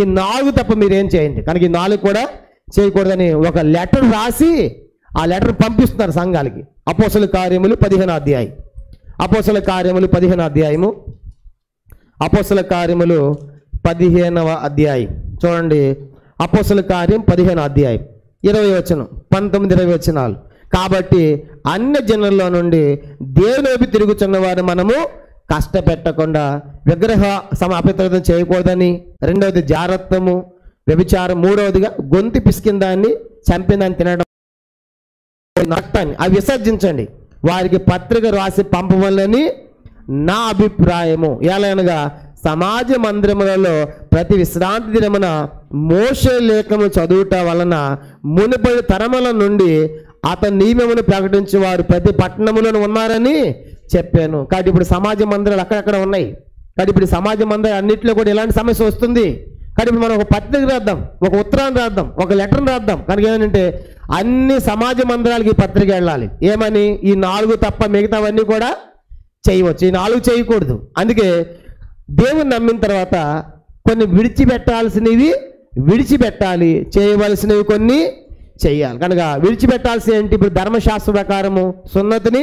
ఈ 4 తప్ప మీరు ఏం చేయండి. కనుక ఈ 4 కూడా చేయకూడదని ఒక లెటర్ రాసి ఆ లెటర్ పంపిస్తున్నారు సంఘాలకి. అపోస్తల కార్యములు 15వ అధ్యాయం. అపోస్తల కార్యములు 15వ అధ్యాయము. అపోస్తల కార్యములు 15వ అధ్యాయం చూడండి. అపోస్తల కార్యం 15వ అధ్యాయం 20 వచనం, 19-20 వచనాలు. కాబట్టి అన్య జనుల్లో నుండి దేవుని వైపు తిరుగుతున్న వారిని మనము కష్టపెట్టకుండా విగ్రహ అపవిత్రత చేయకూడదని. రెండవది జారత్వము, వ్యభిచారం. మూడవదిగా గొంతు పిసికిన దాన్ని, చంపిన దాన్ని తినడం, రక్తాన్ని అవి విసర్జించండి. వారికి పత్రిక రాసి పంపవలని నా అభిప్రాయము. ఎలాగనగా సమాజ మందిరములలో ప్రతి విశ్రాంతి దినమున మోషే లేఖము చదువుట వలన మునుపటి తరముల నుండి అతని నియమమును ప్రకటించేవారు ప్రతి పట్టణములను ఉన్నారని చెప్పాను. కాబట్టి ఇప్పుడు సమాజ మందిరాలు అక్కడక్కడ ఉన్నాయి. కాబట్టి ఇప్పుడు సమాజ మందిరాలు అన్నింటిలో కూడా ఇలాంటి సమస్య వస్తుంది. కాబట్టి ఇప్పుడు మనం ఒక పత్రిక రాద్దాం, ఒక ఉత్తరాన్ని రాద్దాం, ఒక లెటర్ని రాద్దాం. కనుక ఏంటంటే అన్ని సమాజ మందిరాలకి ఈ పత్రిక వెళ్ళాలి. ఏమని? ఈ 4 తప్ప మిగతావన్నీ కూడా చేయవచ్చు, ఈ 4 చేయకూడదు. అందుకే దేవుని నమ్మిన తర్వాత కొన్ని విడిచిపెట్టాల్సినవి విడిచిపెట్టాలి, చేయవలసినవి కొన్ని చేయాలి. కనుక విడిచిపెట్టాల్సి ఏంటి? ఇప్పుడు ధర్మశాస్త్ర ప్రకారము సున్నతిని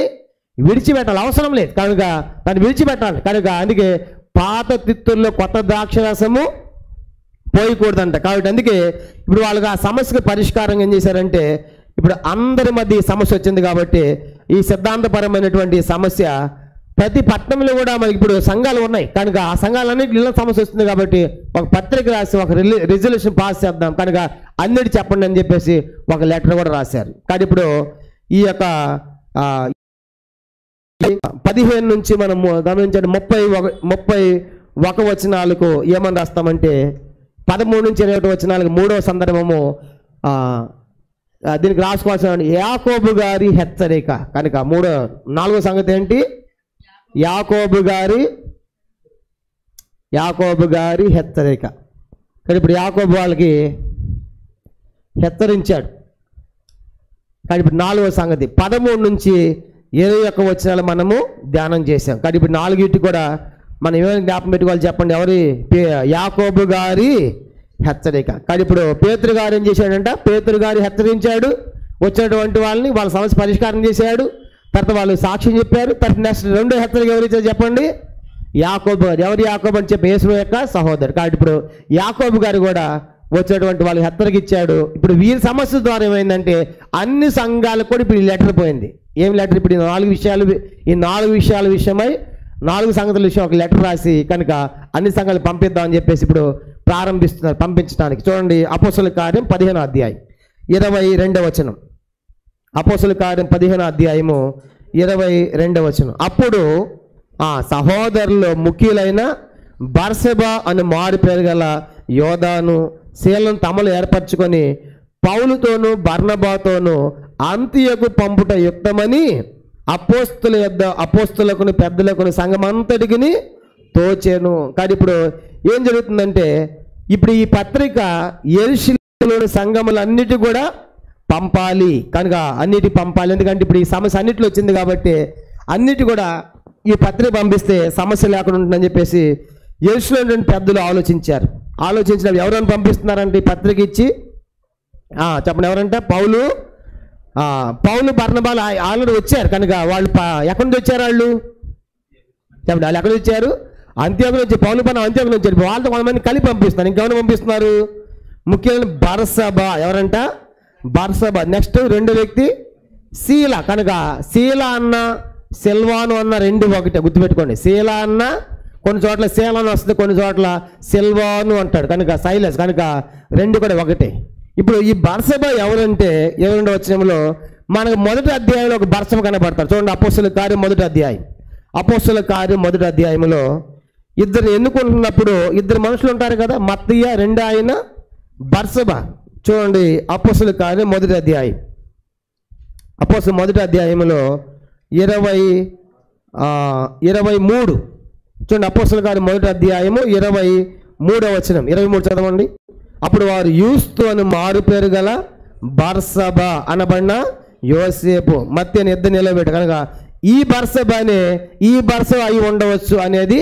విడిచిపెట్టాలి, అవసరం లేదు కనుక దాన్ని విడిచిపెట్టాలి. కనుక అందుకే పాత తిత్తుల్లో కొత్త ద్రాక్షరసము పోయకూడదంట. కాబట్టి అందుకే ఇప్పుడు వాళ్ళకి ఆ సమస్యకు పరిష్కారం ఏం చేశారంటే, ఇప్పుడు అందరి మధ్య ఈ సమస్య వచ్చింది కాబట్టి ఈ సిద్ధాంతపరమైనటువంటి సమస్య ప్రతి పట్టణంలో కూడా మనకి ఇప్పుడు సంఘాలు ఉన్నాయి కనుక ఆ సంఘాలన్నింటి ఇళ్ళ సమస్య వస్తుంది కాబట్టి ఒక పత్రిక రాసి ఒక రిజల్యూషన్ పాస్ చేద్దాం కనుక అన్నిటి చెప్పండి అని చెప్పేసి ఒక లెటర్ కూడా రాశారు. కానీ ఇప్పుడు ఈ యొక్క 15 నుంచి మనము గమనించండి 31 వచనాలకు ఏమని రాస్తామంటే 13 నుంచి 21 వచనాలకు మూడవ సందర్భము దీనికి రాసుకోవాల్సిన యాకోబు గారి హెచ్చరిక. కనుక 4వ సంగతి ఏంటి? యాకోబు గారి హెచ్చరిక. కానీ ఇప్పుడు యాకోబు వాళ్ళకి హెచ్చరించాడు. కానీ ఇప్పుడు 4వ సంగతి 13 నుంచి 21 వచనాలు మనము ధ్యానం చేసాం. కానీ ఇప్పుడు 4 కూడా మనం ఏమైనా జ్ఞాపకం పెట్టుకోవాలి చెప్పండి? ఎవరి? యాకోబు గారి హెచ్చరిక. కానీ ఇప్పుడు పేతురు గారు ఏం చేశాడంట? పేతురు గారు హెచ్చరించాడు వచ్చినటువంటి వాళ్ళని, వాళ్ళ సమస్య పరిష్కారం చేశాడు. తర్వాత వాళ్ళు సాక్ష్యం చెప్పారు. తర్వాత నెక్స్ట్ రెండో హెచ్చరిక ఎవరు ఇచ్చారు చెప్పండి? యాకోబు గారు. ఎవరు యాకోబు అని చెప్పి యేసు యొక్క సహోదరు. కాబట్టి ఇప్పుడు యాకోబు గారు కూడా వచ్చినటువంటి వాళ్ళకి హెచ్చరిక ఇచ్చాడు. ఇప్పుడు వీరి సమస్య ద్వారా ఏమైందంటే అన్ని సంఘాలకు కూడా ఇప్పుడు ఈ లెటర్ పోయింది. ఏం లెటర్? ఇప్పుడు ఈ 4 విషయాల విషయమై 4 సంగతుల విషయం ఒక లెటర్ రాసి కనుక అన్ని సంఘాలు పంపిద్దామని చెప్పేసి ఇప్పుడు ప్రారంభిస్తున్నారు పంపించడానికి. చూడండి అపోస్తలుల కార్యం 15వ అధ్యాయం 22వ వచనం. అపోస్తలుల కార్యం 15వ అధ్యాయము 22వ వచనం. అప్పుడు ఆ సహోదరులు ముఖ్యులైన బర్సబా అని మారు పేరు గల యోధాను శీలను తమలు ఏర్పరచుకొని పౌలుతోనూ బర్నబాతోనూ అంతియకు పంపుట యుక్తమని అపోస్తులకు పెద్దలకు సంఘమంతటికి తోచేను. కానీ ఇప్పుడు ఏం జరుగుతుందంటే ఇప్పుడు ఈ పత్రిక యెరూషలేములోని సంఘములన్నిటి కూడా పంపాలి కనుక అన్నిటి పంపాలి. ఎందుకంటే ఇప్పుడు ఈ సమస్య అన్నిటిలో వచ్చింది కాబట్టి అన్నిటి కూడా ఈ పత్రిక పంపిస్తే సమస్య లేకుండా ఉంటుందని చెప్పేసి యెరూషలేములోని పెద్దలు ఆలోచించిన ఎవరైనా పంపిస్తున్నారంటే ఈ పత్రిక ఇచ్చి చెప్పండి ఎవరంటే పౌలు బర్నబాలు ఆల్రెడీ వచ్చారు కనుక వాళ్ళు ఎక్కడి నుంచి వచ్చారు? వాళ్ళు చెప్పండి వాళ్ళు ఎక్కడి నుంచి వచ్చారు? అంత్యోకు నుంచి. పౌలు పని అంత్యోకు నుంచి వచ్చారు. వాళ్ళతో కొంతమంది కలిపి పంపిస్తున్నారు. ఇంకెవరు పంపిస్తున్నారు? ముఖ్యమైన బర్సబా. ఎవరంట? బర్సబా. నెక్స్ట్ రెండో వ్యక్తి శీల. కనుక శీల అన్న సిల్వాను అన్న రెండు ఒకటే గుర్తుపెట్టుకోండి. శీల అన్న కొన్ని చోట్ల శీల అని వస్తుంది, కొన్ని చోట్ల సిల్వాను అంటాడు కనుక సైలస్ కనుక రెండు కూడా ఒకటే. ఇప్పుడు ఈ బర్సబా ఎవరంటే 22వ వచనంలో మనకు మొదటి అధ్యాయంలో ఒక బర్సబా కనబడతారు. చూడండి అపోస్తలుల కార్యం మొదటి అధ్యాయంలో ఇద్దరు ఎన్నుకుంటున్నప్పుడు ఇద్దరు మనుషులు ఉంటారు కదా, మత్తయ్య రెండో ఆయన బర్సబా. చూడండి అపోస్తలుల కార్యం మొదటి అధ్యాయంలో 23 చూడండి. అపోస్తలుల కార్యం మొదటి అధ్యాయము 23వ వచనం 23 చదవండి. అప్పుడు వారు యూస్తు అని మారు పేరు గల బర్సబా అనబడిన యోసేపు మత్తేని ఇద్దరు నిలబెట్టు కనుక ఈ బర్సబా అయి ఉండవచ్చు అనేది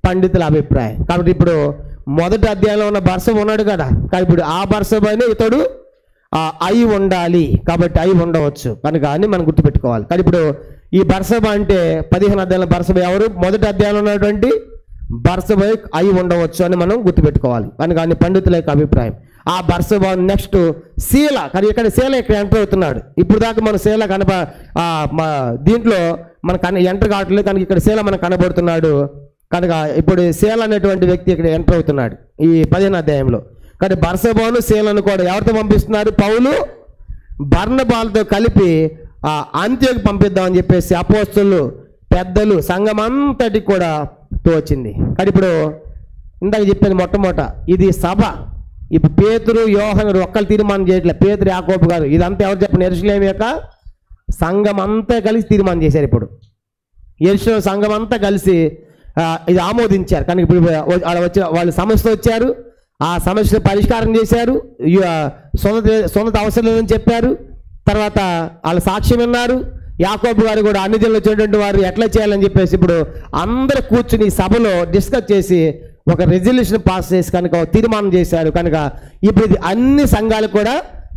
పండితుల అభిప్రాయం. కాబట్టి ఇప్పుడు మొదటి అధ్యాయంలో ఉన్న బర్సబా ఉన్నాడు కదా, కానీ ఇప్పుడు ఆ బర్సబానే ఇతడు అయి ఉండాలి కాబట్టి అయి ఉండవచ్చు కనుక అని మనం గుర్తుపెట్టుకోవాలి. కానీ ఇప్పుడు ఈ బర్సబా అంటే 15 అధ్యాయంలో బర్సబా ఎవరు? మొదటి అధ్యాయంలో ఉన్నటువంటి బర్సబా అయి ఉండవచ్చు అని మనం గుర్తుపెట్టుకోవాలి కనుక అని పండితుల యొక్క అభిప్రాయం. ఆ బర్సబా నెక్స్ట్ శీల. కానీ ఇక్కడ శీల ఇక్కడ ఎంటర్ అవుతున్నాడు. ఇప్పుడు దాకా మన శీల దీంట్లో మనకు ఎంటర్ కావట్లేదు కనుక ఇక్కడ శీల మనకు కనబడుతున్నాడు కనుక ఇప్పుడు శీల అనేటువంటి వ్యక్తి ఇక్కడ ఎంటర్ అవుతున్నాడు ఈ 15వ అధ్యాయంలో. కానీ బర్సబాను శీలను కూడా ఎవరితో పంపిస్తున్నారు? పౌలు బర్నబాలతో కలిపి అంత్యోకు పంపిద్దామని చెప్పేసి అపోస్తలులు పెద్దలు సంఘం అంతటికి కూడా తోచింది. కానీ ఇప్పుడు ఇందాక చెప్పాను మొట్టమొదట ఇది సభ. ఇప్పుడు పేతురు యోహాను ఒక్కరు తీర్మానం చేయట్లేదు. పేతురు యాకోబు గారు ఇదంతా ఎవరు చెప్పండి? యెరూషలేము యొక్క సంఘం అంతా కలిసి తీర్మానం చేశారు. ఇప్పుడు యెరూషలేము సంఘం అంతా కలిసి ఇది ఆమోదించారు. కానీ ఇప్పుడు వాళ్ళు సమస్య వచ్చారు, ఆ సమస్య పరిష్కారం చేశారు, సొంత అవసరం లేదని చెప్పారు. తర్వాత వాళ్ళ సాక్ష్యం విన్నారు. యాకోబు గారు కూడా అన్ని జనులు వచ్చేటువంటి వారు ఎట్లా చేయాలని చెప్పేసి ఇప్పుడు అందరూ కూర్చుని సభలో డిస్కస్ చేసి ఒక రెజల్యూషన్ పాస్ చేసి కనుక తీర్మానం చేశారు. కనుక ఇప్పుడు ఇది అన్ని సంఘాలకు కూడా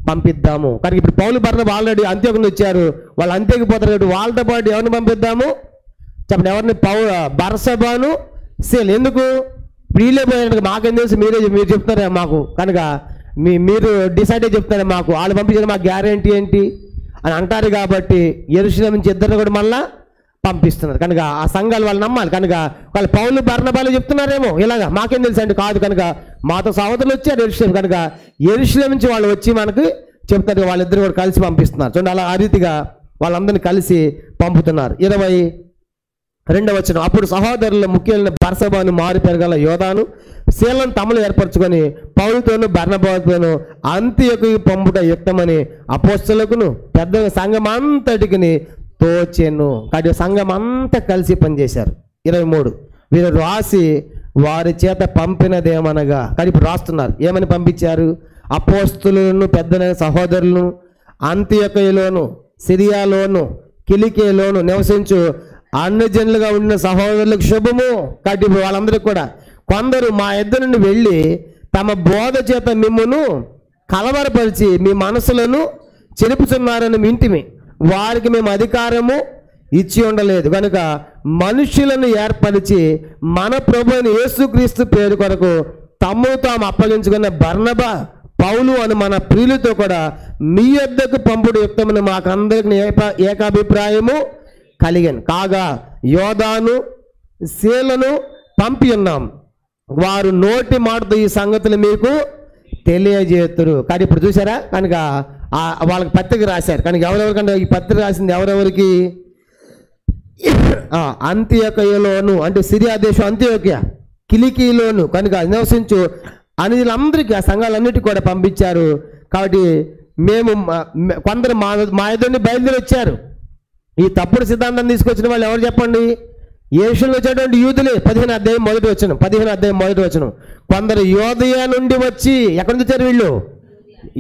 పంపిద్దాము. కనుక ఇప్పుడు పౌలు బర్నబా ఆల్రెడీ అంత్యోకుని వచ్చారు, వాళ్ళు అంత్యోకి పోతారు కాబట్టి వాళ్ళతో పాటు ఎవరిని పంపిద్దాము చెప్పండి? ఎవరిని? బర్సబాను సేల్. ఎందుకు వీళ్ళే పోయారు? మాకేం తెలుసు, మీరు చెప్తారా మాకు? కనుక మీరు డిసైడ్ అయ్యి చెప్తారా మాకు? వాళ్ళు పంపించారు, మాకు గ్యారెంటీ ఏంటి అని అంటారు. కాబట్టి యెరూషలేము నుంచి ఇద్దరు కూడా మళ్ళా పంపిస్తున్నారు. కనుక ఆ సంఘాలు వాళ్ళు నమ్మాలి. కనుక వాళ్ళు పౌలు బర్నబాలు చెప్తున్నారేమో ఇలాగా, మాకేం తెలుసు అంటే కాదు. కనుక మాతో సహోదరులు వచ్చారు యెరూషలేము, కనుక యెరూషలేము నుంచి వాళ్ళు వచ్చి మనకి చెప్తారు. వాళ్ళిద్దరు కూడా కలిసి పంపిస్తున్నారు. చూడండి, అలా ఆ రీతిగా వాళ్ళందరినీ కలిసి పంపుతున్నారు. 22వ వచనం. అప్పుడు సహోదరుల ముఖ్యులైన బర్సబాను, మారు పెరగల యోధాను, శీలను తమలు ఏర్పరచుకొని పౌలుతోను బర్నబాతోను అంత్యకు పంపుట యుక్తమని అపోస్తలుకును పెద్ద సంఘం అంతటికి తోచెను. కాబట్టి సంఘం అంతా కలిసి పనిచేశారు. 23. వీరు రాసి వారి చేత పంపినదేమనగా, కానీ ఇప్పుడు రాస్తున్నారు ఏమని పంపించారు? అపోస్తలులను పెద్దలైన సహోదరులను అంత్యొకయలోను సిరియాలోను కిలికియలోను నివసించు అన్ని జనులుగా ఉన్న సహోదరులకు శుభము. కాబట్టి ఇప్పుడు వాళ్ళందరికీ కూడా కొందరు మా ఇద్దరు నుండి వెళ్ళి తమ బోధ చేత మిమ్మును కలవరపరిచి మీ మనసులను చెరుపుతున్నారని వింటిమి. వారికి మేము అధికారము ఇచ్చి ఉండలేదు. కనుక మనుషులను ఏర్పరిచి మన ప్రభువైన యేసుక్రీస్తు పేరు కొరకు తమ్మును తాము అప్పగించుకున్న బర్నబా, పౌలు అని మన ప్రియులతో కూడా మీ యొద్దకు పంపుడు యుక్తమని మాకందరికి ఏకాభిప్రాయము కలిగాను. కాగా యోధాను శీలను పంపి ఉన్నాం, వారు నోటి మాటతో ఈ సంగతులు మీకు తెలియజేతురు. కానీ ఇప్పుడు చూసారా? కనుక వాళ్ళకి పత్రిక రాశారు. కనుక ఎవరెవరికంటే ఈ పత్రిక రాసింది ఎవరెవరికి? అంత్యొకయలోను అంటే సిరియా దేశం అంత్యొకయ, కిలికీలోను కనుక నివసించు అనిలందరికీ ఆ సంఘాలన్నిటికీ కూడా పంపించారు. కాబట్టి మేము కొందరు మా ఎదురుని బయలుదేరి వచ్చారు. ఈ తప్పుడు సిద్ధాంతం తీసుకొచ్చిన వాళ్ళు ఎవరు చెప్పండి? యేషులో వచ్చేటువంటి యూదులే. 15వ అధ్యాయం మొదటి వచనం. కొందరు యోదయ నుండి వచ్చి, ఎక్కడి నుంచి వచ్చారు వీళ్ళు?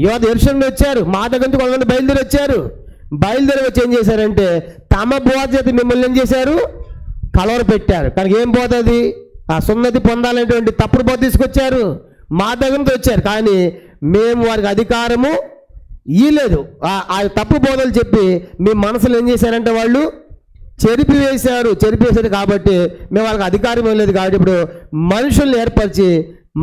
యెరూషలేము నుండి వచ్చారు. మా దగ్గర నుంచి కొంతమంది బయలుదేరి వచ్చారు. బయలుదేరి వచ్చి ఏం చేశారంటే తమ బోధ చేత మిమ్మల్ని ఏం చేశారు? కలవర పెట్టారు. కనుక ఏం బోధ అది? ఆ సున్నతి పొందాలనేటువంటి తప్పుడు బోధ తీసుకొచ్చారు. మా దగ్గర నుంచి వచ్చారు, కానీ మేము వారికి అధికారము ఇయ్యలేదు. ఆ తప్పు బోధలు చెప్పి మీ మనసులు ఏం చేశారంటే వాళ్ళు చెరిపివేశారు. కాబట్టి మేము వాళ్ళకి అధికారం ఇవ్వలేదు. కాబట్టి ఇప్పుడు మనుషుల్ని ఏర్పరిచి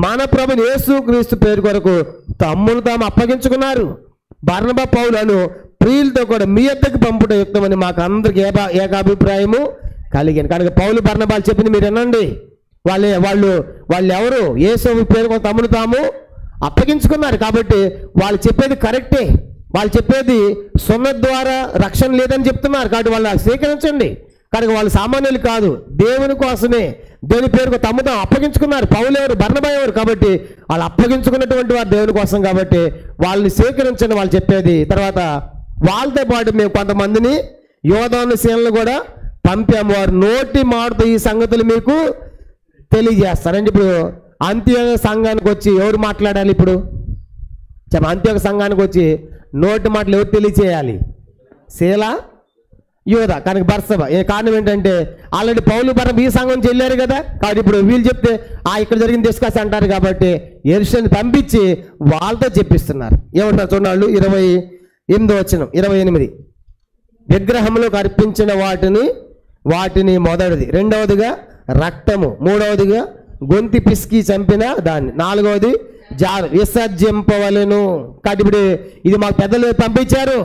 మన ప్రభుని యేసుక్రీస్తు పేరు కొరకు తమ్మును తాము అప్పగించుకున్నారు. బర్నబా పౌలను ప్రియులతో కూడా మీ యొద్దకు పంపుట యుక్తమని మాకు అందరికి ఏకాభిప్రాయము కలిగింది. కనుక పౌలు బర్నబాలు చెప్పింది మీరు వినండి. వాళ్ళు ఎవరు? యేసు పేరు కొరకు తమ్మును తాము అప్పగించుకున్నారు. కాబట్టి వాళ్ళు చెప్పేది కరెక్టే. వాళ్ళు చెప్పేది సున్నత ద్వారా రక్షణ లేదని చెప్తున్నారు. కాబట్టి వాళ్ళు స్వీకరించండి. కనుక వాళ్ళు సామాన్యులు కాదు, దేవుని కోసమే దేవుని పేరుకు తమ్ముతాం అప్పగించుకున్నారు. పౌలు ఎవరు? బర్నబా ఎవరు? కాబట్టి వాళ్ళు అప్పగించుకున్నటువంటి వారు దేవుని కోసం. కాబట్టి వాళ్ళని స్వీకరించండి వాళ్ళు చెప్పేది. తర్వాత వాళ్ళతో పాటు మేము కొంతమందిని యోధాను శీలను కూడా పంపాము, వారు నోటి మాటతో ఈ సంగతులు మీకు తెలియజేస్తారండి. ఇప్పుడు అంత్యోక సంఘానికి వచ్చి ఎవరు మాట్లాడాలి? ఇప్పుడు అంత్యోక సంఘానికి వచ్చి నోటి మాటలు ఎవరు తెలియచేయాలి? శీల, యోధ. కనుక బర్సబా. కారణం ఏంటంటే ఆల్రెడీ పౌలు బర్నబా ఈ సంఘం నుంచి వెళ్ళారు కదా. కాబట్టి ఇప్పుడు వీళ్ళు చెప్తే ఇక్కడ జరిగింది డిస్కస్ అంటారు. కాబట్టి యెరూషలేముని పంపించి వాళ్ళతో చెప్పిస్తున్నారు. ఏమంటారు చూడాలి? 28వ వచనం. 28. విగ్రహంలోకి అర్పించిన వాటిని మొదటిది, రెండవదిగా రక్తము, మూడవదిగా గొంతి పిసికి చంపిన దాన్ని, నాలుగవది విసర్జింపవలెను. కాబట్టి ఇప్పుడు ఇది మాకు పెద్దలు పంపించారు.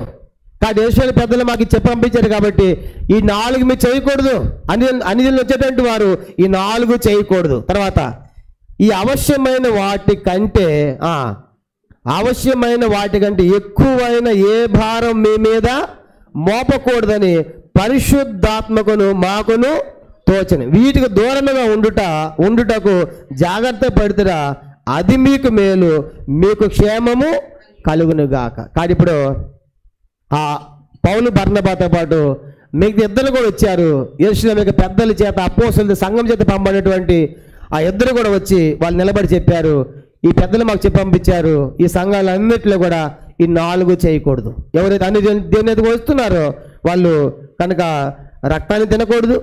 కాబట్టి యేషువైన పెద్దలు మాకు చెప్పి పంపించారు. కాబట్టి ఈ 4 మీరు చేయకూడదు. అన్ని వచ్చేటువంటి వారు ఈ 4 చేయకూడదు. తర్వాత ఈ అవశ్యమైన వాటికంటే ఎక్కువైన ఏ భారం మీ మీద మోపకూడదని పరిశుద్ధాత్మకును మాకును తోచను. వీటికి దూరంగా ఉండుటకు జాగ్రత్త పడుతురా, అది మీకు మేలు, మీకు క్షేమము కలుగునుగాక. కానీ ఇప్పుడు ఆ పౌలు బర్నబాతో పాటు మిగతా ఇద్దరు కూడా వచ్చారు. యెరూషలేము పెద్దల చేత అపోస్తలుల సంఘం చేత పంపబడినటువంటి ఆ ఇద్దరు కూడా వచ్చి వాళ్ళు నిలబడి చెప్పారు, ఈ పెద్దలు మాకు చెప్పి పంపించారు, ఈ సంఘాలన్నింటిలో కూడా ఈ 4 చేయకూడదు. ఎవరైతే అన్ని దేవుని ఎదుగు వస్తున్నారో వాళ్ళు కనుక రక్తాన్ని తినకూడదు,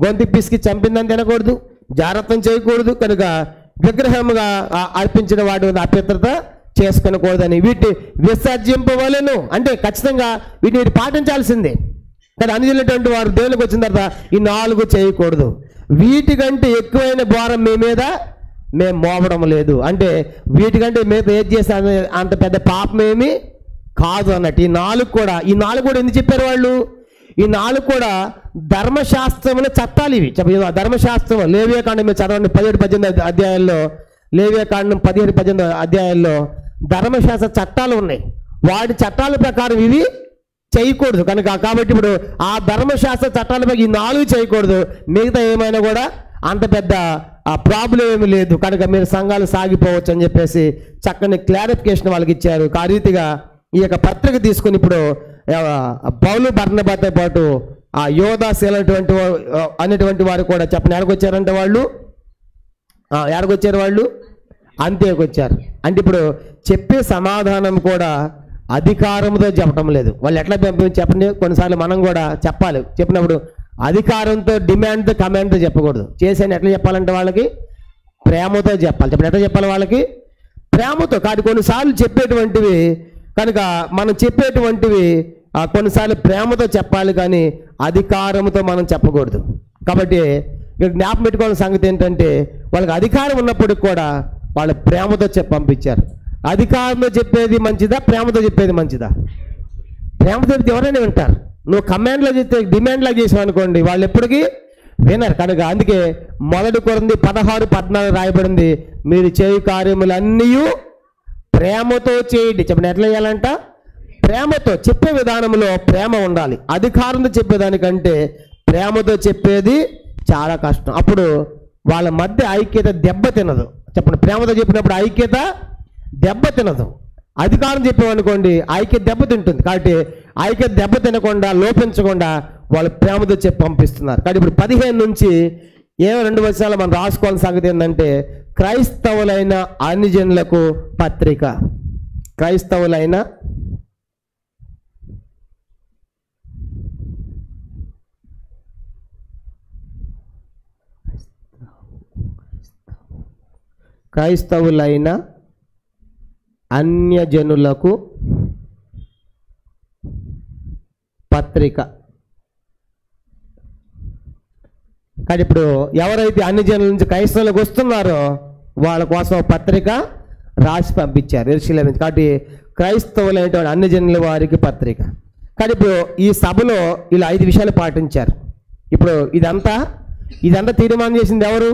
గొంతు పిసికి చంపిందని తినకూడదు, జాగ్రత్తం చేయకూడదు, కనుక విగ్రహముగా అర్పించిన వాడు అపవిత్రత చేసుకొనకూడదని వీటి విసర్జింపవలెను. అంటే ఖచ్చితంగా వీటిని పాటించాల్సిందే. కానీ అందులోటువంటి వారు దేవునికి వచ్చిన తర్వాత ఈ 4 చేయకూడదు. వీటికంటే ఎక్కువైన భారం మీ మీద మేము మోపడం లేదు. అంటే వీటికంటే మేము ఏది చేసే అంత పెద్ద పాపం ఏమి కాదు అన్నట్టు. ఈ 4 కూడా ఎందుకు చెప్పారు వాళ్ళు? ఈ 4 కూడా ధర్మశాస్త్రముల చట్టాలు ఇవి. ధర్మశాస్త్రం లేవియాకాండం మీరు చదవండి 17-18 అధ్యాయాల్లో, లేవియాకాండం 17-18 అధ్యాయాల్లో ధర్మశాస్త్ర చట్టాలు ఉన్నాయి. వాటి చట్టాల ప్రకారం ఇవి చేయకూడదు. కాబట్టి ఇప్పుడు ఆ ధర్మశాస్త్ర చట్టాలపై ఈ 4 చేయకూడదు, మిగతా ఏమైనా కూడా అంత పెద్ద ప్రాబ్లం ఏమి లేదు. కనుక మీరు సంఘాలు సాగిపోవచ్చు అని చెప్పేసి చక్కని క్లారిఫికేషన్ వాళ్ళకి ఇచ్చారు. ఆ రీతిగా ఈ యొక్క పత్రిక తీసుకుని ఇప్పుడు పౌలు బర్నబాతో పాటు ఆ యోధాశీల అనేటువంటి వారు కూడా చెప్పండి ఎక్కడికొచ్చారంటే వాళ్ళు ఎక్కడికొచ్చారు? వాళ్ళు అంత్యోకి వచ్చారు. అంటే ఇప్పుడు చెప్పే సమాధానం కూడా అధికారంతో చెప్పడం లేదు. వాళ్ళు ఎట్లా చెప్పండి, కొన్నిసార్లు మనం కూడా చెప్పాలి. చెప్పినప్పుడు అధికారంతో, డిమాండ్తో, కమాండ్తో చెప్పకూడదు. చేసేని ఎట్లా చెప్పాలంటే వాళ్ళకి ప్రేమతో చెప్పాలి. చెప్పండి ఎట్లా చెప్పాలి? వాళ్ళకి ప్రేమతో. కానీ కొన్నిసార్లు చెప్పేటువంటివి కనుక మనం చెప్పేటువంటివి కొన్నిసార్లు ప్రేమతో చెప్పాలి, కానీ అధికారంతో మనం చెప్పకూడదు. కాబట్టి జ్ఞాపకం పెట్టుకోవాల్సిన సంగతి ఏంటంటే వాళ్ళకి అధికారం ఉన్నప్పటికి కూడా వాళ్ళు ప్రేమతో పంపించారు. అధికారంతో చెప్పేది మంచిదా, ప్రేమతో చెప్పేది మంచిదా? ప్రేమతో చెప్తే ఎవరైనా వింటారు. నువ్వు కమాండ్లో చెప్తే డిమాండ్లా చేసావు అనుకోండి, వాళ్ళు ఎప్పటికీ వినరు. కనుక అందుకే 1 కొరింథీ 16-14 రాయబడింది, మీరు చేయు కార్యములన్నీ ప్రేమతో చేయండి. చెప్పండి ఎట్లా చేయాలంట? ప్రేమతో. చెప్పే విధానంలో ప్రేమ ఉండాలి. అధికారంతో చెప్పేదానికంటే ప్రేమతో చెప్పేది చాలా కష్టం. అప్పుడు వాళ్ళ మధ్య ఐక్యత దెబ్బ తినదు. చెప్పండి ప్రేమతో చెప్పినప్పుడు ఐక్యత దెబ్బ తినదు. అధికారం చెప్పామనుకోండి ఐక్యత దెబ్బ తింటుంది. కాబట్టి ఐక్యత దెబ్బ తినకుండా, లోపించకుండా వాళ్ళు ప్రేమతో చెప్పి పంపిస్తున్నారు. కాబట్టి ఇప్పుడు 15 నుంచి 2 వచనాలు మనం రాసుకోవాల్సిన సంగతి ఏంటంటే క్రైస్తవులైన అన్ని జనులకు పత్రిక. క్రైస్తవులైన అన్యజనులకు పత్రిక. కానీ ఇప్పుడు ఎవరైతే అన్ని జనుల నుంచి క్రైస్తవులకు వస్తున్నారో వాళ్ళ కోసం పత్రిక రాసి పంపించారు యెరూషలేము నుంచి. కాబట్టి క్రైస్తవులైనటువంటి అన్ని జనుల వారికి పత్రిక. కానీ ఇప్పుడు ఈ సభలో ఇలా 5 విషయాలు పాటించారు. ఇప్పుడు ఇదంతా తీర్మానం చేసింది ఎవరు?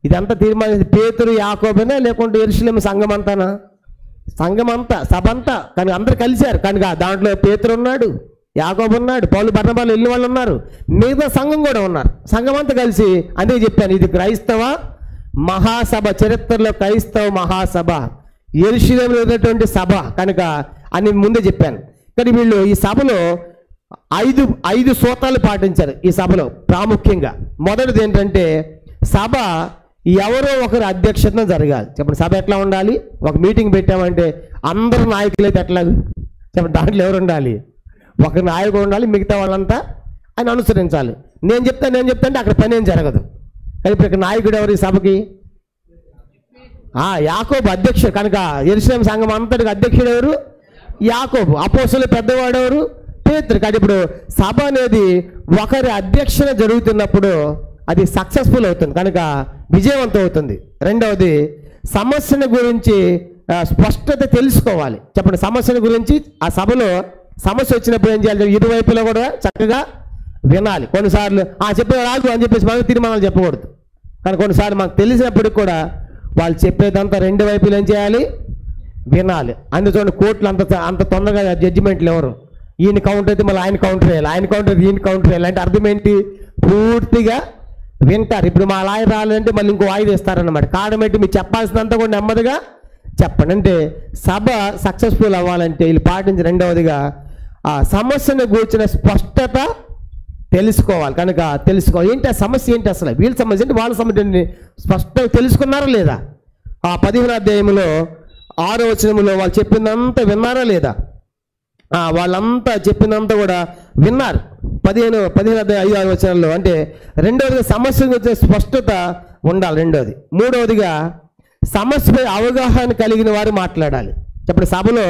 ఇదంతా తీర్మానం చేసింది పేతురు, యాకోబేనా, లేకుంటే యెరూషలేము సంఘం అంతానా? సంఘం అంతా, సభ అంతా. కానీ అందరు కలిశారు. కనుక దాంట్లో పేతురు ఉన్నాడు, యాకోబు ఉన్నాడు, పౌలు బర్నబాలు వెళ్ళిన వాళ్ళు ఉన్నారు, మిగతా సంఘం కూడా ఉన్నారు. సంఘం అంతా కలిసి అందుకే చెప్పాను ఇది క్రైస్తవ మహాసభ. చరిత్రలో క్రైస్తవ మహాసభ, యెరూషలేములో ఉన్నటువంటి సభ కనుక అని ముందే చెప్పాను. కానీ వీళ్ళు ఈ సభలో 5 సూత్రాలు పాటించారు. ఈ సభలో ప్రాముఖ్యంగా మొదటిది ఏంటంటే సభ ఎవరో ఒకరి అధ్యక్షతన జరగాలి. చెప్పండి సభ ఎట్లా ఉండాలి? ఒక మీటింగ్ పెట్టామంటే అందరు నాయకులైతే ఎట్లా? చెప్పండి దాంట్లో ఎవరు ఉండాలి? ఒక నాయకుడు ఉండాలి, మిగతా వాళ్ళంతా ఆయన అనుసరించాలి. నేను చెప్తాను అక్కడ పని ఏం జరగదు. కానీ ఇప్పుడు ఇక్కడ నాయకుడు ఎవరు ఈ సభకి? యాకోబు అధ్యక్షుడు. కనుక యెరూషలేము సంఘం అంతటికి అధ్యక్షుడు ఎవరు? యాకోబు. అపోస్తలుల పెద్దవాడు ఎవరు? పేతురు. కానీ ఇప్పుడు సభ అనేది ఒకరి అధ్యక్షన జరుగుతున్నప్పుడు అది సక్సెస్ఫుల్ అవుతుంది, కనుక విజయవంతం అవుతుంది. రెండవది సమస్యల గురించి స్పష్టత తెలుసుకోవాలి. చెప్పండి సమస్యల గురించి ఆ సభలో సమస్య వచ్చినప్పుడు ఏం చేయాలి? ఇరువైపులో కూడా చక్కగా వినాలి. కొన్నిసార్లు చెప్పే రాదు అని చెప్పేసి మనకు తీర్మానాలు చెప్పకూడదు. కానీ కొన్నిసార్లు మనకు తెలిసినప్పటికి కూడా వాళ్ళు చెప్పేదంతా 2 వైపులు ఏం చేయాలి? వినాలి. అందుకని కోర్టులు అంత తొందరగా జడ్జిమెంట్లు ఎవరు? ఈయన కౌంటర్ అయితే మళ్ళీ ఆయన కౌంటర్ వేయాలి, ఆయన కౌంటర్ ఈయన కౌంటర్ వేయాలి. అంటే అర్థం ఏంటి? పూర్తిగా వింటారు. ఇప్పుడు మా లాయర్ రాలేదంటే మళ్ళీ ఇంకో వాయిదా ఇస్తారన్నమాట. కారణం ఏంటి? మీరు చెప్పాల్సినంత కూడా నెమ్మదిగా చెప్పండి. అంటే సభ సక్సెస్ఫుల్ అవ్వాలంటే వీళ్ళు పాటించి రెండవదిగా ఆ సమస్యను కూర్చున్న స్పష్టత తెలుసుకోవాలి. కనుక తెలుసుకోవాలి ఏంటి ఆ సమస్య ఏంటి, అసలు వీళ్ళ సమస్య ఏంటి, వాళ్ళ సమస్య ఏంటి స్పష్టంగా తెలుసుకున్నారా లేదా? ఆ 15వ అధ్యాయంలో 6వ వచనంలో వాళ్ళు చెప్పిందంతా విన్నారా లేదా? వాళ్ళంతా చెప్పినంత కూడా
విన్నారు. 15-16 వచనాల్లో. అంటే రెండవదిగా సమస్య గురించి స్పష్టత ఉండాలి. రెండవది. మూడవదిగా సమస్యపై అవగాహన కలిగిన వారు మాట్లాడాలి. ఇప్పుడు సభలో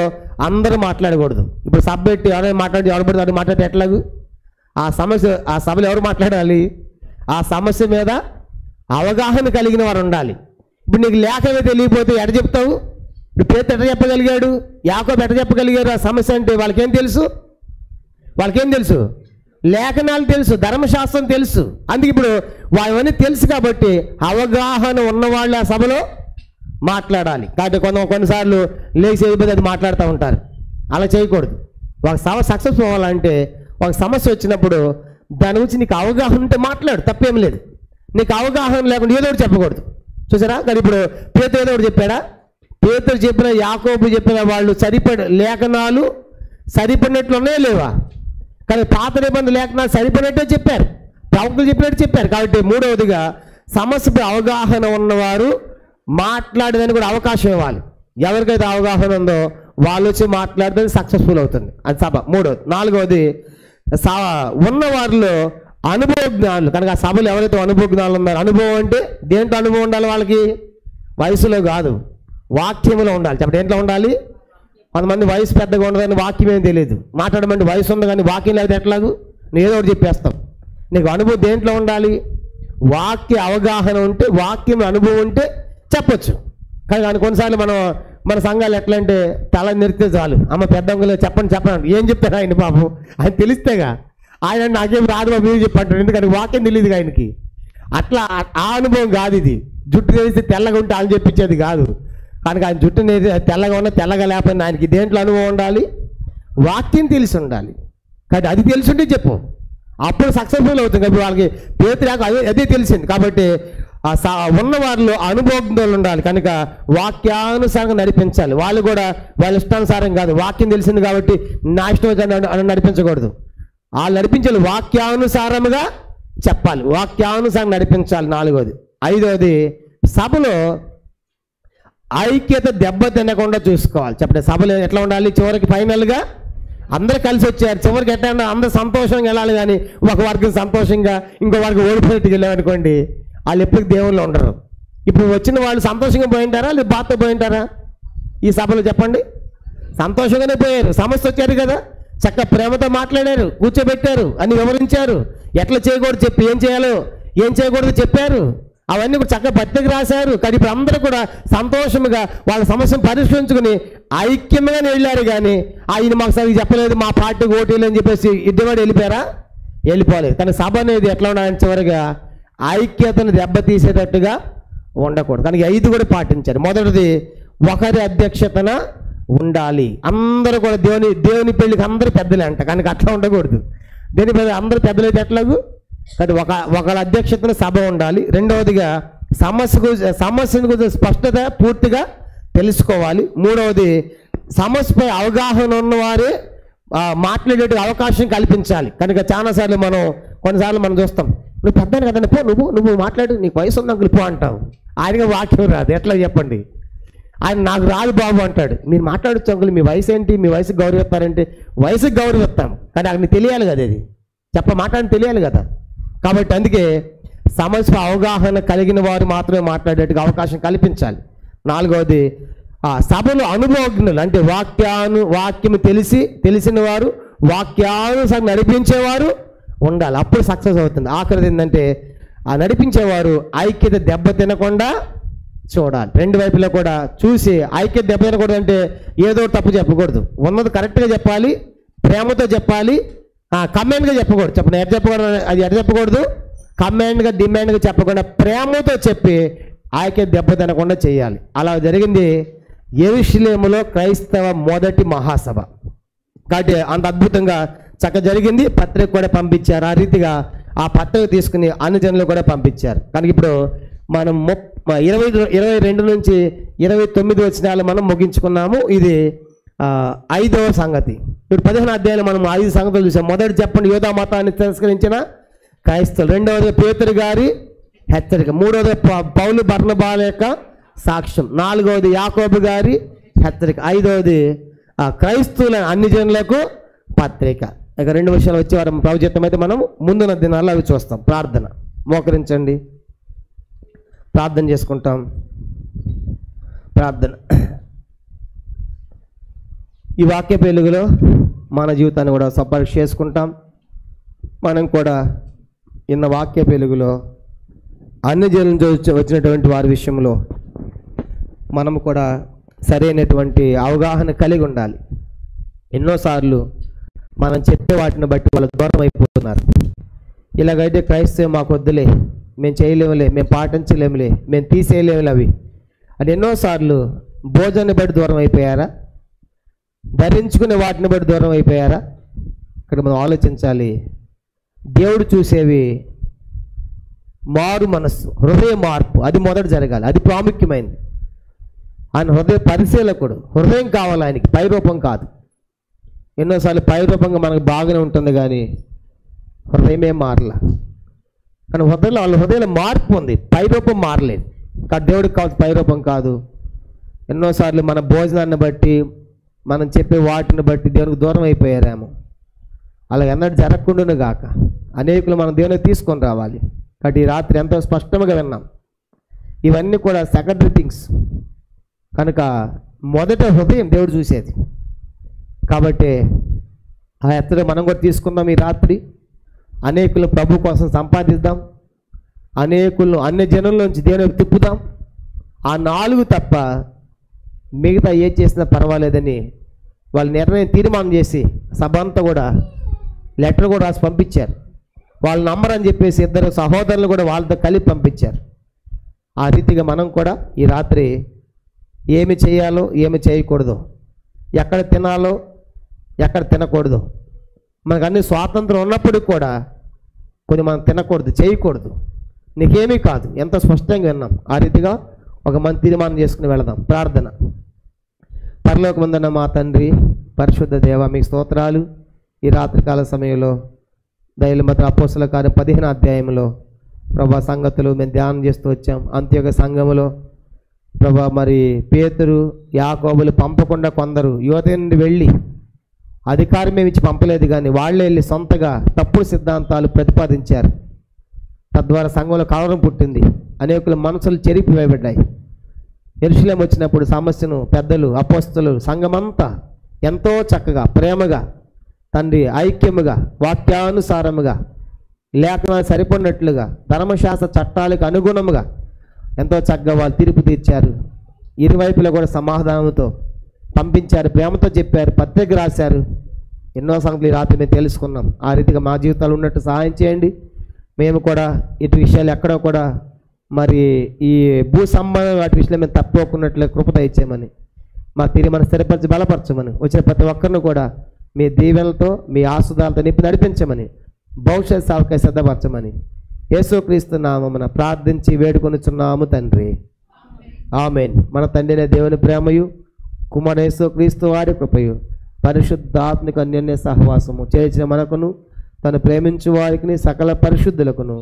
అందరూ మాట్లాడకూడదు. ఇప్పుడు సభ పెట్టి ఎవరైనా ఎవరు మాట్లాడితే ఎట్లాగు? ఆ సభలో ఎవరు మాట్లాడాలి? ఆ సమస్య మీద అవగాహన కలిగిన వారు ఉండాలి. ఇప్పుడు నీకు లేఖమే తెలియకపోతే ఎట చెప్తావు? ఇప్పుడు పేతురు ఎట చెప్పగలిగాడు? యాకోబు ఎట చెప్పగలిగారు? ఆ సమస్య అంటే వాళ్ళకేం తెలుసు? లేఖనాలు తెలుసు, ధర్మశాస్త్రం తెలుసు. అందుకే ఇప్పుడు అవన్నీ తెలుసు కాబట్టి అవగాహన ఉన్నవాళ్ళు ఆ సభలో మాట్లాడాలి. కాబట్టి కొన్నిసార్లు లేచి అయిపోతే అది మాట్లాడుతూ ఉంటారు. అలా చేయకూడదు. ఒక సభ సక్సెస్ అవ్వాలంటే ఒక సమస్య వచ్చినప్పుడు దాని గురించి నీకు అవగాహన ఉంటే మాట్లాడు, తప్పేం లేదు. నీకు అవగాహన లేకుండా ఏదో ఒకటి చెప్పకూడదు. చూసారా? కానీ ఇప్పుడు పేతురు ఏదో ఒకటి చెప్పాడా? పేతురు చెప్పిన, యాకోబు చెప్పిన వాళ్ళు లేఖనాలు సరిపడినట్లు ఉన్నాయా లేవా? కానీ పాత నిబంధన లేఖనాలు సరిపడినట్టే చెప్పారు, ప్రవక్తలు చెప్పినట్టు చెప్పారు. కాబట్టి మూడవదిగా సమస్యపై అవగాహన ఉన్నవారు మాట్లాడేదానికి కూడా అవకాశం ఇవ్వాలి. ఎవరికైతే అవగాహన ఉందో వాళ్ళు వచ్చి మాట్లాడితే సక్సెస్ఫుల్ అవుతుంది అది సభ. మూడవది. నాలుగవది, ఉన్నవారిలో అనుభవ జ్ఞానులు. కనుక ఆ సభలో ఎవరైతే అనుభవ జ్ఞానులు ఉన్నారో, అనుభవం అంటే దేంట్లో అనుభవం ఉండాలి వాళ్ళకి? వయసులో కాదు, వాక్యంలో ఉండాలి. చెప్పండి, దేంట్లో ఉండాలి? కొంతమంది వయసు పెద్దగా ఉండదని వాక్యం ఏం తెలియదు. మాట్లాడమంటే వయసు ఉంది కానీ వాక్యం లేకపోతే ఎట్లాగు? నేను ఏదో ఒకటి చెప్పేస్తాం. నీకు అనుభవం దేంట్లో ఉండాలి? వాక్య అవగాహన ఉంటే, వాక్యం అనుభవం ఉంటే చెప్పొచ్చు. కానీ కొన్నిసార్లు మన సంఘాలు ఎట్లా అంటే తల నిరితే చాలు, అమ్మ పెద్ద చెప్పండి ఏం చెప్తారు ఆయన పాపం, ఆయన తెలిస్తేగా. ఆయన నాకేం రాదు బాబు మీరు చెప్పంటారు, ఎందుకంటే వాక్యం తెలియదు ఆయనకి. అట్లా ఆ అనుభవం కాదు ఇది. జుట్టు తెలిస్తే తెల్లగా ఉంటే ఆయన చెప్పించేది కాదు. కనుక ఆయన జుట్టు తెల్లగా ఉన్నా తెల్లగా లేకపోయినా ఆయనకి దేంట్లో అనుభవం ఉండాలి? వాక్యం తెలిసి ఉండాలి. కానీ అది తెలుసుంటే చెప్పు, అప్పుడు సక్సెస్ఫుల్ అవుతుంది. కాబట్టి వాళ్ళకి పేతురు అదే తెలిసింది. కాబట్టి ఉన్నవారిలో అనుభవజ్ఞులు ఉండాలి. కనుక వాక్యానుసారంగా నడిపించాలి. వాళ్ళు కూడా వాళ్ళ ఇష్టానుసారం కాదు, వాక్యం తెలిసింది కాబట్టి నా ఇష్టం నడిపించకూడదు. వాళ్ళు నడిపించాలి, వాక్యానుసారముగా చెప్పాలి, వాక్యానుసారం నడిపించాలి. నాలుగోది. ఐదోది, సభలో ఐక్యత దెబ్బ తినకుండా చూసుకోవాలి. చెప్పండి, సభలో ఎట్లా ఉండాలి? చివరికి ఫైనల్గా అందరూ కలిసి వచ్చారు, చివరికి ఎట్లా అందరూ సంతోషంగా వెళ్ళాలి. కానీ ఒక వర్గం సంతోషంగా ఇంకో వర్గం ఓడిపోయినట్టుకు వెళ్ళామనుకోండి, వాళ్ళు ఎప్పటికి దేవుళ్ళు ఉండరు. ఇప్పుడు వచ్చిన వాళ్ళు సంతోషంగా పోయింటారా లేదా బాధతో పోయింటారా? ఈ సభలో చెప్పండి. సంతోషంగానే పోయారు. సమస్య వచ్చారు కదా, చక్కగా ప్రేమతో మాట్లాడారు, కూర్చోబెట్టారు, అన్ని వివరించారు, ఎట్లా చేయకూడదు చెప్పి ఏం చేయాలో ఏం చేయకూడదు చెప్పారు. అవన్నీ కూడా చక్కగా పత్రిక రాశారు. కానీ ఇప్పుడు అందరూ కూడా సంతోషంగా వాళ్ళ సమస్యను పరిష్కరించుకుని ఐక్యంగానే వెళ్ళారు. కానీ ఆయన మాకు సరిగ్గా చెప్పలేదు, మా పార్టీకి ఓటీలు అని చెప్పేసి ఇద్దరు వెళ్ళిపోయారా? వెళ్ళిపోలేదు. కానీ సభ అనేది ఎట్లా ఉండాలని చివరిగా ఐక్యతను దెబ్బతీసేటట్టుగా ఉండకూడదు. కానీ 5 కూడా పాటించారు. మొదటిది, ఒకరి అధ్యక్షతన ఉండాలి. అందరూ కూడా దేవుని పెళ్ళికి అందరూ పెద్దలే అంట, కనుక అట్లా ఉండకూడదు. దేని పెద్ద అందరూ పెద్దలైతే ఎట్లాగు? కానీ ఒకళ్ళ అధ్యక్షతన సభ ఉండాలి. రెండవదిగా సమస్యను గురించి స్పష్టత పూర్తిగా తెలుసుకోవాలి. మూడవది, సమస్యపై అవగాహన ఉన్నవారే మాట్లాడేట అవకాశం కల్పించాలి. కనుక చాలాసార్లు కొన్నిసార్లు మనం చూస్తాం, నువ్వు పెద్దాను కదండి, పో నువ్వు మాట్లాడు, నీకు వయసు ఉంది అంకులు పో అంటావు. ఆయనగా వాక్యం రాదు, ఎట్లా చెప్పండి? ఆయన నాకు రాదు బాబు అంటాడు. మీరు మాట్లాడచ్చు అంకులు, మీ వయసు ఏంటి, మీ వయసుకు గౌరవిస్తారంటే వయసుకు గౌరవిస్తాం, కానీ ఆయనకి తెలియాలి కదా, అది మాట్లాడని తెలియాలి కదా. కాబట్టి అందుకే సమస్య అవగాహన కలిగిన వారు మాత్రమే మాట్లాడేట్టుగా అవకాశం కల్పించాలి. నాలుగవది, సభలో అనుభవజ్ఞులు అంటే వాక్యము తెలిసిన వారు, వాక్యానుసారం నడిపించేవారు ఉండాలి. అప్పుడు సక్సెస్ అవుతుంది. ఆఖరిది ఏంటంటే ఆ నడిపించేవారు ఐక్యత దెబ్బ తినకుండా చూడాలి. రెండు వైపులా కూడా చూసి ఐక్యత దెబ్బ తినకూడదు. అంటే ఏదో తప్పు చెప్పకూడదు, ఉన్నది కరెక్ట్గా చెప్పాలి, ప్రేమతో చెప్పాలి, కమాండ్గా చెప్పకూడదు. చెప్పండి, ఎట్లా చెప్పకూడదు? కమాండ్గా డిమాండ్గా చెప్పకుండా ప్రేమతో చెప్పి ఐక్యత దెబ్బ తినకుండా చేయాలి. అలా జరిగింది యెరూషలేములో క్రైస్తవ మొదటి మహాసభ. కాబట్టి అంత అద్భుతంగా చక్కగా జరిగింది. పత్రిక కూడా పంపించారు. ఆ రీతిగా ఆ పత్రిక తీసుకుని అన్ని జనులు కూడా పంపించారు. కనుక ఇప్పుడు మనం 22 నుంచి 29 వచనాలు మనం ముగించుకున్నాము. ఇది 5వ సంగతి. ఇప్పుడు 15వ అధ్యాయంలో మనం 5 సంగతులు చూసాం. మొదటి చెప్పండి, యోధా మతాన్ని తిరస్కరించిన క్రైస్తవులు. రెండవది పేతురు గారి హెచ్చరిక. మూడవది పౌలు బర్నబాల యొక్క సాక్ష్యం. నాలుగవది యాకోబు గారి హెచ్చరిక. ఐదవది క్రైస్తవుల అన్ని జనులకు పత్రిక. ఇక 2 విషయాలు వచ్చే వారం ప్రభుత్వం అయితే మనం ముందున్న దినాల్లో అవి చూస్తాం. ప్రార్థన, మోకరించండి, ప్రార్థన చేసుకుంటాం. ప్రార్థన. ఈ వాక్య వెలుగులో మన జీవితాన్ని కూడా సపరీక్ష చేసుకుంటాం. మనం కూడా ఇన్న వాక్య వెలుగులో అన్ని జనుల నుంచి వచ్చినటువంటి వారి విషయంలో మనము కూడా సరైనటువంటి అవగాహన కలిగి ఉండాలి. ఎన్నోసార్లు మనం చెప్పే వాటిని బట్టి వాళ్ళు దూరం అయిపోతున్నారు. ఇలాగైతే క్రైస్తవం మాకు వద్దులే, మేము చేయలేములే, మేము పాటించలేములే, మేము తీసేయలేములే అవి అని ఎన్నోసార్లు భోజనాన్ని బట్టి దూరం అయిపోయారా? ధరించుకునే వాటిని బట్టి దూరం అయిపోయారా? ఇక్కడ మనం ఆలోచించాలి. దేవుడు చూసేవి మారు మనస్సు, హృదయ మార్పు, అది మొదట జరగాలి. అది ప్రాముఖ్యమైనది. ఆయన హృదయ పరిశీలకుడు. హృదయం కావాలి ఆయనకి, పైరూపం కాదు. ఎన్నోసార్లు పైరూపంగా మనకు బాగానే ఉంటుంది కానీ హృదయమే మారలా. కానీ వాళ్ళ హృదయంలో మార్పు ఉంది, పైరూపం మారలేదు. కానీ దేవుడికి కాదు, పైరూపం కాదు. ఎన్నోసార్లు మన భోజనాన్ని బట్టి, మనం చెప్పే వాటిని బట్టి దేవునికి దూరం అయిపోయారేమో. అలా ఎన్నడూ జరగకుండాను గాక. అనేకులు మనం దేవునికి తీసుకొని రావాలి. కాబట్టి ఈ రాత్రి ఎంతో స్పష్టంగా విన్నాం. ఇవన్నీ కూడా సెకండరీ థింగ్స్. కనుక మొదట హృదయం దేవుడు చూసేది. కాబట్టి ఆ ఎత్తలో మనం కూడా తీసుకుందాం. ఈ రాత్రి అనేకులు ప్రభు కోసం సంపాదిద్దాం. అనేకులను అన్ని జనుల్లోంచి దేవునికి తిప్పుదాం. ఆ 4 తప్ప మిగతా ఏ చేసినా పర్వాలేదని వాళ్ళు నిర్ణయం తీర్మానం చేసి సభ అంతా కూడా లెటర్ కూడా రాసి పంపించారు. వాళ్ళు నమ్మరని చెప్పేసి 2 సహోదరులు కూడా వాళ్ళతో కలిపి పంపించారు. ఆ రీతిగా మనం కూడా ఈ రాత్రి ఏమి చేయాలో ఏమి చేయకూడదు, ఎక్కడ తినాలో ఎక్కడ తినకూడదు, మనకు అన్ని స్వాతంత్రం ఉన్నప్పటికి కూడా కొన్ని మనం తినకూడదు, చేయకూడదు, నీకేమీ కాదు. ఎంత స్పష్టంగా విన్నాం. ఆ రీతిగా ఒక మంచి తీర్మానం చేసుకుని వెళదాం. ప్రార్థన. పరలోకమందున్న మా తండ్రి, పరిశుద్ధ దేవ, మీకు స్తోత్రాలు. ఈ రాత్రికాల సమయంలో దైవమత అపోస్తల కార్యం 15వ అధ్యాయంలో ప్రభా సంగతులు మేము ధ్యానం చేస్తూ వచ్చాం. అంత్యోగ సంఘములో ప్రభా మరి పేతురు, యాకోబులు పంపకుండా కొందరు యువత నుండి వెళ్ళి, అధికారం మేము ఇచ్చి పంపలేదు కానీ వాళ్ళే వెళ్ళి సొంతగా తప్పుడు సిద్ధాంతాలు ప్రతిపాదించారు. తద్వారా సంఘంలో కలవరం పుట్టింది. అనేకుల మనసులు చెరిపివేయబడ్డాయి. యెరూషలేము వచ్చినప్పుడు సమస్యను పెద్దలు, అపోస్తలు, సంఘమంతా ఎంతో చక్కగా ప్రేమగా తండ్రి ఐక్యముగా వాక్యానుసారముగా లేఖనాలు సరిపడినట్లుగా ధర్మశాస్త్ర చట్టాలకు అనుగుణముగా ఎంతో చక్కగా వాళ్ళు తీర్పు తీర్చారు. ఇరువైపులా కూడా సమాధానంతో పంపించారు, ప్రేమతో చెప్పారు, పత్రిక రాశారు. ఎన్నో సంగతులు ఈ రాత్రి మేము తెలుసుకున్నాం. ఆ రీతిగా మా జీవితాలు ఉన్నట్టు సహాయం చేయండి. మేము కూడా ఇటు విషయాలు ఎక్కడో కూడా మరి ఈ భూ సంబంధం వాటి విషయంలో మేము తప్పుకున్నట్లు కృపత ఇచ్చేయమని, మా తీర్మానం స్థిరపరిచి బలపరచమని, వచ్చిన ప్రతి ఒక్కరిని కూడా మీ దీవెనలతో మీ ఆశీర్వాదాలతో నింపి నడిపించమని, భవిష్యత్ సేవకై సిద్ధపరచమని యేసుక్రీస్తు నామమున ప్రార్థించి వేడుకొనుచున్నాము తండ్రి. ఆమేన్. మన తండ్రి దేవుని ప్రేమయు కుమారుడు యేసుక్రీస్తు వారి కృపయు పరిశుద్ధాత్మిక అన్యోన్య సహవాసము చేసిన మనకును తను ప్రేమించు వారికి సకల పరిశుద్ధులకును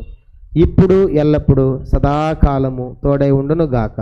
ఇప్పుడు ఎల్లప్పుడూ సదాకాలము తోడై ఉండును గాక.